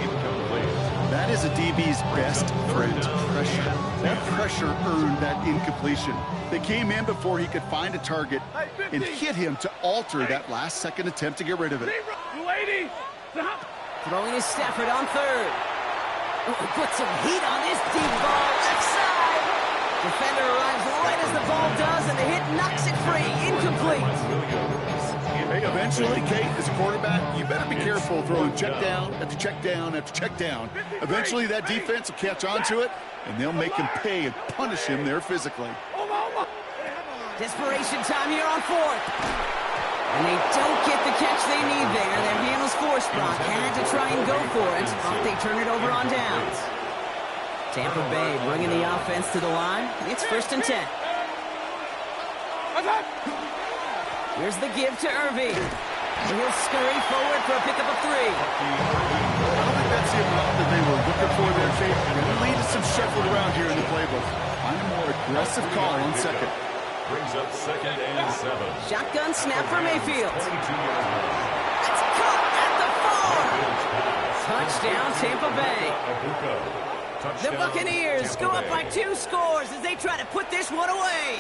That is a DB's best friend, pressure. That pressure earned that incompletion. They came in before he could find a target and hit him to alter that last-second attempt to get rid of it. Throwing is Stafford on third. Oh, put some heat on this deep ball. Left side. Defender arrives right as the ball does, and the hit knocks it free. Incomplete. Hey, eventually, Kate, as a quarterback, you better be careful throwing check down after check down after check down. Eventually, that defense will catch on to it, and they'll make him pay and punish him there physically. Desperation time here on fourth. And they don't get the catch they need there. Their handle's forced. Brock had to try and go for it, but they turn it over on downs. Tampa Bay bringing the offense to the line. It's first and 10. Here's the give to Irving. He'll scurry forward for a pickup of 3. I don't think that's the amount that they were looking for there, Kate. The lead is some shuffled around here in the playbook. Find a more aggressive call on second. Brings up second and 7. Shotgun snap for Mayfield. That's caught at the 4. Touchdown, Tampa Bay. The Buccaneers go up by 2 scores as they try to put this one away.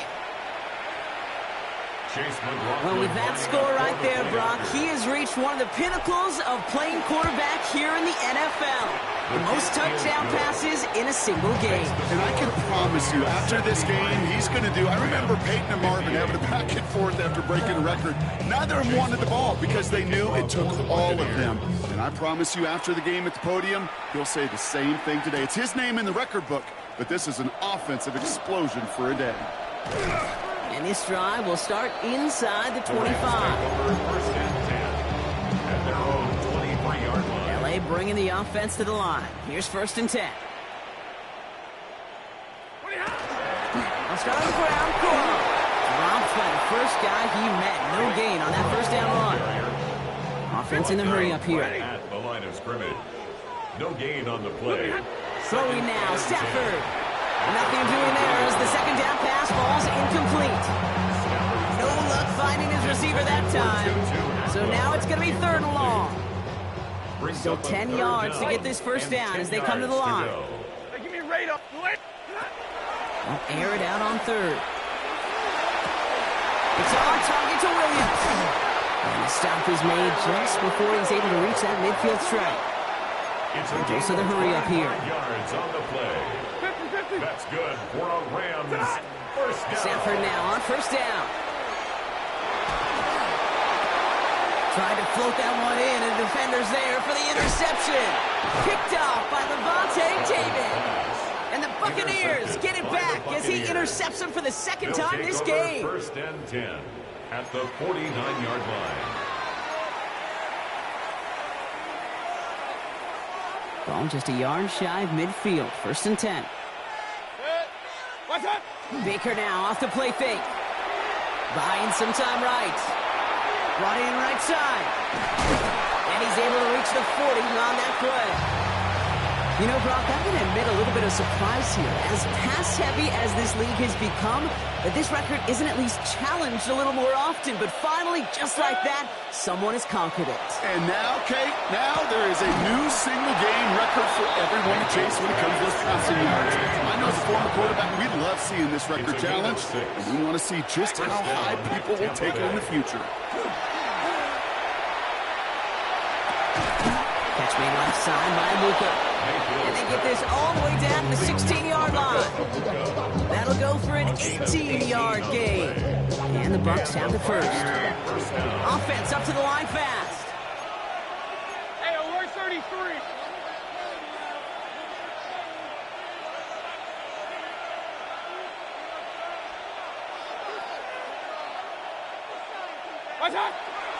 Well, with that score right there, Brock, he has reached one of the pinnacles of playing quarterback here in the NFL. The most touchdown passes in a single game. And I can promise you, after this game, he's going to do... I remember Peyton and Marvin having a back and forth after breaking a record. Neither of them wanted the ball because they knew it took all of them. And I promise you, after the game at the podium, he'll say the same thing today. It's his name in the record book, but this is an offensive explosion for a day. And this drive will start inside the 25. LA bringing the offense to the line. Here's first and 10. I'll start on the ground. Corum. Dropped by the first guy he met. No gain on that first down run. Offense in the hurry up here. At the line of scrimmage. No gain on the play. Throwing now, Stafford. Nothing doing there as the second down pass falls incomplete. No luck finding his receiver that time. So now it's going to be third and long. Still 10 yards to get this first down as they come to the line. They'll air it out on third. It's on target to Williams. And the stop is made just before he's able to reach that midfield strike. It goes to the hurry up here. Yards on the play. That's good for a Rams first down. Stafford now on first down. Tried to float that one in, and the defender's there for the interception. Picked off by Levante David. And the Buccaneers get it back as he intercepts him for the second time this game. First and 10 at the 49-yard line. Ball just a yard shy of midfield. First and 10. Baker now off the play fake. Buying some time right. Brought in right side. And he's able to reach the 40 on that play. You know, Brock, I'm going to admit a little bit of surprise here. As pass-heavy as this league has become, that this record isn't at least challenged a little more often. But finally, just like that, someone has conquered it. And now, Kate, now there is a new single-game record for everyone to chase when it comes to those passing yards. I know as a former quarterback, we love seeing this record challenge. And we want to see just how high people will take it in the future. Catch me left side by Luka. And they get this all the way down to the 16-yard line. That'll go for an 18-yard gain. And the Bucs have the first. Offense up to the line fast. Hey, we're 33.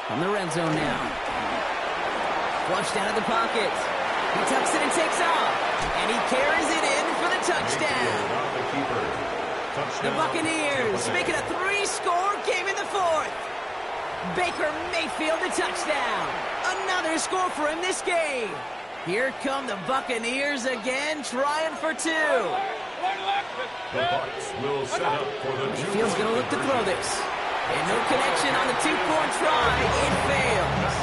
From the red zone now. Flushed out of the pocket. He tucks it and takes off. And he carries it in for the touchdown. The Buccaneers make it a 3-score game in the fourth. Baker Mayfield the touchdown. Another score for him this game. Here come the Buccaneers again, trying for two. The Bucs will set up for the Mayfield's going to look to throw this. And no connection on the two-point try. It fails.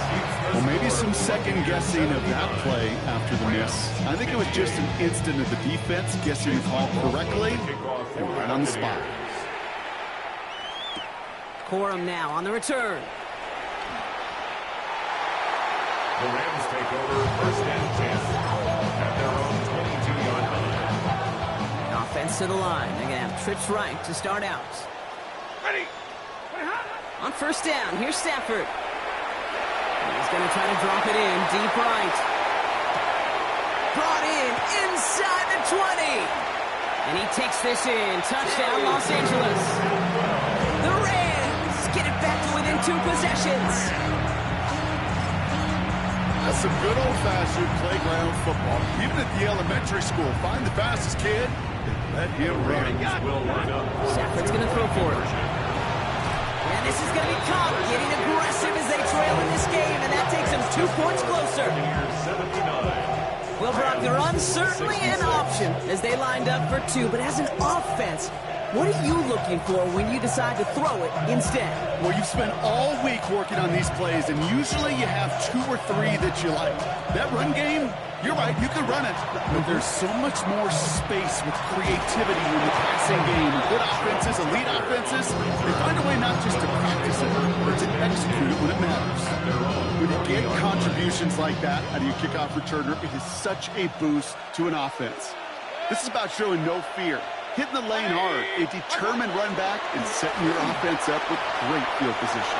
Well, maybe some second-guessing of that play after the miss. I think it was just an instant of the defense guessing the call correctly and right on the spot. Corum now on the return. The Rams take over first and 10 at their own 22-yard line. Offense to the line. They're going to have trips right to start out. Ready. On first down, here's Stafford. He's going to try to drop it in deep right. Brought in inside the 20. And he takes this in. Touchdown, Los Angeles. The Rams get it back to within 2 possessions. That's some good old-fashioned playground football. Even at the elementary school, find the fastest kid and let him run. Stafford's going to throw for it. And this is going to be caught, getting aggressive as they trail in this game, and that takes them 2 points closer. Well, Brock, the run certainly an option as they lined up for 2, but as an offense, what are you looking for when you decide to throw it instead? Well, you've spent all week working on these plays, and usually you have 2 or 3 that you like. That run game, you're right, you can run it, but there's so much more space with creativity in the passing game. Good offenses, elite offenses, they find a way not just to practice it, but to execute it when it matters. When you get contributions like that out of your kickoff returner, it is such a boost to an offense. This is about showing no fear, hitting the lane hard, a determined run back, and setting your offense up with great field position.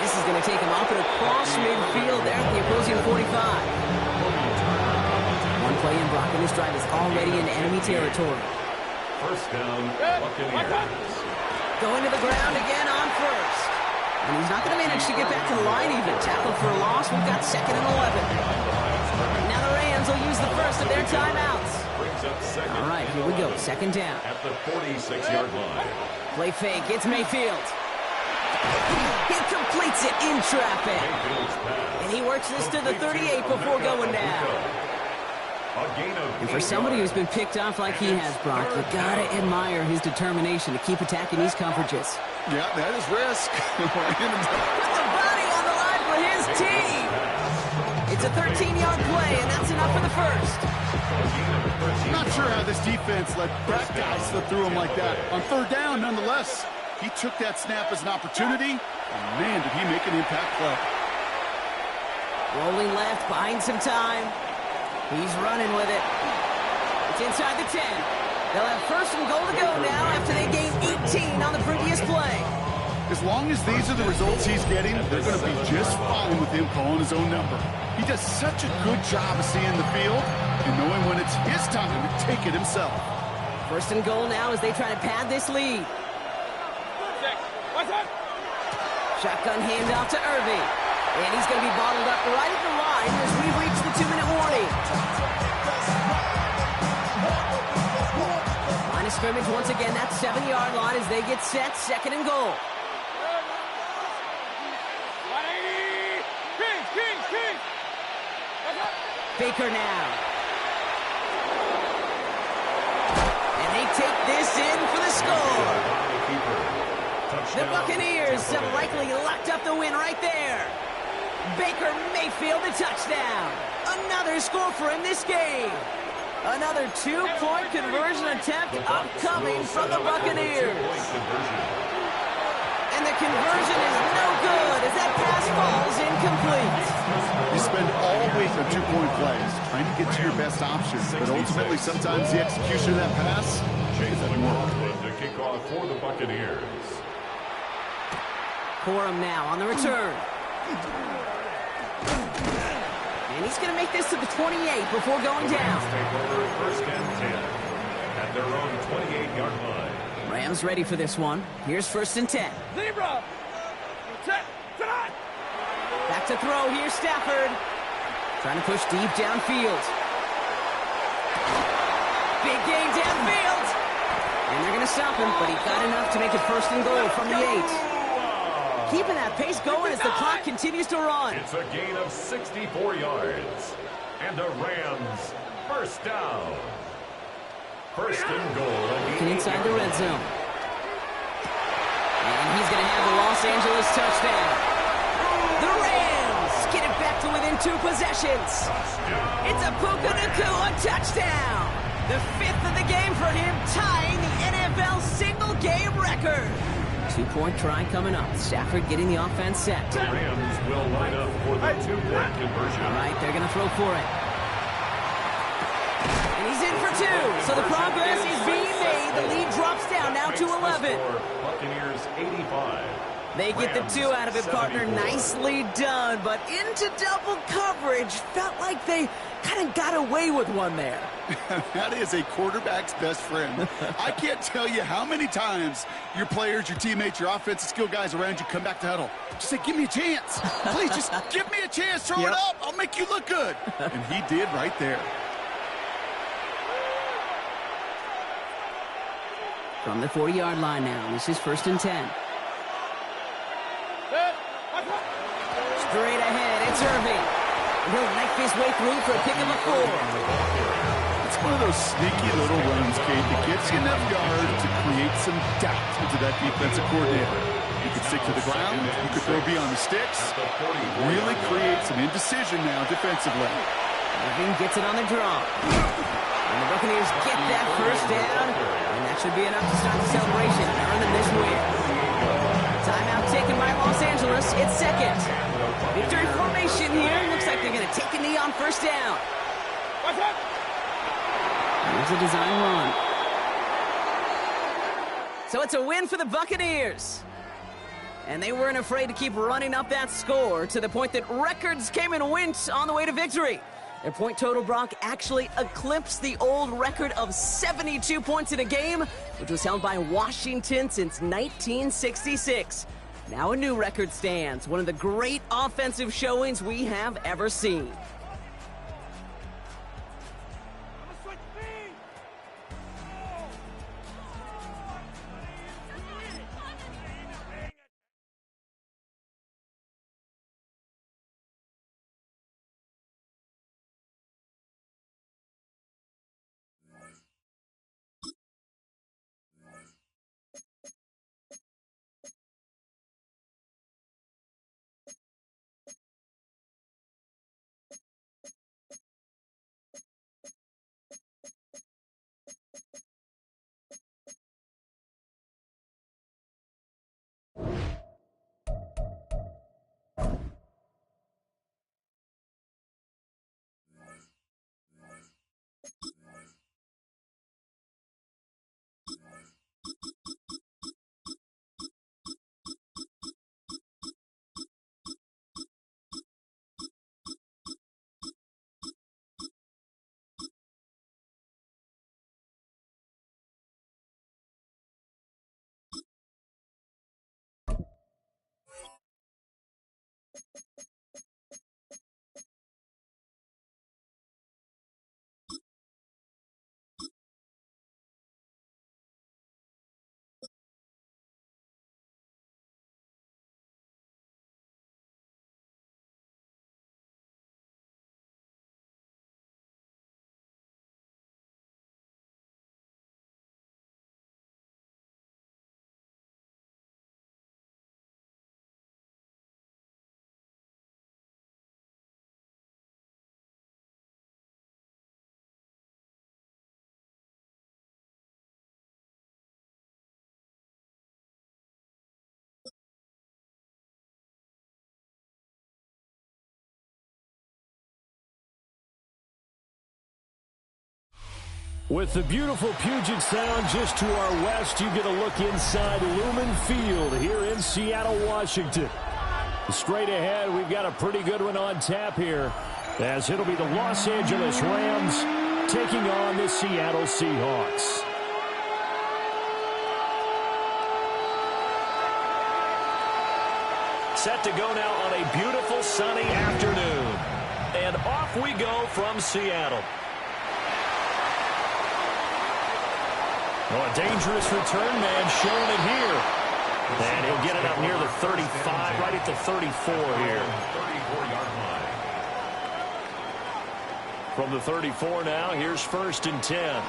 This is going to take him off and across midfield there at the opposing 45. One play in, Brock, and this drive is already in enemy territory. First down, Buccaneers. Going to the ground again on first. And he's not going to manage to get back to the line even. Tackled for a loss. We've got 2nd and 11. Now the Rams will use the first of their timeouts. All right, here we go. 2nd down. At the 46-yard line. Play fake. It's Mayfield. He completes it in traffic. And he works this to the 38 before going down. And for somebody who's been picked off like he has, Brock, you gotta admire his determination to keep attacking these coverages. Yeah, that is risk. With the body on the line for his team. It's a 13-yard play, and that's enough for the first. Not sure how this defense let that guy slip through him like that. On 3rd down, nonetheless, he took that snap as an opportunity, and man, did he make an impact play. Rolling left, buying some time. He's running with it. It's inside the 10. They'll have 1st and goal to go now after they gained 18 on the previous play. As long as these are the results he's getting, they're going to be just fine with him calling his own number. He does such a good job of seeing the field and knowing when it's his time to take it himself. First and goal now as they try to pad this lead. Shotgun handoff to Irving. And he's going to be bottled up right at the line as we reach the 2-minute warning. Line of scrimmage once again, that 7-yard line as they get set, second and goal. Baker now. And they take this in for the score. The Buccaneers have likely locked up the win right there. Baker Mayfield a touchdown. Another score for him this game. Another 2-point conversion attempt upcoming from the Buccaneers. And the conversion is no good as that pass falls incomplete. You spend all week on 2-point plays, trying to get to your best option, but ultimately sometimes the execution of that pass doesn't work. To kick off for the Buccaneers. Corum now on the return. And he's going to make this to the 28 before going down. Take over first and 10 at their own 28-yard line. Rams ready for this one. Here's first and 10. Zebra! Back to throw. Here's Stafford. Trying to push deep downfield. Big gain downfield. And they're going to stop him, but he got enough to make it first and goal from the 8. Keeping that pace going as the clock continues to run. It's a gain of 64 yards. And the Rams first down. First and goal. Inside the red zone. And he's going to have the Los Angeles touchdown. The Rams get it back to within 2 possessions. It's a Puka Nacua touchdown. The 5th of the game for him, tying the NFL single-game record. 2-point try coming up. Stafford getting the offense set. The Rams will line up for the 2-point conversion. All right, they're going to throw for it. And he's in for 2. So the progress is being made. The lead drops down now to 11. Buccaneers 85. They get the 2 out of it, partner. Nicely done. But into double coverage. Felt like they kind of got away with one there. That is a quarterback's best friend. I can't tell you how many times your players, your teammates, your offensive skill guys around you come back to huddle. Just say, give me a chance. Please, just give me a chance. Throw it up. I'll make you look good. And he did right there. From the 40-yard line now, this is first and 10. Straight ahead, it's Irving. He'll knife his way through for a pick of a 4. It's one of those sneaky little runs, Kate, that gets you enough yards to create some doubt into that defensive coordinator. You can stick to the ground, you can throw beyond the sticks, really create some indecision now defensively. Irving gets it on the draw. And the Buccaneers get that first down, and that should be enough to start the celebration and earn them this win. Timeout taken by Los Angeles. It's second. Victory formation here. Looks like they're going to take a knee on first down. Here's a design run. So it's a win for the Buccaneers. And they weren't afraid to keep running up that score to the point that records came and went on the way to victory. Their point total, Brock, actually eclipsed the old record of 72 points in a game, which was held by Washington since 1966. Now a new record stands, one of the great offensive showings we have ever seen. With the beautiful Puget Sound just to our west, you get a look inside Lumen Field here in Seattle, Washington. Straight ahead, we've got a pretty good one on tap here, as it'll be the Los Angeles Rams taking on the Seattle Seahawks. Set to go now on a beautiful sunny afternoon. And off we go from Seattle. Oh, a dangerous return man showing it here. And he'll get it up near the 35, right at the 34 here. 34-yard line. From the 34 now, here's 1st and 10.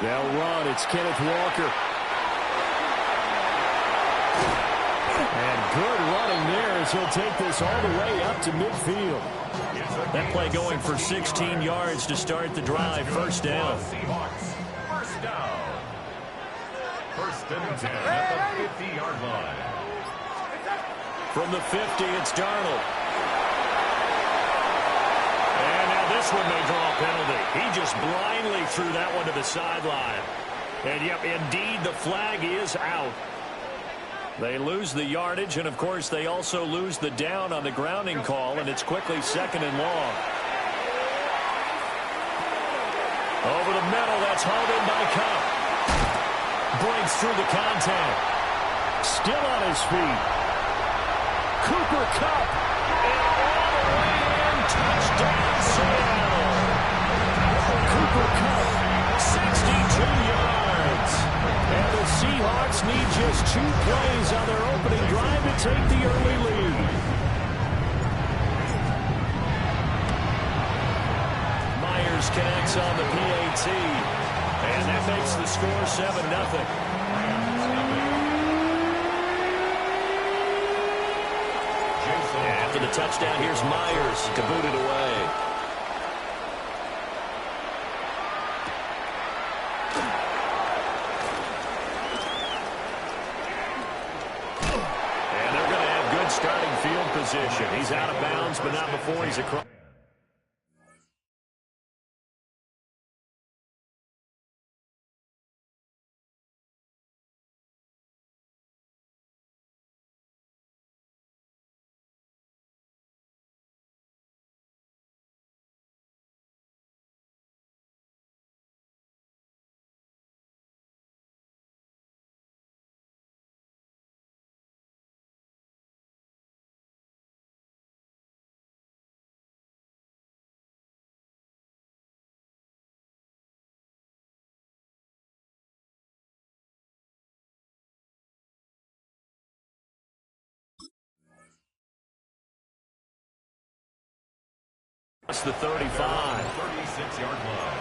They'll run. It's Kenneth Walker. And good running there as he'll take this all the way up to midfield. That play going for 16 yards to start the drive. 1st down. Seahawks, 1st down. 1st and 10 at the 50-yard line. From the 50, it's Darnold. And now this one may draw a penalty. He just blindly threw that one to the sideline. And, yep, indeed, the flag is out. They lose the yardage, and, of course, they also lose the down on the grounding call, and it's quickly 2nd and long. Over the middle, that's hauled in by Kupp. Breaks through the contact. Still on his feet. Cooper Kupp. And all the way in. Touchdown, Seattle. Cooper Kupp, 62 yards. And the Seahawks need just 2 plays on their opening drive to take the early lead. Myers connects on the PAT. And that makes the score 7-0. After the touchdown, here's Myers to boot it away. And they're going to have good starting field position. He's out of bounds, but not before he's across. That's the 35. 36-yard line.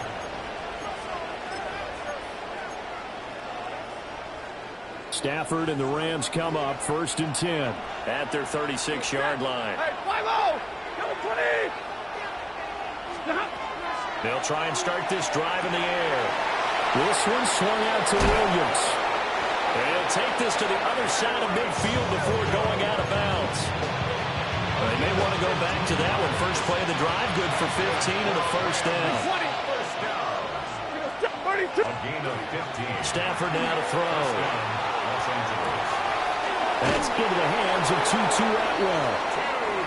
Stafford and the Rams come up 1st and 10 at their 36-yard line. Hey, 5-0! Number 20! They'll try and start this drive in the air. This one swung out to Williams. And he'll take this to the other side of midfield before going out of bounds. They may want to go back to that one. First play of the drive, good for 15 and a 1st down. 1st down. A gain of 15. Stafford now to throw. Los Angeles. That's into the hands of Tutu Atwell.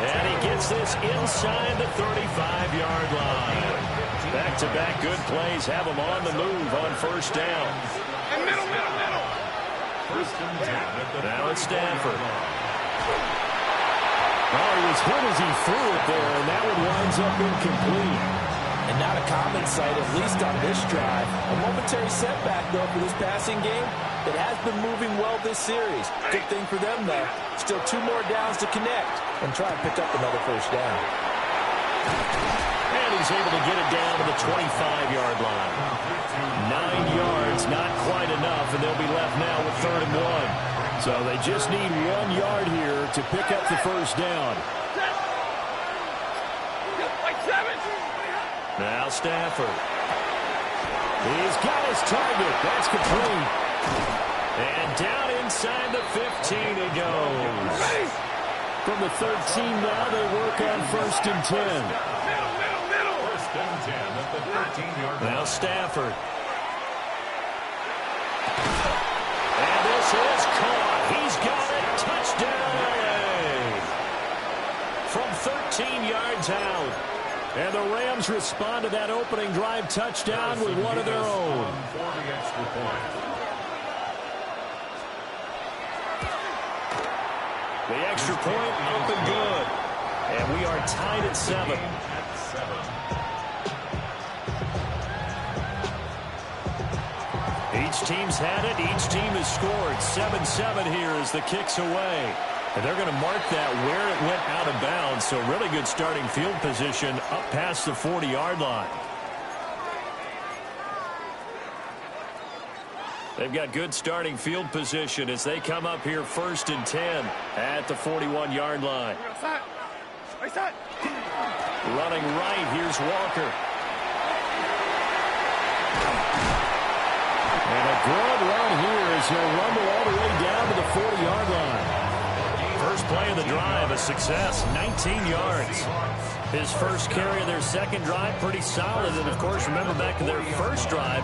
And he gets this inside the 35-yard line. Back-to-back good plays have him on the move on 1st down. And middle. 1st and 10 at the now it's Stafford. Oh, he was hit as he threw it there, and that one winds up incomplete. And not a common sight, at least on this drive. A momentary setback, though, for this passing game. It has been moving well this series. Good thing for them, though. Still 2 more downs to connect and try and pick up another 1st down. And he's able to get it down to the 25-yard line. 9 yards, not quite enough, and they'll be left now with 3rd and 1. So they just need 1 yard here to pick up the 1st down. Now Stafford. He's got his target. That's complete. And down inside the 15 he goes. From the 13 now, they work on 1st and 10. First and 10 at the 13-yard line. Now Stafford. And this is caught. He's got it. Touchdown. From 13 yards out. And the Rams respond to that opening drive touchdown with one of their own. For the extra point. The extra point up and good. And we are tied at 7. Each team's had it. Each team has scored. 7-7 here as the kick's away. And they're going to mark that where it went out of bounds. So really good starting field position up past the 40-yard line. They've got good starting field position as they come up here 1st and 10 at the 41-yard line. Running right, here's Walker. And a good run here as he'll rumble all the way down to the 40-yard line. First play of the drive, a success, 19 yards. His first carry of their second drive, pretty solid. And, of course, remember back to their first drive,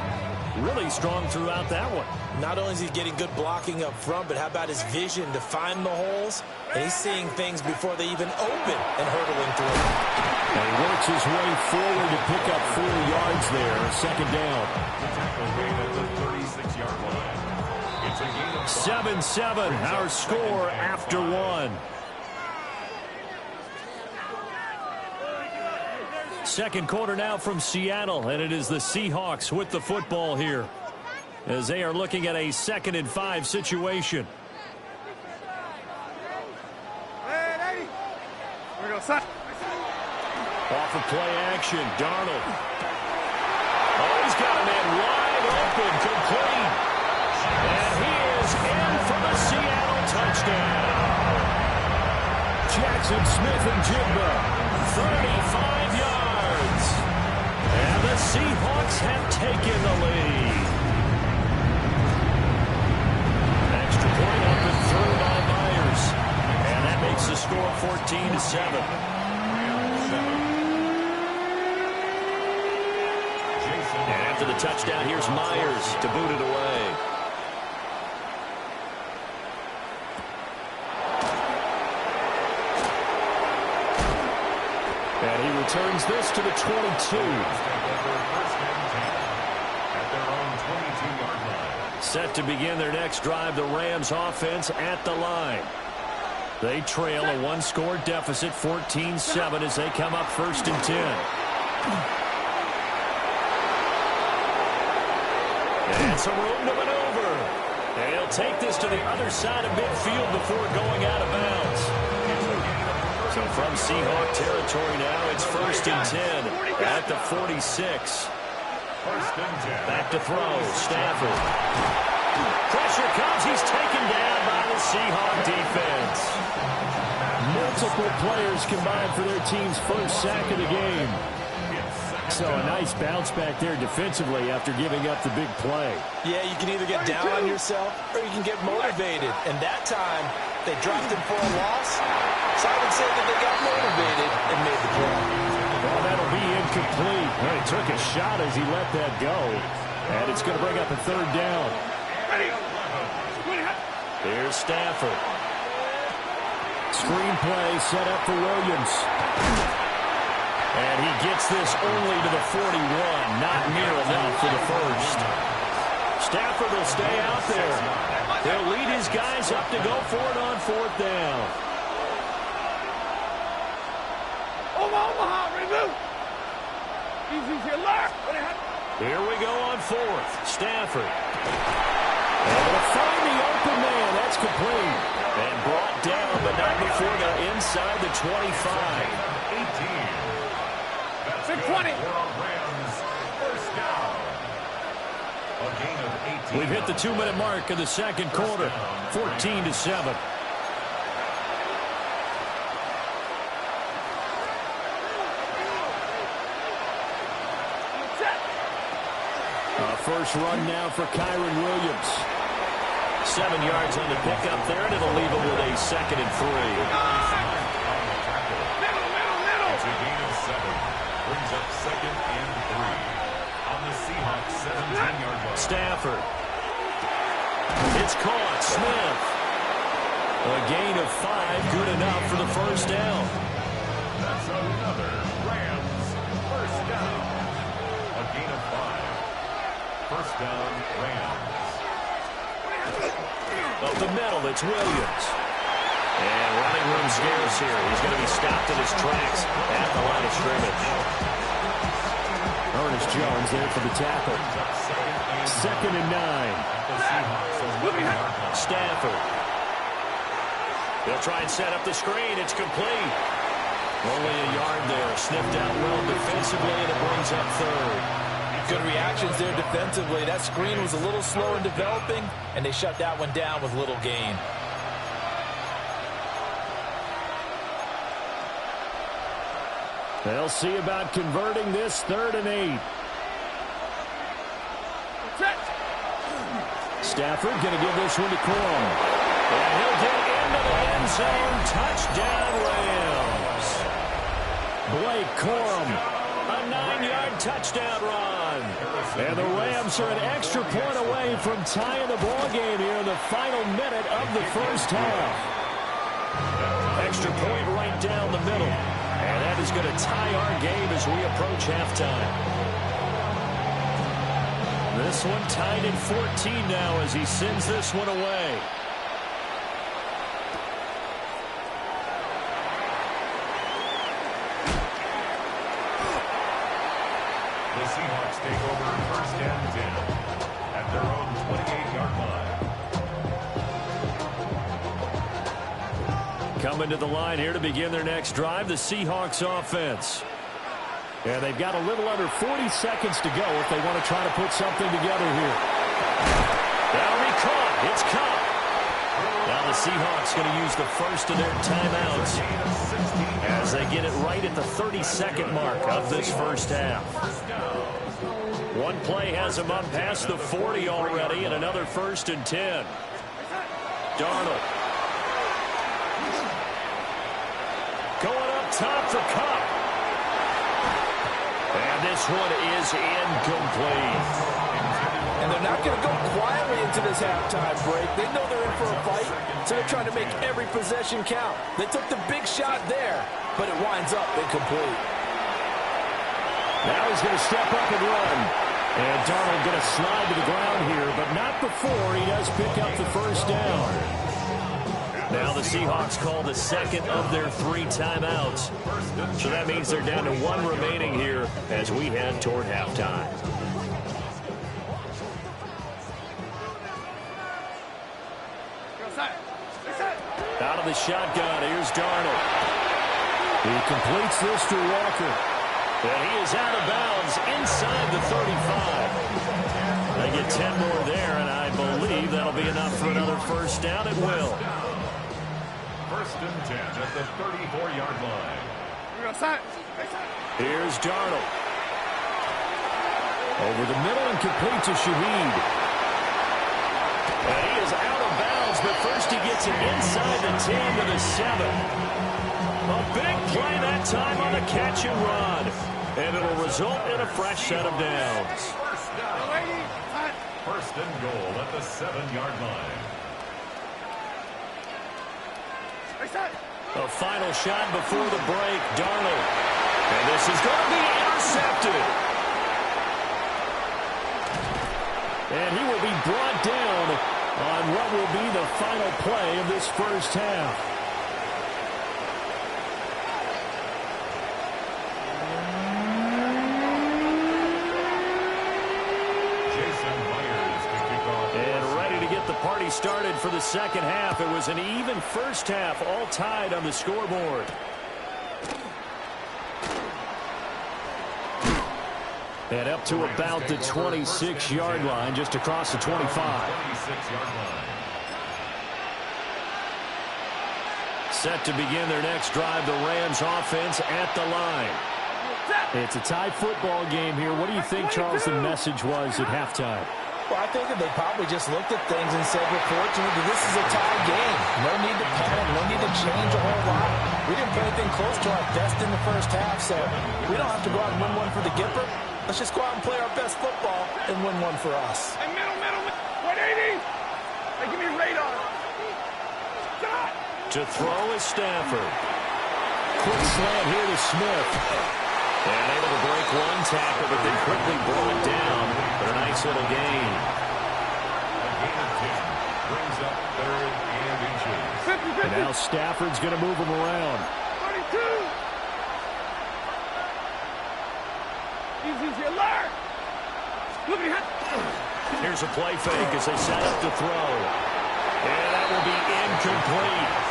really strong throughout that one. Not only is he getting good blocking up front, but how about his vision to find the holes? And he's seeing things before they even open and hurdling through. And he works his way forward to pick up 4 yards there, second down. The tackle made at the 36-yard line. It's a gain of 7-7, our score after 1. Second quarter now from Seattle, and it is the Seahawks with the football here as they are looking at a 2nd and 5 situation. Off of play action, Darnold. Oh, he's got a man wide open, complete. And he is in for the Seattle touchdown. Jackson Smith and Jigba, 35 yards. And the Seahawks have taken the lead. Extra point up and through by Myers. And that makes the score 14-7. And after the touchdown, here's Myers to boot it away. And he returns this to the 22. Set to begin their next drive, the Rams offense at the line. They trail a 1-score deficit, 14-7, as they come up 1st and 10. And some room to maneuver. And he'll take this to the other side of midfield before going out of bounds. So from Seahawk territory now, it's 1st and 10 at the 46. Back to throw, Stafford. Pressure comes, he's taken down by the Seahawk defense. Multiple players combined for their team's first sack of the game. So a nice bounce back there defensively after giving up the big play. Yeah, you can either get down on yourself or you can get motivated. And that time, they dropped him for a loss. So I would say that they got motivated and made the play. Well, that'll be incomplete. Well, he took a shot as he let that go. And it's going to bring up a 3rd down. Here's Stafford. Screenplay set up for Williams. And he gets this only to the 41. Not near enough for the first. Stafford will stay out there. He'll lead his guys up to go for it on 4th down. Here we go on 4th. Stafford. Able to find the open man. That's complete. And brought down, but not before the inside the 25. 20. We've hit the 2-minute mark of the second quarter. 14-7. First run now for Kyren Williams. 7 yards on the pickup there, and it'll leave him with a 2nd and 3. 7. Brings up 2nd and 3. On the Seahawks 17-yard line. Stafford. It's caught. Smith. A gain of 5, good enough for the first down. That's another Rams first down. A gain of 5. First down, Rams. Up the middle, it's Williams. And running room scarce here. He's going to be stopped in his tracks at the line of scrimmage. Ernest Jones there for the tackle. 2nd and 9. Stafford. They'll try and set up the screen. It's complete. Only a yard there. Sniffed out well defensively, and it brings up 3rd. Good reactions there defensively. That screen was a little slow in developing, and they shut that one down with little gain. They'll see about converting this 3rd and 8. Stafford going to give this one to Corum. And he'll get into the end zone. Touchdown, Rams. Blake Corum, a 9-yard touchdown run. And the Rams are an extra point away from tying the ball game here in the final minute of the first half. Extra point right down the middle. And that is going to tie our game as we approach halftime. This one tied at 14 now as he sends this one away. The Seahawks take over first and 10 at their own 28-yard line. Coming to the line here to begin their next drive, the Seahawks offense. And they've got a little under 40 seconds to go if they want to try to put something together here. That'll be caught. It's caught. Now the Seahawks going to use the first of their timeouts as they get it right at the 32nd mark of this first half. One play has them up past the 40 already, and another 1st and 10. Darnold. Going up top for Kupp. And this one is incomplete. And they're not going to go quietly into this halftime break. They know they're in for a fight, so they're trying to make every possession count. They took the big shot there, but it winds up incomplete. Now he's going to step up and run. And Darnold going to slide to the ground here, but not before he does pick up the first down. Now the Seahawks call the second of their 3 timeouts. So that means they're down to 1 remaining here as we head toward halftime. Out of the shotgun, here's Darnold. He completes this to Walker. And he is out of bounds inside the 35. They get 10 more there, and I believe that'll be enough for another first down. It will. 1st and 10 at the 34-yard line. Here's Darnold. Over the middle and complete to Shaheed. And he is out of bounds, but first he gets it inside the 10 to the 7. A big play that time on the catch and run. And it'll result in a fresh set of downs. First and goal at the 7-yard line. A final shot before the break, Darnold. And this is going to be intercepted. And he will be brought down on what will be the final play of this first half. Party started for the second half. It was an even first half, all tied on the scoreboard. And up to about the 26-yard line, just across the 25. 26-yard line. Set to begin their next drive, the Rams offense at the line. It's a tie football game here. What do you think, Charles, the message was at halftime? Well, I think that they probably just looked at things and said, we're fortunate that this is a tie game. No need to panic, no need to change a whole lot. We didn't play anything close to our best in the first half, so we don't have to go out and win one for the Gipper. Let's just go out and play our best football and win one for us. Hey, middle. 180. Hey, give me radar. Stop. To throw is Stafford. Quick slant here to Smith. And able to break one tackle, but they quickly brought it down. But a nice little gain. A gain of 10 brings up 3rd and inches. 50. And now Stafford's going to move him around. 32. Easy, alert. Look at him. Here's a play fake as they set up to throw. And that will be incomplete.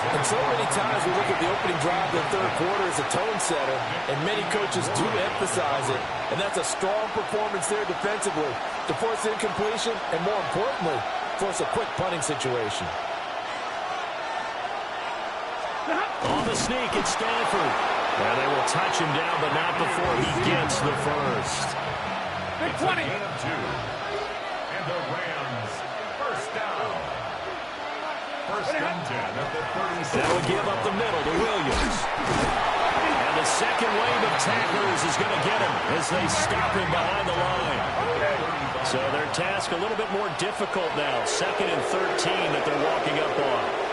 And so many times we look at the opening drive of the third quarter as a tone setter, and many coaches do emphasize it. And that's a strong performance there defensively to force incompletion and, more importantly, force a quick punting situation. On the sneak, it's Stafford. And they will touch him down, but not before he gets the first. Big 20. Gain of 2. And the Rams, first down. First and 10 at the 36. That will give up the middle to Williams. And the second wave of tacklers is going to get him as they stop him behind the line. So their task a little bit more difficult now. 2nd and 13 that they're walking up on.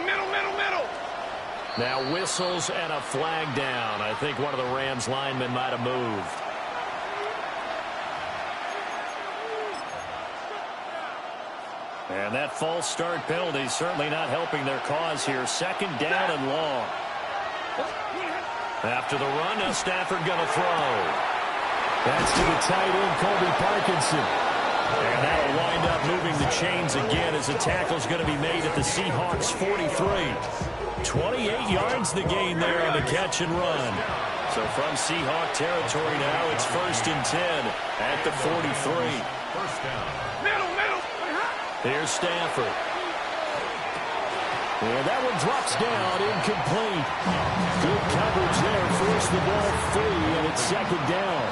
Middle. Now whistles and a flag down. I think one of the Rams linemen might have moved. And that false start penalty certainly not helping their cause here. 2nd down and long. After the run, now Stafford going to throw. That's to the tight end, Colby Parkinson. And that will wind up moving the chains again as the tackle's going to be made at the Seahawks 43. 28 yards the gain there on the catch and run. So from Seahawk territory now, it's 1st and 10 at the 43. First down. Middle. Here's Stafford. And that one drops down, incomplete. Good coverage there, forced the ball free, and it's 2nd down.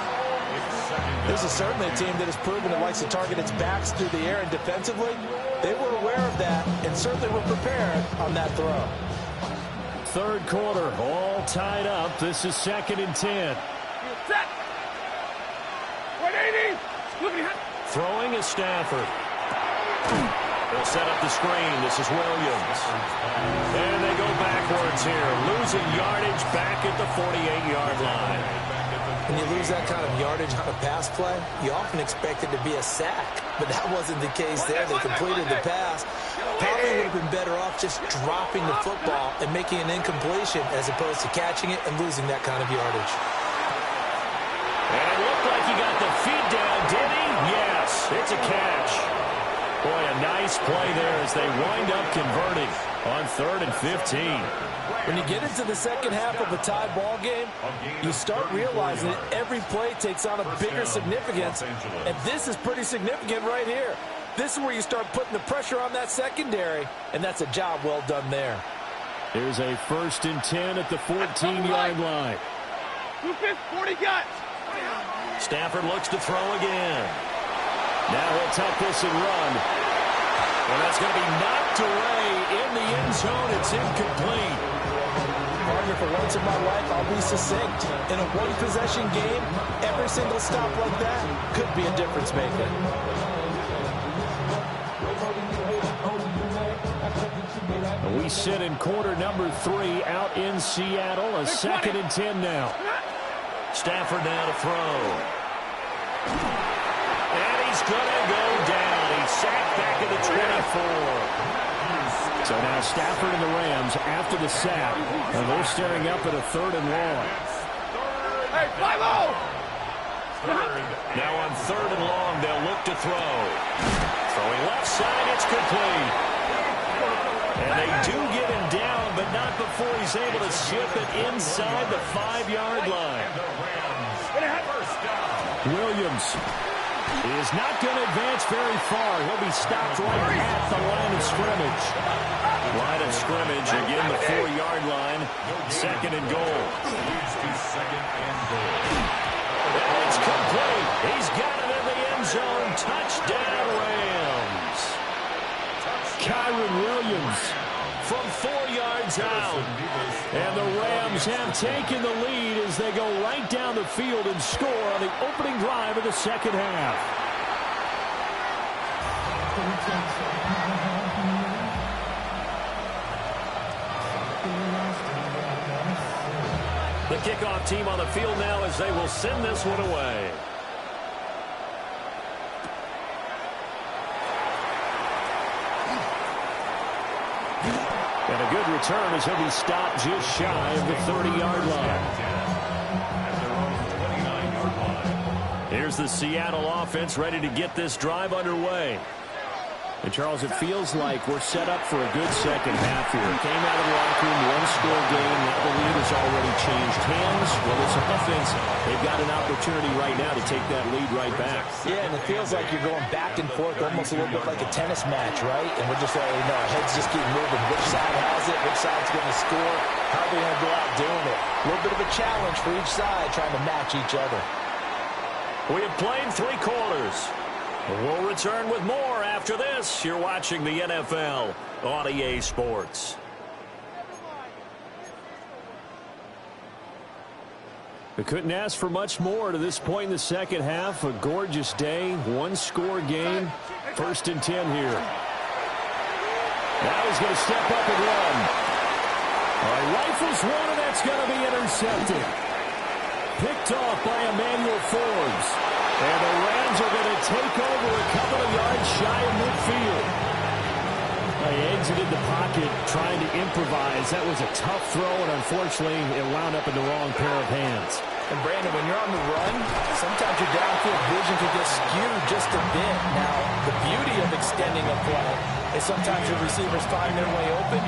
This is certainly a team that has proven it likes to target its backs through the air, and defensively, they were aware of that and certainly were prepared on that throw. 3rd quarter, all tied up. This is 2nd and 10. Set. 180. Throwing is Stafford. They'll set up the screen. This is Williams. And they go backwards here, losing yardage back at the 48-yard line. When you lose that kind of yardage on a pass play, you often expect it to be a sack. But that wasn't the case there. They completed the pass. Probably would have been better off just dropping the football and making an incompletion as opposed to catching it and losing that kind of yardage. And it looked like he got the feet down, did he? Yes, it's a catch. Boy, a nice play there as they wind up converting on 3rd and 15. When you get into the second half of a tie ball game, you start realizing that every play takes on a bigger significance, and this is pretty significant right here. This is where you start putting the pressure on that secondary, and that's a job well done there. Here's a 1st and 10 at the 14-yard line. 40 guts. Stafford looks to throw again. Now he'll tuck this and run. And that's going to be knocked away in the end zone. It's incomplete. Partner, for once in my life, I'll be succinct. In a one-possession game, every single stop like that could be a difference maker. We sit in quarter number 3 out in Seattle. A 2nd and 10 now. Stafford now to throw. And he's going to go down. He's sacked back at the 24. So now Stafford and the Rams after the sack. And they're staring up at a 3rd and long. Hey, 5-0! Now on 3rd and long, they'll look to throw. Throwing left side, it's complete. And they do get him down, but not before he's able to ship it inside the 5-yard line. Williams He is not going to advance very far. He'll be stopped right at the line of scrimmage. Line of scrimmage, again, the 4-yard line. Second and goal. It's complete. He's got it in the end zone. Touchdown, Rams. Kyren Williams from 4 yards out. And the Rams have taken the lead as they go right down the field and score on the opening drive of the second half. The kickoff team on the field now as they will send this one away. And a good return as he'll be stopped just shy of the 30-yard line. Here's the Seattle offense ready to get this drive underway. And, Charles, it feels like we're set up for a good second half here. Came out of the locker room, one-score game. That the lead has already changed hands. Well, this offense, they've got an opportunity right now to take that lead right back. Yeah, and it feels like you're going back and forth, almost a little bit like a tennis match, right? And we're just letting you know, our heads just keep moving. Which side has it? Which side's going to score? How are they going to go out doing it? A little bit of a challenge for each side, trying to match each other. We have played 3 quarters. We'll return with more after this. You're watching the NFL on EA Sports. We couldn't ask for much more to this point in the second half. A gorgeous day, one-score game. 1st and 10 here. Now he's going to step up and run. Rifles one, and that's going to be intercepted. Picked off by Emmanuel Forbes. And the Rams are going to take over a couple of yards shy of midfield. They exited the pocket trying to improvise. That was a tough throw, and unfortunately, it wound up in the wrong pair of hands. And, Brandon, when you're on the run, sometimes your downfield vision can get skewed just a bit. Now, the beauty of extending a play is sometimes your receivers find their way open,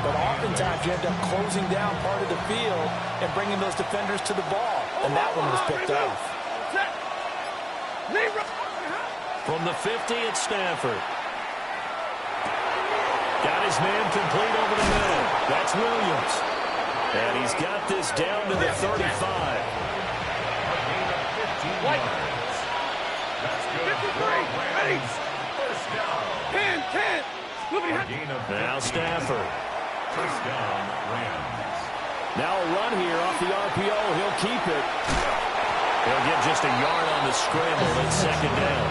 but oftentimes you end up closing down part of the field and bringing those defenders to the ball. And that one was picked off. From the 50, it's Stafford. Got his man complete over the middle. That's Williams. And he's got this down to the 35. That's good. 53. Ready. First down. 10. Now Stafford. First down, Rams. Now a run here off the RPO. He'll keep it. He'll get just a yard on the scramble. That's second down.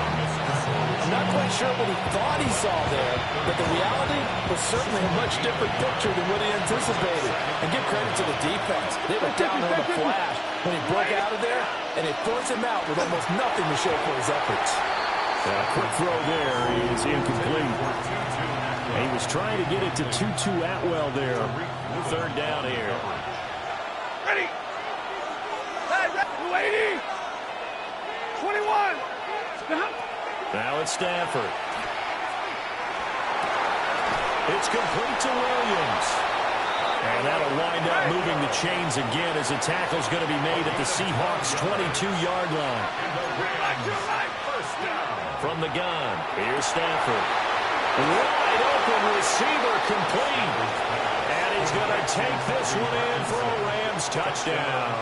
I'm not quite sure what he thought he saw there, but the reality was certainly a much different picture than what he anticipated. And give credit to the defense. They were down on the flash when he broke out of there, and they forced him out with almost nothing to show for his efforts. Quick throw there is incomplete. He was trying to get it to Tutu Atwell there. Third down here. Ready. 280. 21. Now it's Stafford. It's complete to Williams. And that'll wind up moving the chains again as a tackle's going to be made at the Seahawks' 22-yard line. From the gun, here's Stafford. Wide open receiver complete. And he's going to take this one in for a Rams touchdown.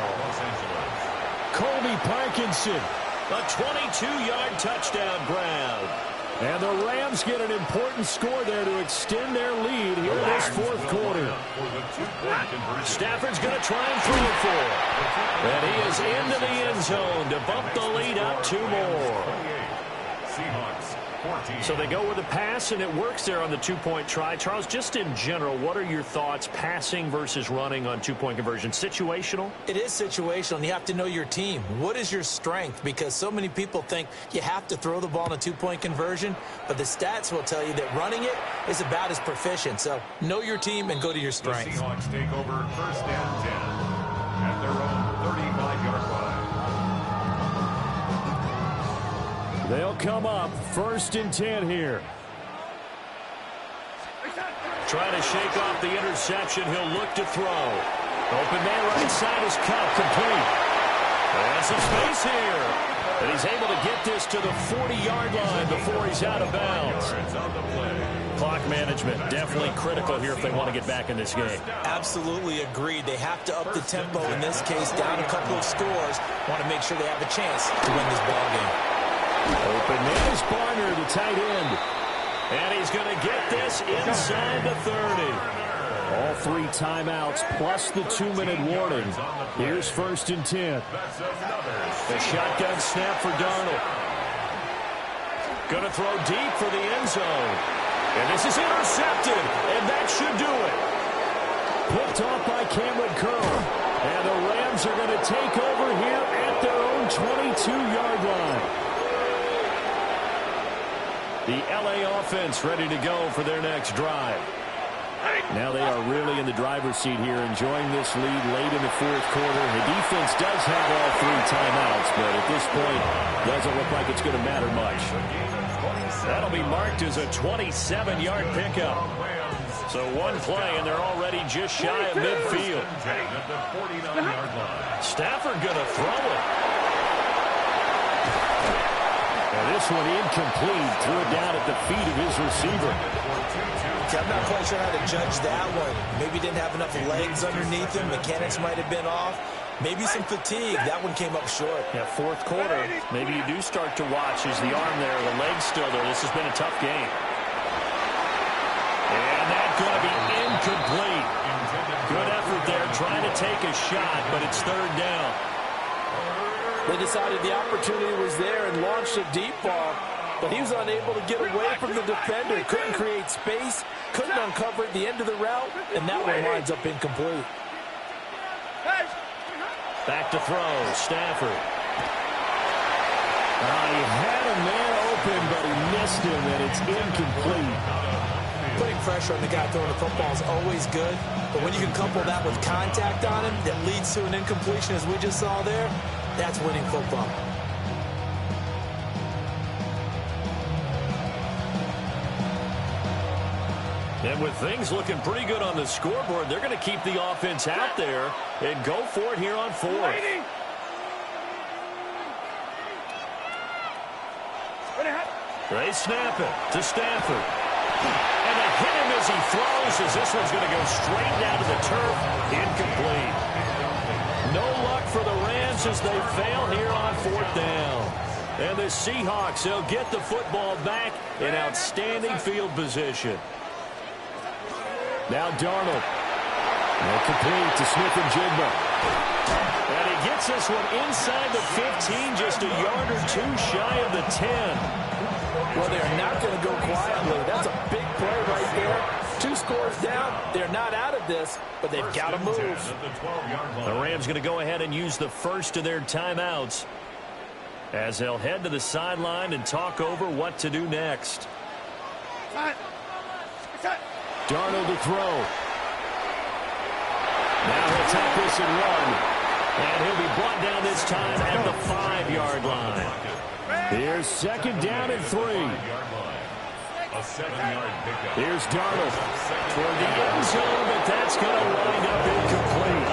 Colby Parkinson, a 22-yard touchdown grab. And the Rams get an important score there to extend their lead here in this 4th quarter. Stafford's going to try and throw it for it. And he is into the end zone to bump the lead up 2 more. Seahawks 14. So they go with a pass, and it works there on the 2-point try. Charles, just in general, what are your thoughts passing versus running on 2-point conversion? Situational? It is situational, and you have to know your team. What is your strength? Because so many people think you have to throw the ball in a 2-point conversion, but the stats will tell you that running it is about as proficient. So know your team and go to your strength. The Seahawks take over 1st and 10 at their own 35-yard line. They'll come up 1st and 10 here. Trying to shake off the interception. He'll look to throw. Open man right side is cut. Complete. There's some space here. And he's able to get this to the 40-yard line before he's out of bounds. Clock management definitely critical here if they want to get back in this game. Absolutely agreed. They have to up the tempo in this case, down a couple of scores. Want to make sure they have a chance to win this ball game. Open man is Barner, the tight end. And he's going to get this inside the 30. All 3 timeouts plus the 2-minute warning. Here's 1st and 10. The shotgun snap for Darnold. Going to throw deep for the end zone. And this is intercepted, and that should do it. Picked off by Cameron Curl. And the Rams are going to take over here at their own 22-yard line. The LA offense ready to go for their next drive. Now they are really in the driver's seat here, enjoying this lead late in the 4th quarter. The defense does have all 3 timeouts, but at this point, doesn't look like it's going to matter much. That'll be marked as a 27-yard pickup. So 1 play, and they're already just shy of midfield. Stafford going to throw it. And this one incomplete. Threw it down at the feet of his receiver. I'm not quite sure how to judge that one. Maybe didn't have enough legs underneath him. Mechanics might have been off. Maybe some fatigue. That one came up short. Yeah, 4th quarter. Maybe you do start to watch. Is the arm there, the leg's still there? This has been a tough game. And that's going to be incomplete. Good effort there trying to take a shot, but it's 3rd down. They decided the opportunity was there and launched a deep ball, but he was unable to get away from the defender. Couldn't create space, couldn't uncover at the end of the route, and that one winds up incomplete. Back to throw, Stafford. He had a man open, but he missed him, and it's incomplete. Putting pressure on the guy throwing the football is always good, but when you can couple that with contact on him that leads to an incompletion, as we just saw there, that's winning football. And with things looking pretty good on the scoreboard, they're going to keep the offense out there and go for it here on 4th. They snap it to Stafford. And they hit him as he throws, as this one's going to go straight down to the turf. Incomplete. No luck for the Rams as they fail here on 4th down. And the Seahawks, they'll get the football back in outstanding field position. Now Darnold. Complete to Smith-Njigba. And he gets this one inside the 15, just a yard or 2 shy of the 10. Well, they're not going to go quietly. That's a big play right there. 2 scores down. They're not out of this, but they've got to move. The Rams going to go ahead and use the first of their timeouts as they'll head to the sideline and talk over what to do next. Darnold to throw. Now he'll take this and run. And he'll be brought down this time at the 5-yard line. Here's 2nd down and 3. Here's Darnold toward the end zone, but that's going to wind up incomplete.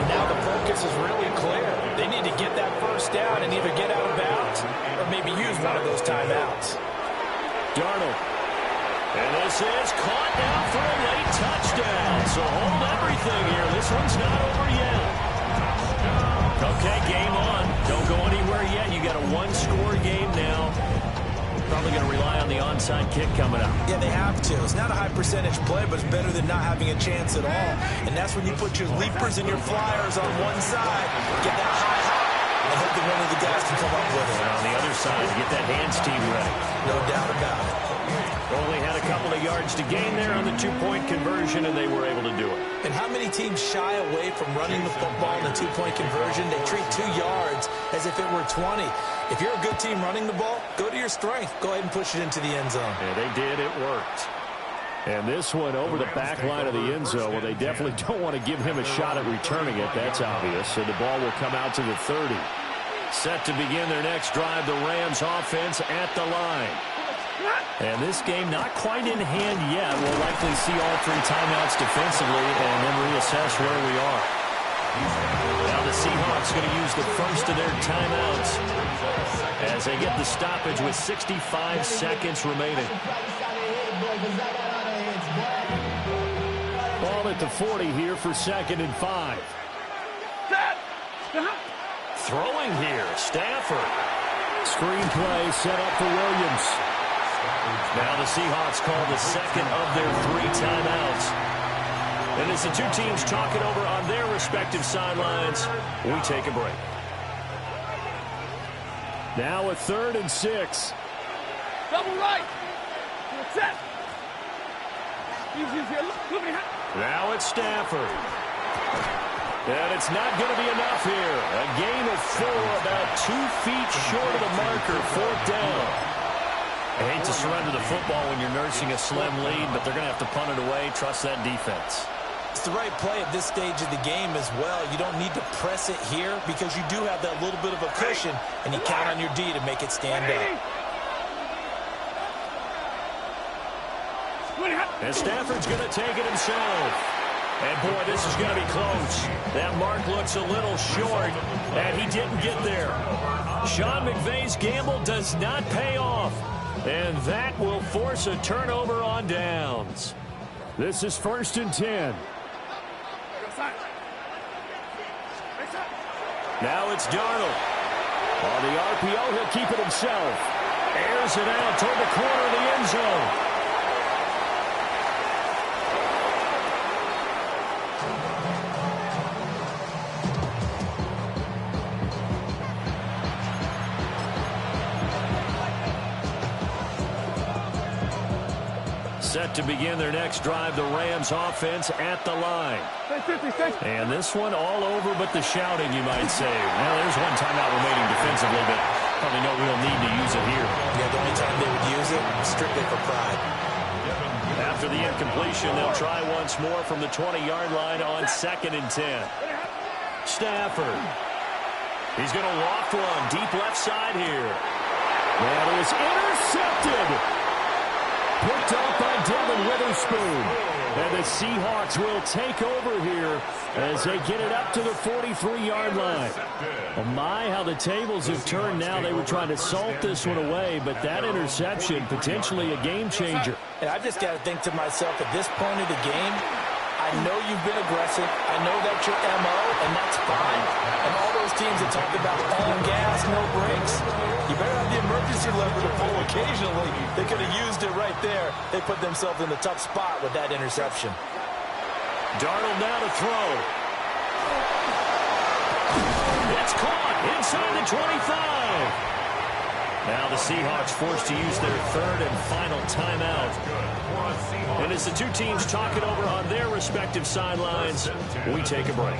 Now the focus is really clear. They need to get that 1st down and either get out of bounds or maybe use one of those timeouts. Darnold. And this is caught now for a late touchdown. So hold everything here. This one's not over yet. Okay, game on. Don't go anywhere yet. You got a 1-score game now. Probably going to rely on the onside kick coming up. Yeah, they have to. It's not a high percentage play, but it's better than not having a chance at all. And that's when you put your leapers and your flyers on one side, get that high, and hope that one of the guys can come up with it. And on the other side, get that hands team ready. No doubt about it. Only had a couple of yards to gain there on the 2-point conversion, and they were able to do it. And how many teams shy away from running the football in the 2-point conversion? They treat 2 yards as if it were 20. If you're a good team running the ball, go to your strength. Go ahead and push it into the end zone. Yeah, they did. It worked. And this one over the back line of the end zone. Well, they definitely don't want to give him a shot at returning it. That's obvious. So the ball will come out to the 30. Set to begin their next drive, the Rams offense at the line. And this game not quite in hand yet. We'll likely see all 3 timeouts defensively and then reassess where we are. Now the Seahawks going to use the first of their timeouts as they get the stoppage with 65 seconds remaining. Ball at the 40 here for 2nd and 5. Throwing here, Stafford. Screenplay set up for Williams. Now the Seahawks call the second of their 3 timeouts. And as the two teams talk it over on their respective sidelines, we take a break. Now a 3rd and 6. Double right. Set. Now it's Stafford. And it's not going to be enough here. A gain of 4, about 2 feet short of the marker, 4th down. I hate to surrender the football when you're nursing a slim lead, but they're going to have to punt it away. Trust that defense. It's the right play at this stage of the game as well. You don't need to press it here because you do have that little bit of a cushion, and you count on your D to make it stand up. And Stafford's going to take it himself. And, boy, this is going to be close. That mark looks a little short, and he didn't get there. Sean McVay's gamble does not pay off, and that will force a turnover on downs. This is 1st and 10. Now it's Darnold. On the RPO, he'll keep it himself. Airs it out toward the corner of the end zone. Set to begin their next drive, the Rams offense at the line. And this one all over but the shouting, you might say. Well, there's one timeout remaining defensively, but probably no real need to use it here. Yeah, the only time they would use it, strictly for pride. After the incompletion, they'll try once more from the 20-yard line on 2nd and 10. Stafford. He's going to loft one deep left side here. That is intercepted. Picked off by Devin Witherspoon. And the Seahawks will take over here as they get it up to the 43-yard line. Oh my, how the tables have turned now. They were trying to salt this one away, but that interception, potentially a game changer. And I just got to think to myself, at this point of the game, I know you've been aggressive. I know that's your MO, and that's fine. And all those teams that talk about all gas, no brakes, you better have the emergency lever to pull occasionally. They could have used it right there. They put themselves in a tough spot with that interception. Darnold now to throw. It's caught inside the 25. Now the Seahawks forced to use their 3rd and final timeout. And as the two teams talk it over on their respective sidelines, we take a break.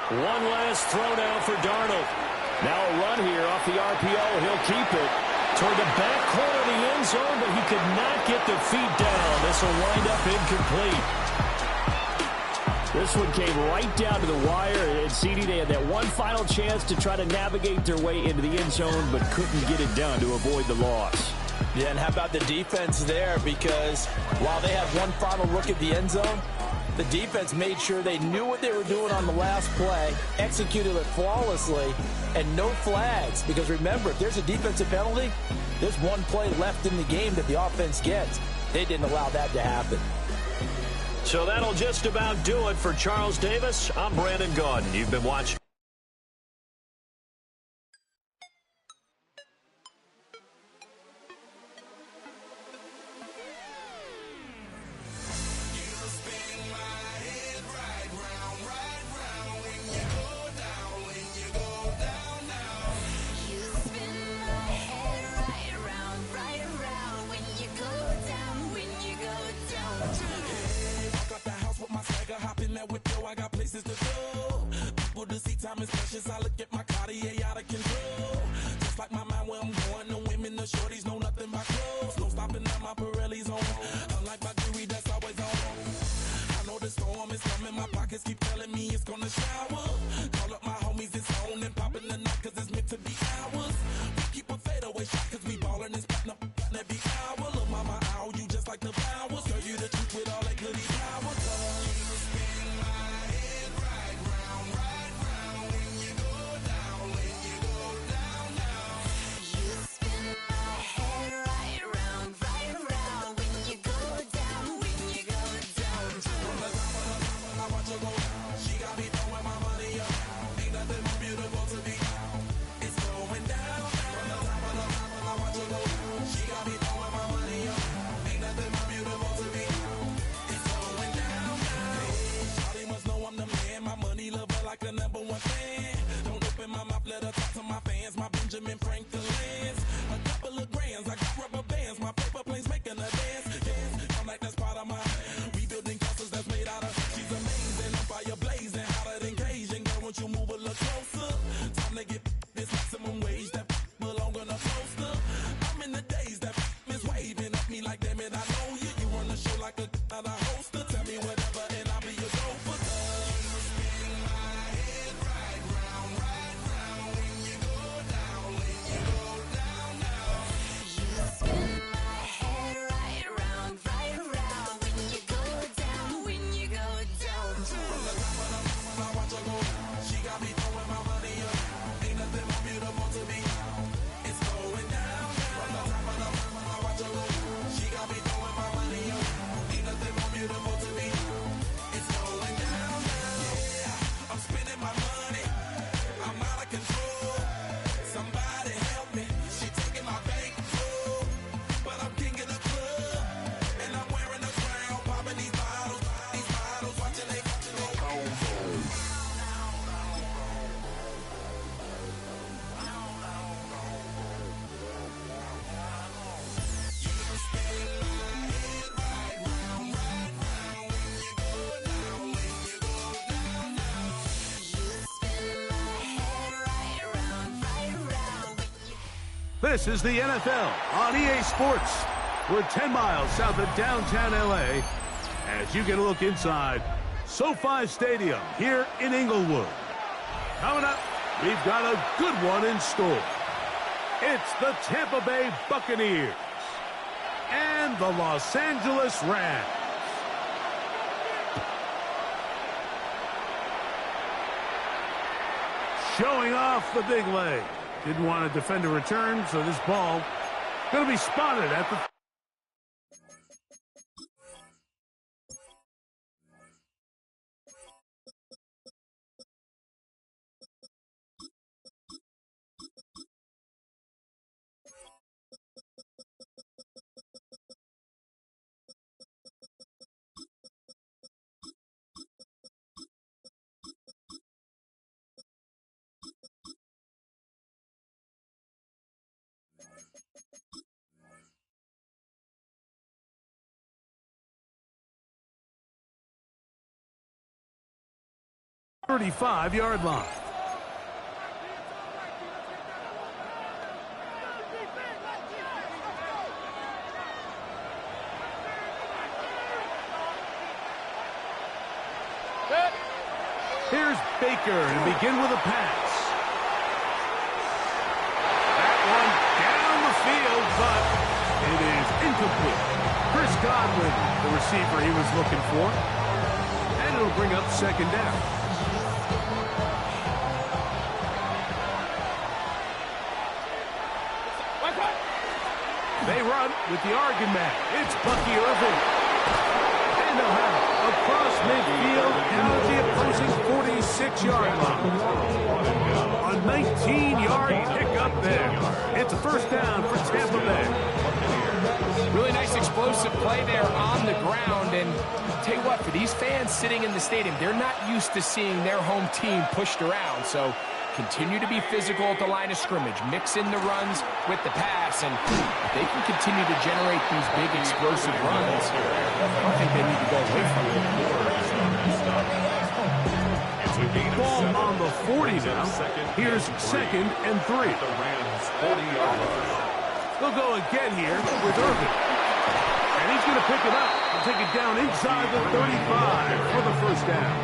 One last throw now for Darnold. Now a run here off the RPO. He'll keep it toward the back corner of the end zone, but he could not get the feet down. This will wind up incomplete. This one came right down to the wire, and CD, they had that one final chance to try to navigate their way into the end zone, but couldn't get it done to avoid the loss. Yeah, and how about the defense there? Because while they had one final look at the end zone, the defense made sure they knew what they were doing on the last play, executed it flawlessly, and no flags. Because remember, if there's a defensive penalty, there's one play left in the game that the offense gets. They didn't allow that to happen. So that'll just about do it for Charles Davis. I'm Brandon Gaudin. You've been watching. I look at my Cartier out of control. Just like my mind where I'm going, the women, the shorties know nothing but clothes. No stopping at my Pirelli's on. Unlike my jewelry that's always on. I know the storm is coming, my pockets keep telling me it's gonna shower. Call up my homies, it's on and popping the night cause it's meant to be ours. We keep a fadeaway shot cause we This is the NFL on EA Sports. We're 10 miles south of downtown LA as you get a look inside SoFi Stadium here in Inglewood. Coming up, we've got a good one in store. It's the Tampa Bay Buccaneers and the Los Angeles Rams. Showing off the big leg. Didn't want to defend a return, so this ball going to be spotted at the... .35-yard line. Here's Baker to begin with a pass. That one down the field, but it is incomplete. Chris Godwin, the receiver he was looking for. And it'll bring up second down. They run with the Oregon man. It's Bucky Irving. And they'll have it across midfield down at the opposing 46-yard line. A 19-yard pickup there. It's a first down for Tampa Bay. Really nice explosive play there on the ground. And tell you what, for these fans sitting in the stadium, they're not used to seeing their home team pushed around. So continue to be physical at the line of scrimmage. Mix in the runs with the pass, and if they can continue to generate these big explosive runs, I don't think they need to go away from it. Ball on the 40 now. Here's second and 3. They'll go again here with Irvin. And he's going to pick it up and take it down inside the 35 for the first down.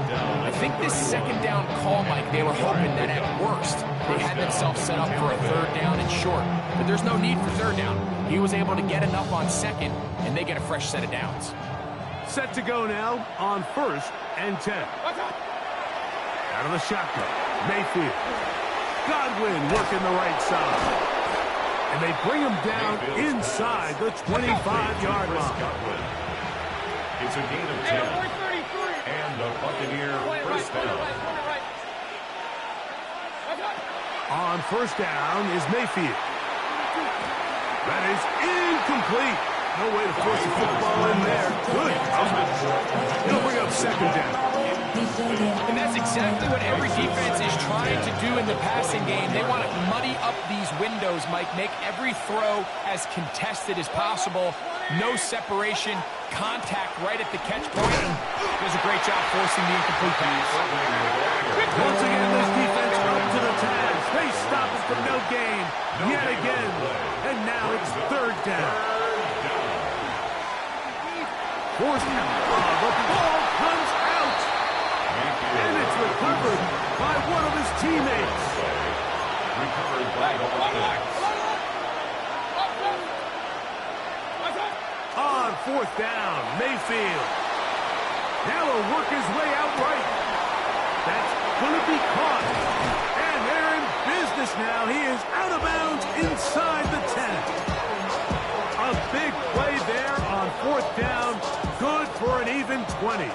I think this second down call, Mike, they were hoping that at worst they had themselves set up for a third down and short. But there's no need for third down. He was able to get enough on second, and they get a fresh set of downs. Set to go now on first and 10. Out of the shotgun, Mayfield. Godwin working the right side. And they bring him down inside the 25-yard line. It's a gain of 10. And the Buccaneer first down. On first down is Mayfield. That is incomplete. No way to force the football in there. Good coverage. It'll bring up second down. And that's exactly what every defense is trying to do in the passing game. They want to muddy up these windows, Mike. Make every throw as contested as possible. No separation. Contact right at the catch point. Does a great job forcing the incomplete pass. Once again, this defense up to the task. They stop it from no gain yet again. And now it's third down. Fourth down. The ball comes out. And it's recovered by one of his teammates. Recovered by the Buccaneers. On fourth down, Mayfield. Now he'll work his way out right. That's going to be caught. And they're in business now. He is out of bounds inside the 10. A big play there on fourth down. Good for an even 20.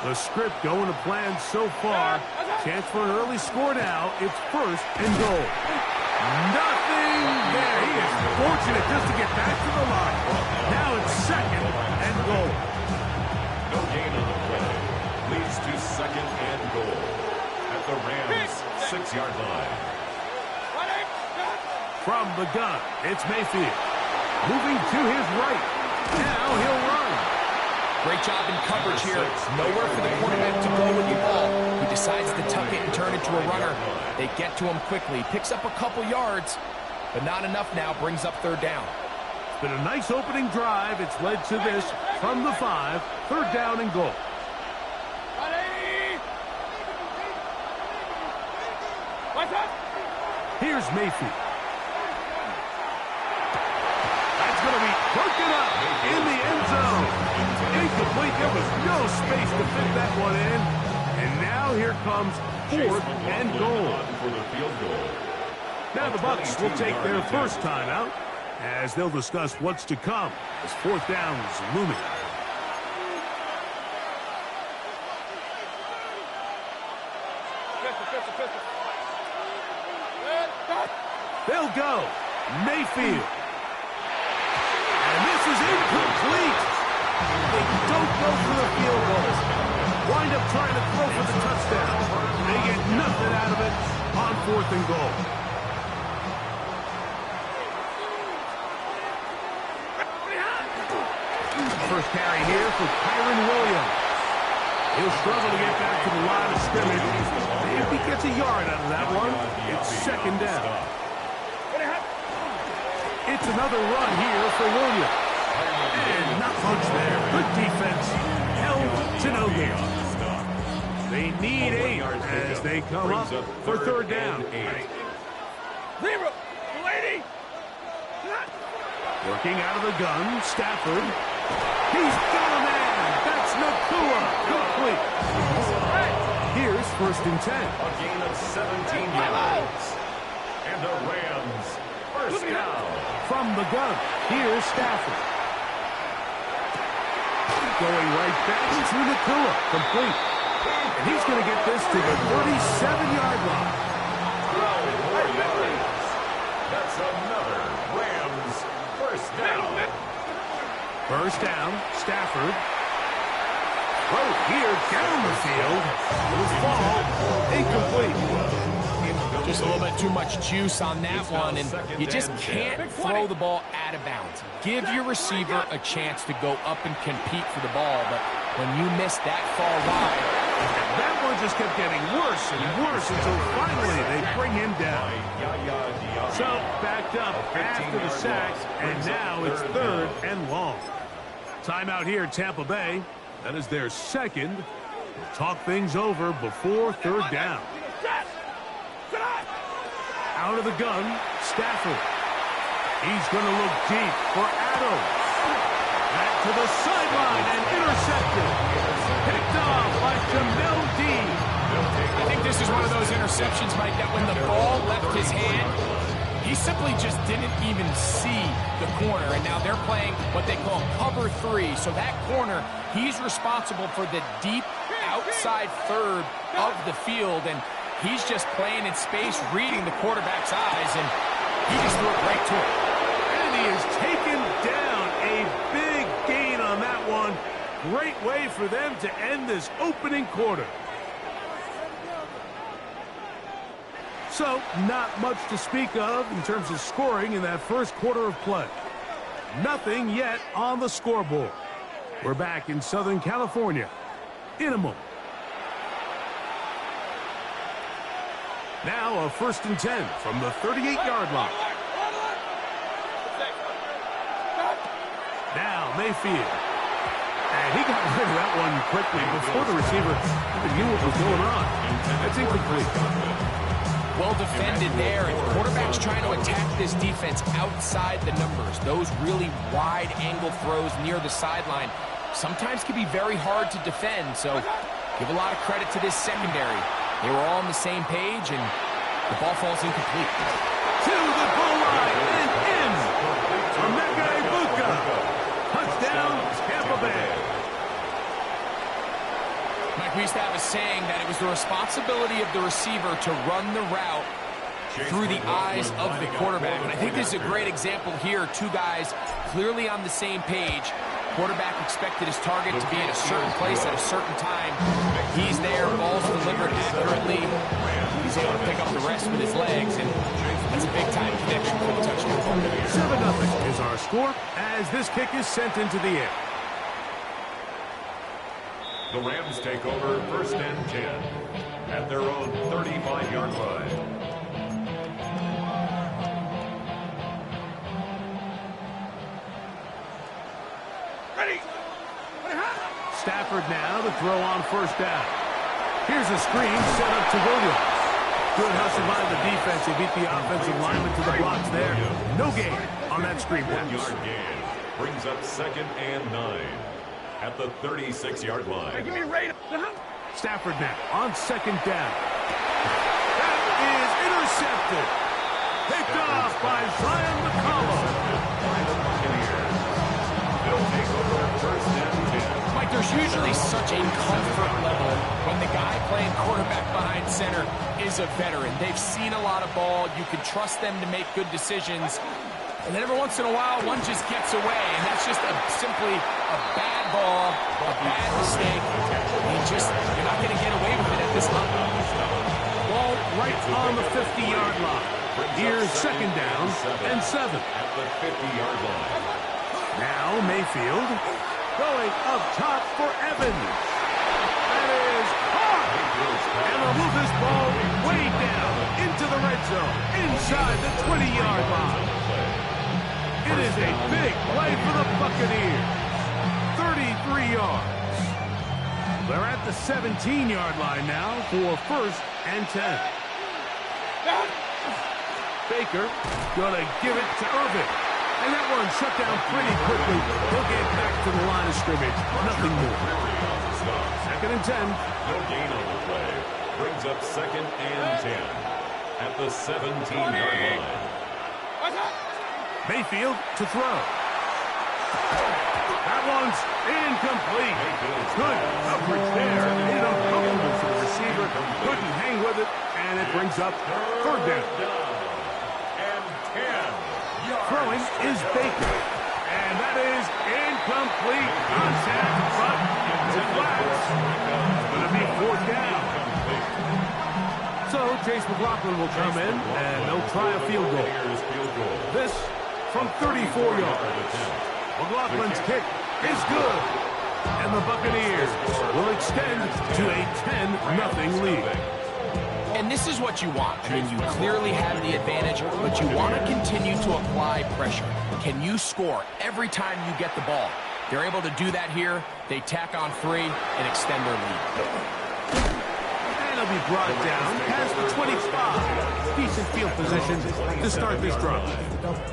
The script going to plan so far. Chance for an early score now. It's first and goal. Nothing there. He is fortunate just to get back to the line. Now it's second and goal. No gain on the play. Leads to second and goal. At the Rams' 6-yard line. From the gun, it's Mayfield. Moving to his right. Now he'll run. Great job in coverage here. Nowhere for the quarterback to go with the ball. He decides to tuck pocket and turn into a runner. They get to him quickly. Picks up a couple yards, but not enough now. Brings up third down. It's been a nice opening drive. It's led to this from the 5, third down and goal. Here's Mayfield. That's going to be broken up in the end zone. Incomplete. There was no space to fit that one in. And now here comes 4th and goal. Now the Bucs will take their first timeout as they'll discuss what's to come as 4th down is looming. They'll go. Mayfield. And this is incomplete. They don't go for the field goal. Wind up trying to throw for the touchdown. They get nothing out of it on 4th and goal. First carry here for Kyren Williams. He'll struggle to get back to the line of scrimmage. If he gets a yard out of that one, it's 2nd down. It's another run here for Williams. And not much there. Good defense. Held to no gain. They need 8 as they come up for third down. Working out of the gun, Stafford. He's got a man. That's Nakua. Complete. Here's 1st and 10. A gain of 17 yards. And the Rams first down. From the gun, here's Stafford. Going right back to Nakua. Complete. And he's going to get this to the 37-yard line. 12 yards. That's another Rams first down. First down, Stafford. Throw here down the field. It'll fall. Incomplete. Just a little bit too much juice on that one, and you just can't throw the ball out of bounds. Give your receiver a chance to go up and compete for the ball, but when you miss that far wide, that one just kept getting worse and worse until finally they bring him down. So, backed up after the sack, and now it's 3rd and long. Timeout here, Tampa Bay. That is their 2nd. Talk things over before third down. Out of the gun, Stafford. He's going to look deep for Adams. Back to the sideline and intercepted. Picked off by Jamel Dean. I think this is one of those interceptions, Mike, that when the ball left his hand, he simply just didn't even see the corner. And now they're playing what they call cover 3. So that corner, he's responsible for the deep outside third of the field. And he's just playing in space, reading the quarterback's eyes, and he just threw it right to him. And he is taken down. A big gain on that one. Great way for them to end this opening quarter. So, not much to speak of in terms of scoring in that first quarter of play. Nothing yet on the scoreboard. We're back in Southern California in a moment. Now a 1st and 10 from the 38-yard line. Now Mayfield. And he got rid of that one quickly before the receiver even knew what was going on. That's incomplete. Well defended there, and the quarterback's trying to attack this defense outside the numbers. Those really wide angle throws near the sideline sometimes can be very hard to defend, so give a lot of credit to this secondary. They were all on the same page, and the ball falls incomplete. To the goal line and in. Emeka Egbuka. Touchdown, Tampa Bay. Mike, we used to have a saying that it was the responsibility of the receiver to run the route through the eyes of the quarterback. And I think this is a great example here. 2 guys clearly on the same page. Quarterback expected his target to be at a certain place at a certain time. He's there, ball's delivered accurately. He's able to pick up the rest with his legs, and that's a big-time connection for the touchdown. 7-0 is our score as this kick is sent into the air. The Rams take over 1st and 10 at their own 35-yard line. Stafford now to throw on 1st down. Here's a screen set up to Williams. Good hustle by the defense. They beat the offensive lineman to the blocks there. No gain on that screen pass. 1-yard gain brings up 2nd and 9 at the 36-yard line. Hey, give me a rate. Stafford now on 2nd down. That is intercepted. Picked off by Zion McCollum. They'll take over 1st and 10. Mike, there's usually such a comfort level when the guy playing quarterback behind center is a veteran. They've seen a lot of ball. You can trust them to make good decisions. And then every once in a while, one just gets away, and that's just simply a bad ball, a bad mistake. You're not going to get away with it at this level. Ball right on the 50-yard line. Here's 2nd down and 7. At the 50-yard line. Now Mayfield going up top for Evans. That is caught. And they'll move this ball way down into the red zone, inside the 20-yard line. It is a big play for the Buccaneers. 33 yards. They're at the 17-yard line now for 1st and 10. Baker gonna give it to Irving. And that one shut down pretty quickly. He'll get back to the line of scrimmage. Nothing more. 2nd and 10. No gain on the play. Brings up 2nd and 10 at the 17-yard line. Mayfield to throw. That one's incomplete. Good coverage there. Incomplete for the receiver. Couldn't hang with it. And it brings up 3rd down. And 10. Throwing is Baker. And that is incomplete. Contact, but it's going to be 4th down. So Chase McLaughlin will come in, and they'll try a field goal. This from 34 yards. McLaughlin's kick is good. And the Buccaneers will extend to a 10-0 lead. And this is what you want. I mean, you clearly have the advantage, but you want to continue to apply pressure. Can you score every time you get the ball? They're able to do that here. They tack on 3 and extend their lead. And it'll be brought down past the 25. Decent field position to start this drive.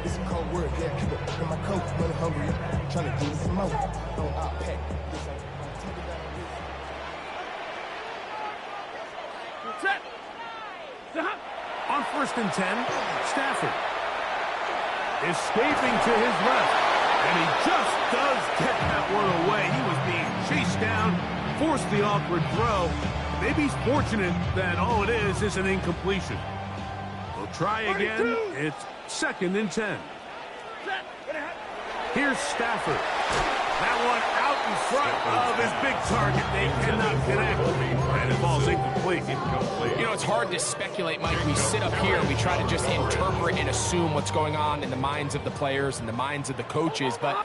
It's a cold word, yeah. Keep it in my coat, running hungry. Trying to do some more. I'll pack this. Set. On 1st and 10, Stafford escaping to his left, and he just does get that one away. He was being chased down, forced the awkward throw. Maybe he's fortunate that all it is an incompletion. We'll try again. It's 2nd and 10. Here's Stafford. That one out in front of his big target. They cannot connect. And it falls incomplete. You know, it's hard to speculate, Mike. We sit up here and we try to just interpret and assume what's going on in the minds of the players and the minds of the coaches, but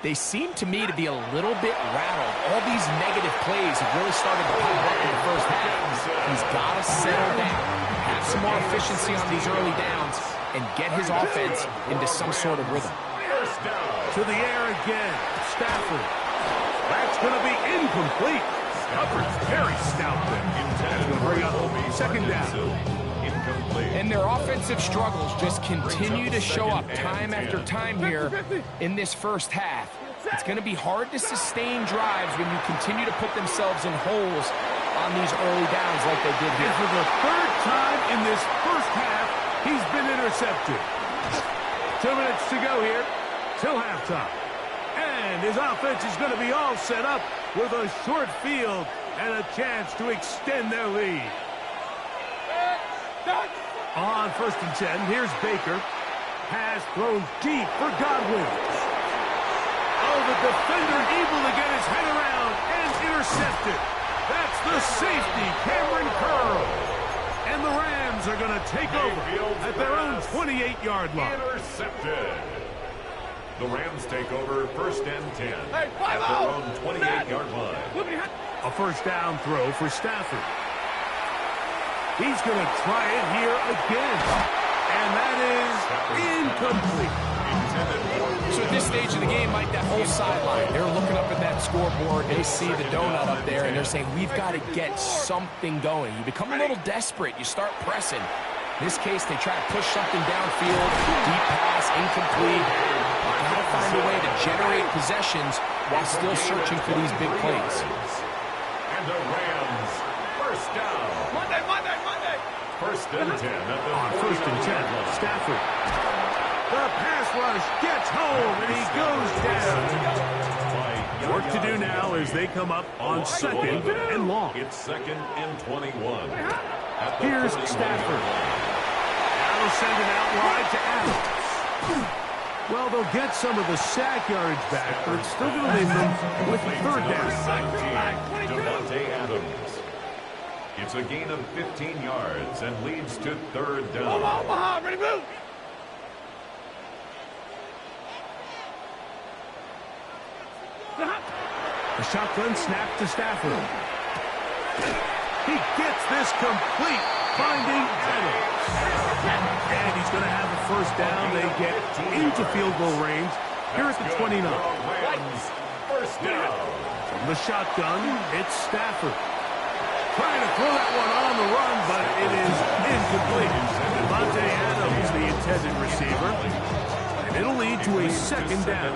they seem to me to be a little bit rattled. All these negative plays have really started to pile up in the first half. He's got to settle down, have some more efficiency on these early downs, and get his offense into some sort of rhythm. To the air again. Stafford. That's going to be incomplete. Coverage very stout there. That's going to bring up 2nd down. And their offensive struggles just continue to show up time after time here in this first half. It's going to be hard to sustain drives when you continue to put themselves in holes on these early downs like they did here. And for the 3rd time in this first half, he's been intercepted. 2 minutes to go here till halftime. And his offense is going to be all set up with a short field and a chance to extend their lead. On 1st and 10, here's Baker. Pass thrown deep for Godwin. Oh, the defender able to get his head around and intercepted. That's the safety, Cameron Curl. And the Rams are going to take over at their own 28-yard line. Intercepted. The Rams take over 1st and 10 at their own 28-yard line. A first down throw for Stafford. He's going to try it here again. And that is incomplete. So at this stage of the game, Mike, that whole sideline, they're looking up at that scoreboard. They see the donut up there, and they're saying, we've got to get something going. You become a little desperate. You start pressing. In this case, they try to push something downfield. Deep pass, incomplete. You got to find a way to generate possessions while still searching for these big plays. And the Rams, first down. Monday. First and 10 at the on first and 10, Stafford. The pass rush gets home, and he goes down. Work to do now as they come up on second and long. It's second and 21. Here's Stafford. Now they'll send it out wide to Adams. Well, they'll get some of the sack yardage back, but it's still going to leave them with third down. Davante Adams. It's a gain of 15 yards and leads to third down. Behind, ready, move. The shotgun snap to Stafford. He gets this complete, finding Adams. And he's going to have a first down. They get into field goal range here at the 29. First down. From the shotgun, it's Stafford. Trying to throw that one on the run, but it is incomplete. Davante Adams, the intended receiver. And it'll lead to a second down.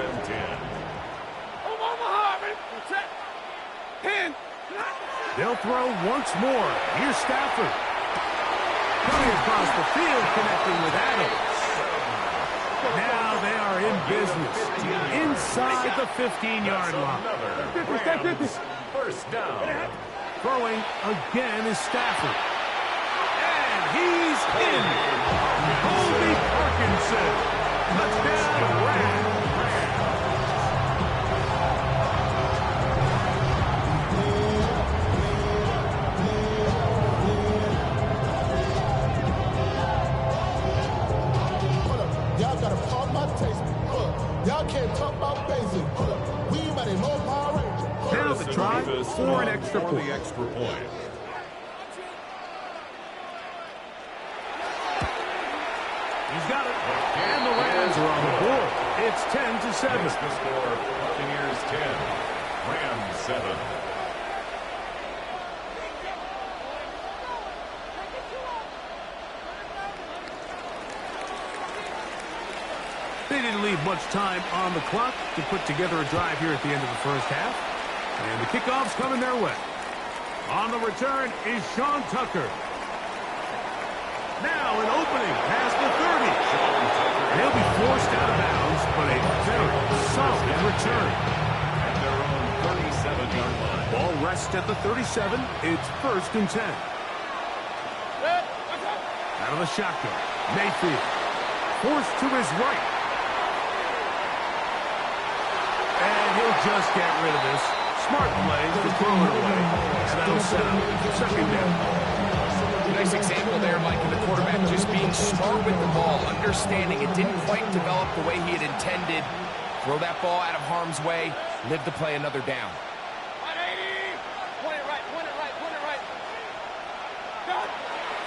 They'll throw once more. Here's Stafford. Coming across the field, connecting with Adams. Now they are in business. Inside the 15-yard line. First down. Throwing again is Stafford. And he's in. Colby Parkinson. Touchdown, Rams. Y'all gotta pump my taste. Y'all can't talk about basic. We might have no Power Ranger. Now the try for an extra point. He's got it. And the Rams are on the board. It's 10-7. The score, Buccaneers 10, Rams 7. They didn't leave much time on the clock to put together a drive here at the end of the first half. And the kickoff's coming their way. On the return is Sean Tucker. Now an opening past the 30. He'll be forced out of bounds, but a very solid return. At their own 37-yard line. Ball rests at the 37. It's first and 10. Out of the shotgun. Mayfield. Forced to his right. And he'll just get rid of this. Smart play to throw it away. And that'll set up second down. Nice example there, Mike, of the quarterback just being smart with the ball, understanding it didn't quite develop the way he had intended. Throw that ball out of harm's way, live to play another down.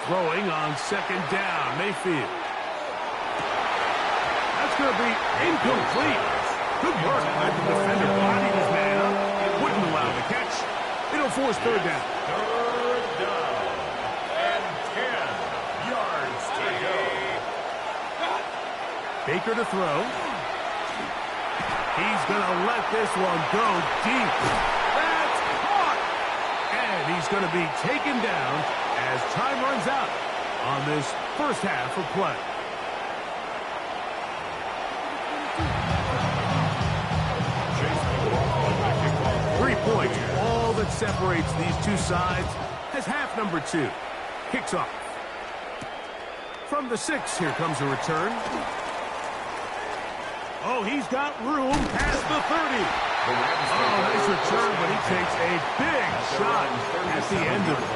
Throwing on second down, Mayfield. That's going to be incomplete. Good work by the defender. Bodied his man up. Wouldn't allow the catch. It'll force third down. Third down. And 10 yards to go. Baker to throw. He's going to let this one go deep. That's caught. And he's going to be taken down as time runs out on this first half of play. Points, all that separates these two sides as half number 2 kicks off. From the 6, here comes a return. Oh, he's got room past the 30. Oh, nice return, but he takes a big shot at the end of it.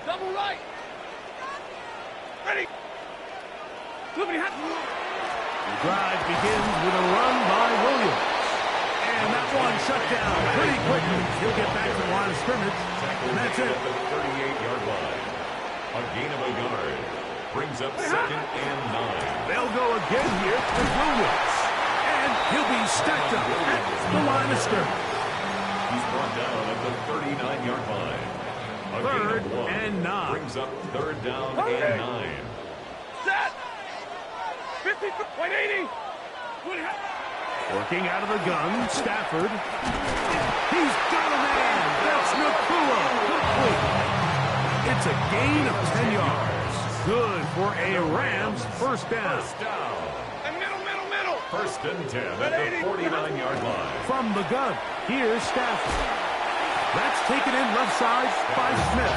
Double right. Ready. Flippity hot. drive begins with a run by Williams. And that one shut down pretty quickly. He'll get back to the line of scrimmage. And that's it. At the 38-yard line. A gain of a yard. Brings up 2nd and 9. They'll go again here with Williams. And he'll be stacked up at the line of scrimmage. He's brought down at the 39-yard line. A 3rd gain of 1. and 9. Brings up 3rd down and 9. Set. 50, 180. Working out of the gun, Stafford. He's got a man. That's Nakua. Complete. It's a gain of 10 yards. Good for a Rams first down. Middle. 1st and 10 at the 49-yard line. From the gun, here's Stafford. That's taken in left side by Smith.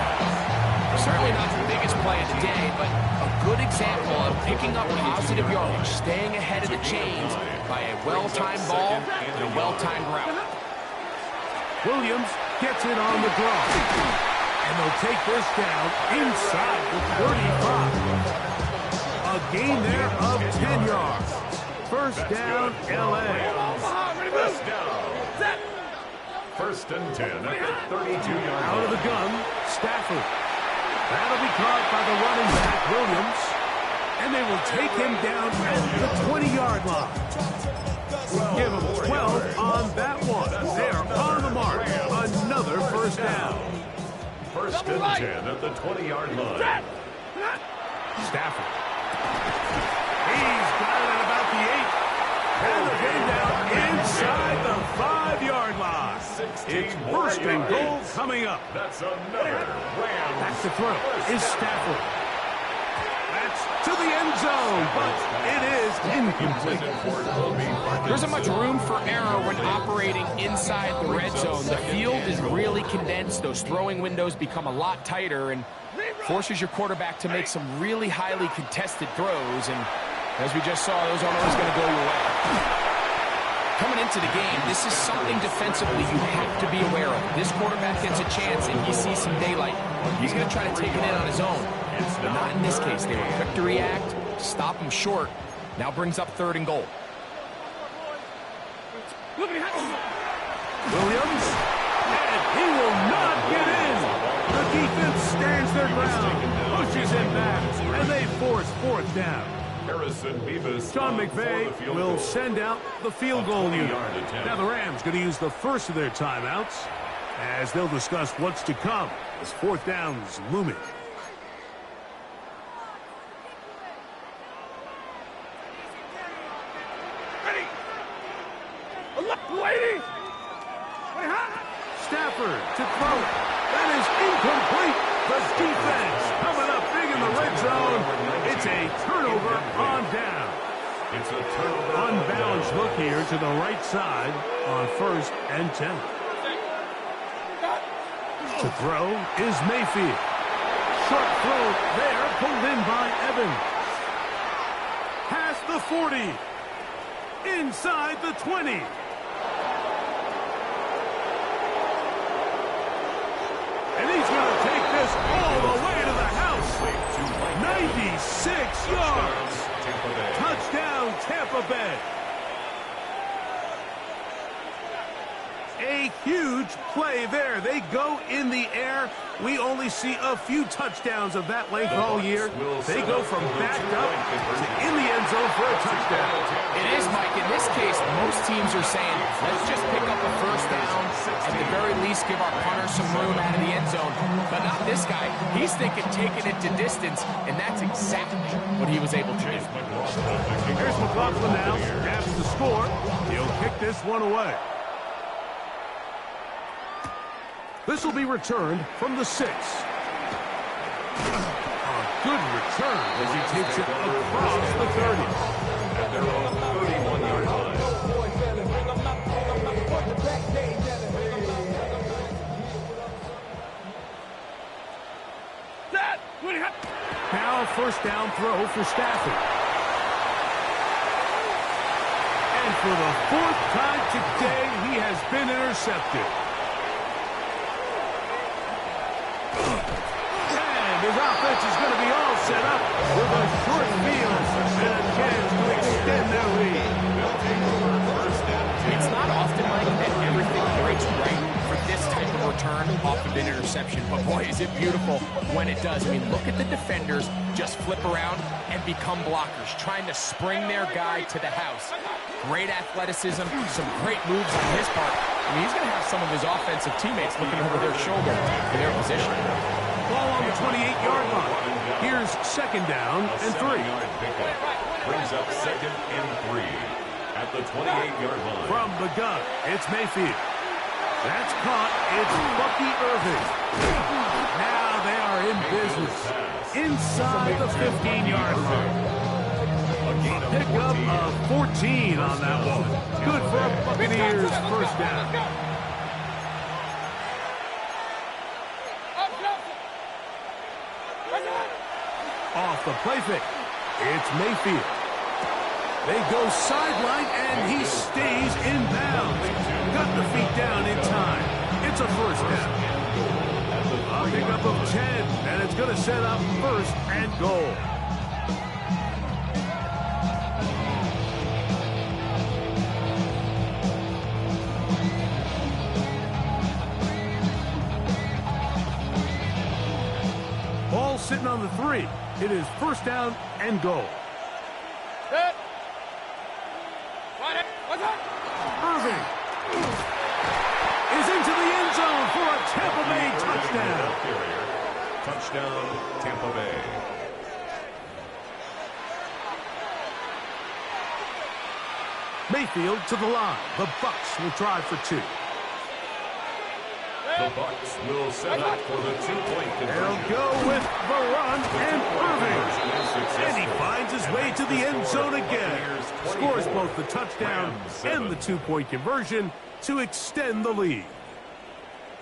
Certainly not the biggest play of the day, but a good example of picking up positive yardage, staying ahead of the chains by a well-timed ball and a well-timed route. Williams gets it on the draw. And they'll take this down inside the 35. A gain there of 10 yards. First down, L.A. First down. 1st and 10 at the 32-yard line. Out of the gun, Stafford. That'll be caught by the running back, Williams. And they will take him down at the 20-yard line. Give him 12 on that one. They're on the mark. Another first down. 1st and 10 at the 20-yard line. Stafford. He's got it at about the 8. And the game down inside the 5-yard line. It's 1st and goal coming up. That's another Rams. Back to throw is Stafford. That's to the end zone, but it is incomplete. There isn't much room for error when operating inside the red zone. The field is really condensed. Those throwing windows become a lot tighter and forces your quarterback to make some really highly contested throws. And as we just saw, those aren't always going to go your way. Coming into the game, this is something defensively you have to be aware of. This quarterback gets a chance and he sees some daylight. He's going to try to take it in on his own. But not in this case. They were quick to react, stop him short. Now brings up 3rd and goal. Williams, and he will not get in. The defense stands their ground, pushes him back, and they force 4th down. Harrison Beavis. John McVay will send out the field goal unit. Now the Rams going to use the first of their timeouts as they'll discuss what's to come as 4th down's looming. Stafford to throw it. That is incomplete. The defense coming up big in the red zone. It's a turnover on down. It's a turnover. Unbalanced look here to the right side on 1st and 10. To throw is Mayfield. Short throw there, pulled in by Evans. Past the 40. Inside the 20. And he's going to take this all the way to the house. 96 yards. Touchdown, Tampa Bay. A huge play there. They go in the air. We only see a few touchdowns of that length all year. They go from backed up to in the end zone for a touchdown. It is, Mike. In this case, most teams are saying, let's just pick up a first down. At the very least, give our punter some room out of the end zone. But not this guy. He's thinking taking it to distance, and that's exactly what he was able to do. Here's McLaughlin now. Grabs the score. He'll kick this one away. This will be returned from the 6. A good return as he takes it across the 30. At their own 31-yard line. Now first down throw for Stafford. And for the 4th time today, he has been intercepted. His offense is going to be all set up with a short field and a chance to extend their lead. It's not often, Mike, that everything breaks right for this type of return off of an interception. But boy, is it beautiful when it does. I mean, look at the defenders just flip around and become blockers, trying to spring their guy to the house. Great athleticism, some great moves on his part. I mean, he's going to have some of his offensive teammates looking over their shoulder for their position. Ball on the 28-yard line. Here's second down and 3. Brings up second and 3 at the 28-yard line. From the gun, it's Mayfield. That's caught. It's Bucky Irving. Now they are in business inside the 15-yard line. A pickup of 14 on that one. Good for a Buccaneers first down. Off the play fake. It's Mayfield. They go sideline, and he stays in bounds. Got the feet down in time. It's a first down. A pickup of 10, and it's going to set up first and goal. Ball sitting on the 3. It is first down and goal. Irving is into the end zone for a Tampa Bay touchdown. Touchdown, Tampa Bay. Mayfield to the line. The Bucs will try for 2. The Bucs will set up for the 2-point conversion. They'll go with the run, and Irving. And he finds his way to the end zone again. Scores both the touchdown and the 2-point conversion to extend the lead.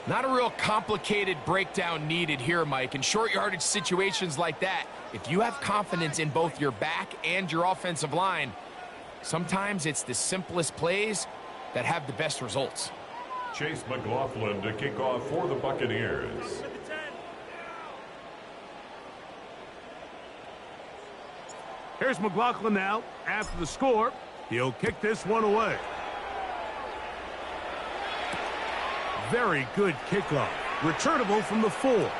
Not a real complicated breakdown needed here, Mike. In short yardage situations like that, if you have confidence in both your back and your offensive line, sometimes it's the simplest plays that have the best results. Chase McLaughlin to kick off for the Buccaneers. Here's McLaughlin now. After the score, he'll kick this one away. Very good kickoff. Returnable from the 4. Nice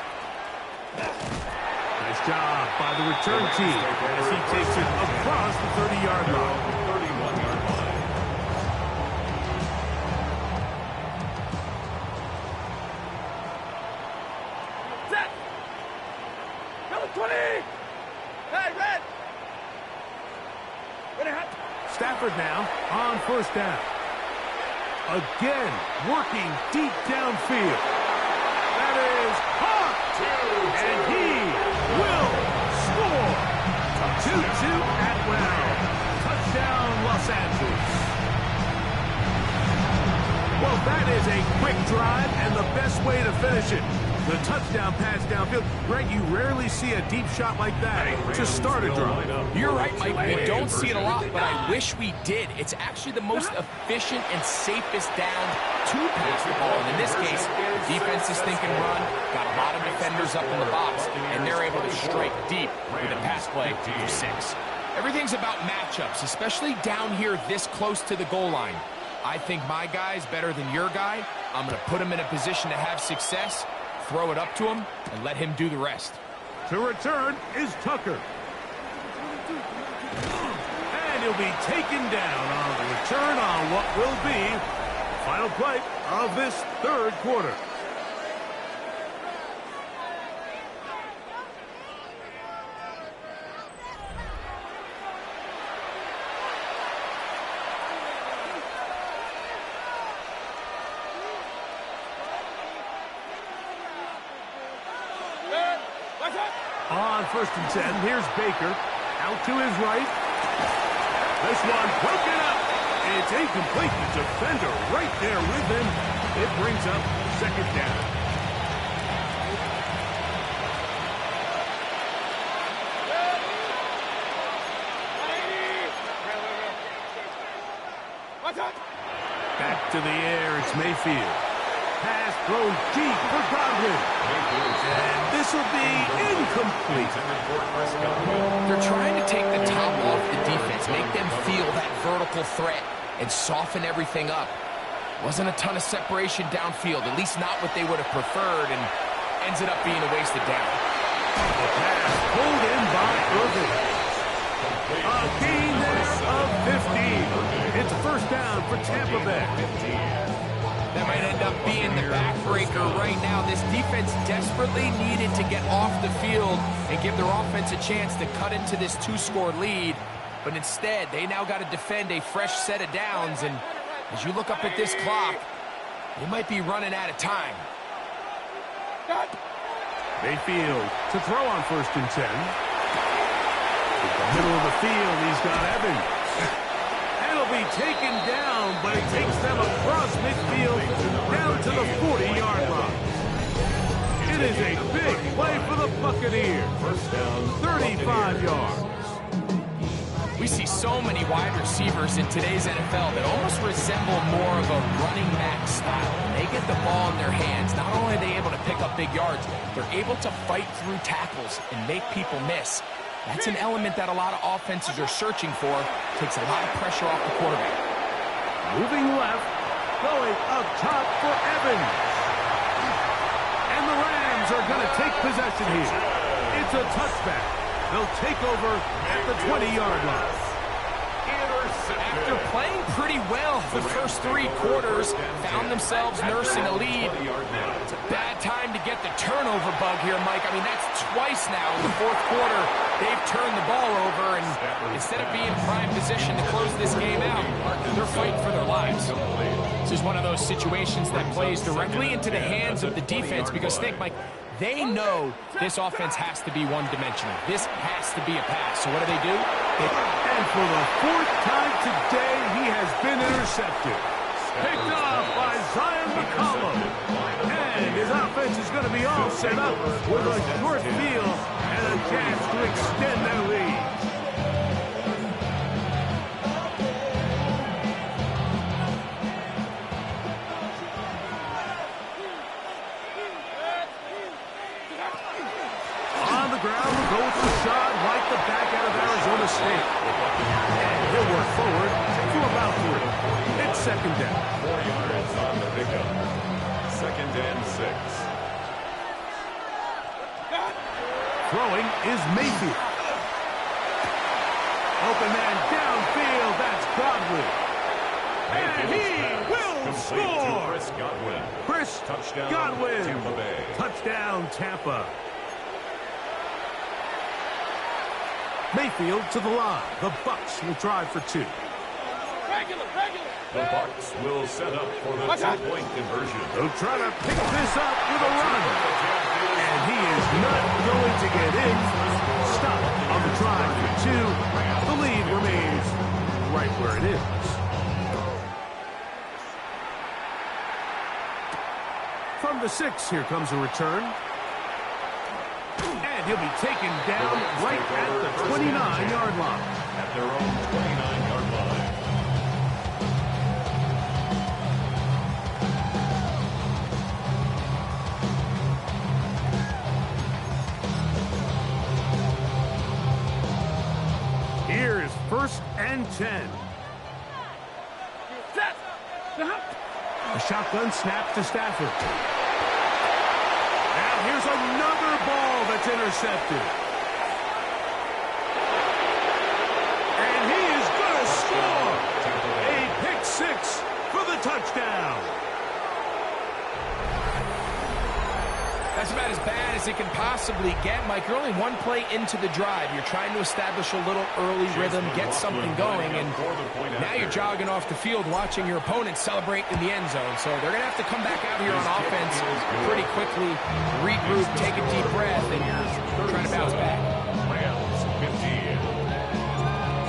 job by the return team as he takes it across the 30-yard line. 31-yard line. Stafford now on first down. Again, working deep downfield. That is caught. And he will score. 2-2 Atwell. Touchdown, Los Angeles. Well, that is a quick drive and the best way to finish it. The touchdown pass downfield. Greg, you rarely see a deep shot like that to start a drive. You're right, Mike. We don't see it a lot, but I wish we did. It's actually the most efficient and safest down to pass the ball. And in this case, the defense is thinking run, got a lot of defenders up in the box, and they're able to strike deep with a pass play for 6. Everything's about matchups, especially down here this close to the goal line. I think my guy's better than your guy. I'm going to put him in a position to have success, throw it up to him, and let him do the rest. To return is Tucker. And he'll be taken down on the return on what will be the final play of this third quarter. On first and 10, here's Baker. Out to his right. This one broken up. It's incomplete. The defender right there with him. It brings up second down. Back to the air. It's Mayfield. pass thrown deep for Godwin. And this will be incomplete. They're trying to take the top off the defense, make them feel that vertical threat, and soften everything up. Wasn't a ton of separation downfield, at least not what they would have preferred, and ends up being a wasted down. The pass pulled in by Irving. A gain there of 15. It's first down for Tampa Bay. That might end up being the backbreaker right now. This defense desperately needed to get off the field and give their offense a chance to cut into this 2-score lead. But instead, they now got to defend a fresh set of downs. And as you look up at this clock, they might be running out of time. Mayfield to throw on 1st and 10. In the middle of the field, he's got Evans. And he'll be taken down, but it takes them across midfield down to the 40-yard line. It is a big play for the Buccaneers. First down, 35 yards. We see so many wide receivers in today's NFL that almost resemble more of a running back style. When they get the ball in their hands, not only are they able to pick up big yards, they're able to fight through tackles and make people miss. That's an element that a lot of offenses are searching for. Takes a lot of pressure off the quarterback. Moving left, going up top for Evans. And the Rams are going to take possession here. It's a touchback. They'll take over at the 20-yard line. After playing pretty well the first 3 quarters, found themselves nursing a lead. It's a bad time to get the turnover bug here, Mike. I mean, that's twice now in the 4th quarter. They've turned the ball over, and instead of being in prime position to close this game out, they're fighting for their lives. This is one of those situations that plays directly into the hands of the defense because, think, Mike, they know this offense has to be one-dimensional. This has to be a pass. So what do? And for the 4th time today, he has been intercepted. Picked off by Zion McCollum. And his offense is going to be all set up with a short field and a chance to extend their lead. And he'll work forward to about 3. It's 2nd down. 4 yards on the pickup. 2nd and 6. Throwing is Mayfield. Open man downfield. That's Godwin. And he will score. Chris Godwin. Tampa Bay. Touchdown, Tampa. Mayfield to the line. The Bucs will drive for 2. The Bucs will set up for the 2-point conversion. They'll try to pick this up with a run. And he is not going to get in. Stop on the drive for 2. The lead remains right where it is. From the 6, here comes a return. And he'll be taken down right at the 29-yard line. At their own 29-yard line. Here is 1st and 10. A shotgun snap to Stafford. Now here's another ball that's intercepted. And he is going to score. A pick 6 for the touchdown. That's about as bad as it can possibly get, Mike. You're only 1 play into the drive. You're trying to establish a little early rhythm, get something going, and now you're jogging off the field watching your opponent celebrate in the end zone. So they're going to have to come back out here on offense pretty quickly, regroup, take a deep breath, and try to bounce back.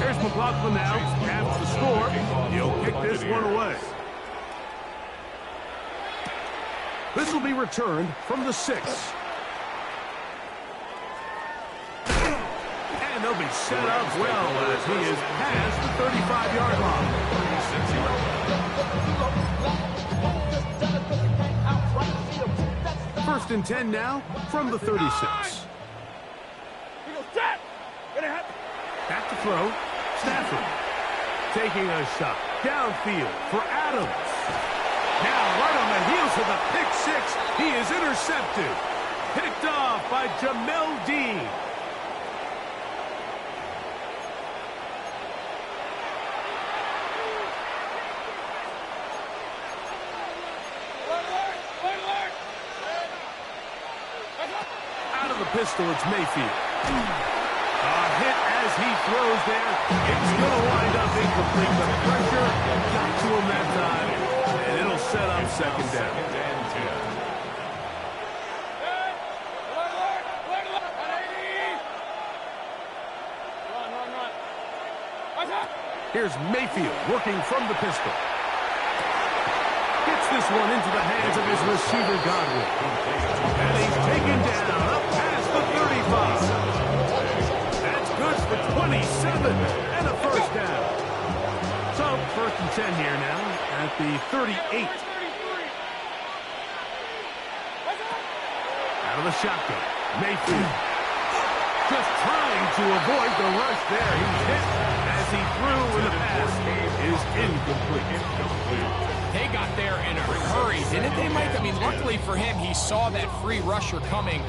Here's McLaughlin now. After the score, he'll kick this one away. This will be returned from the 6. And they'll be set up well as he is past the 35-yard line. and 10 now from the 36. Back to throw. Stafford taking a shot downfield for Adams. Now right on the heels of the pick six, he is intercepted. Picked off by Jamel Dean. Out of the pistol, it's Mayfield. A hit as he throws there. It's going to wind up incomplete, but pressure got to him that time, and it'll set up second down. Here's Mayfield working from the pistol. Gets this one into the hands of his receiver, Godwin. And he's taken down up past the 35. That's good for 27 and a first down. So, first and 10 here now at the 38. Out of the shotgun, Mayfield. Just trying to avoid the rush there. He's hit as he threw, and the pass is incomplete. They got there in a hurry, didn't they, Mike? I mean, luckily for him, he saw that free rusher coming,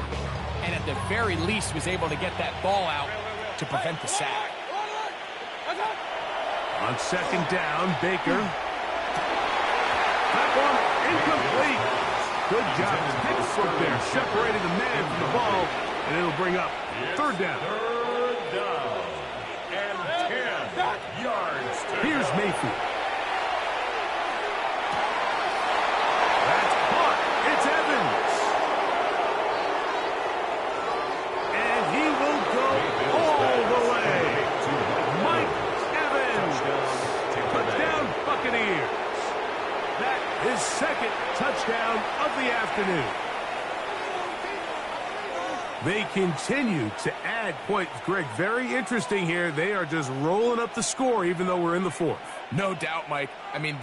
and at the very least was able to get that ball out to prevent the sack. On second down, Baker. That one incomplete. Good job. Pickford there, separating the man from the ball, and it'll bring up third down. Third down. And 10 yards. Here's Mayfield. That's caught. It's Evans. And he will go all the way. Mike Evans. Touchdown, Buccaneers. That is second touchdown of the afternoon. They continue to add points, Greg. Very interesting here. They are just rolling up the score even though we're in the fourth. No doubt, Mike. I mean, this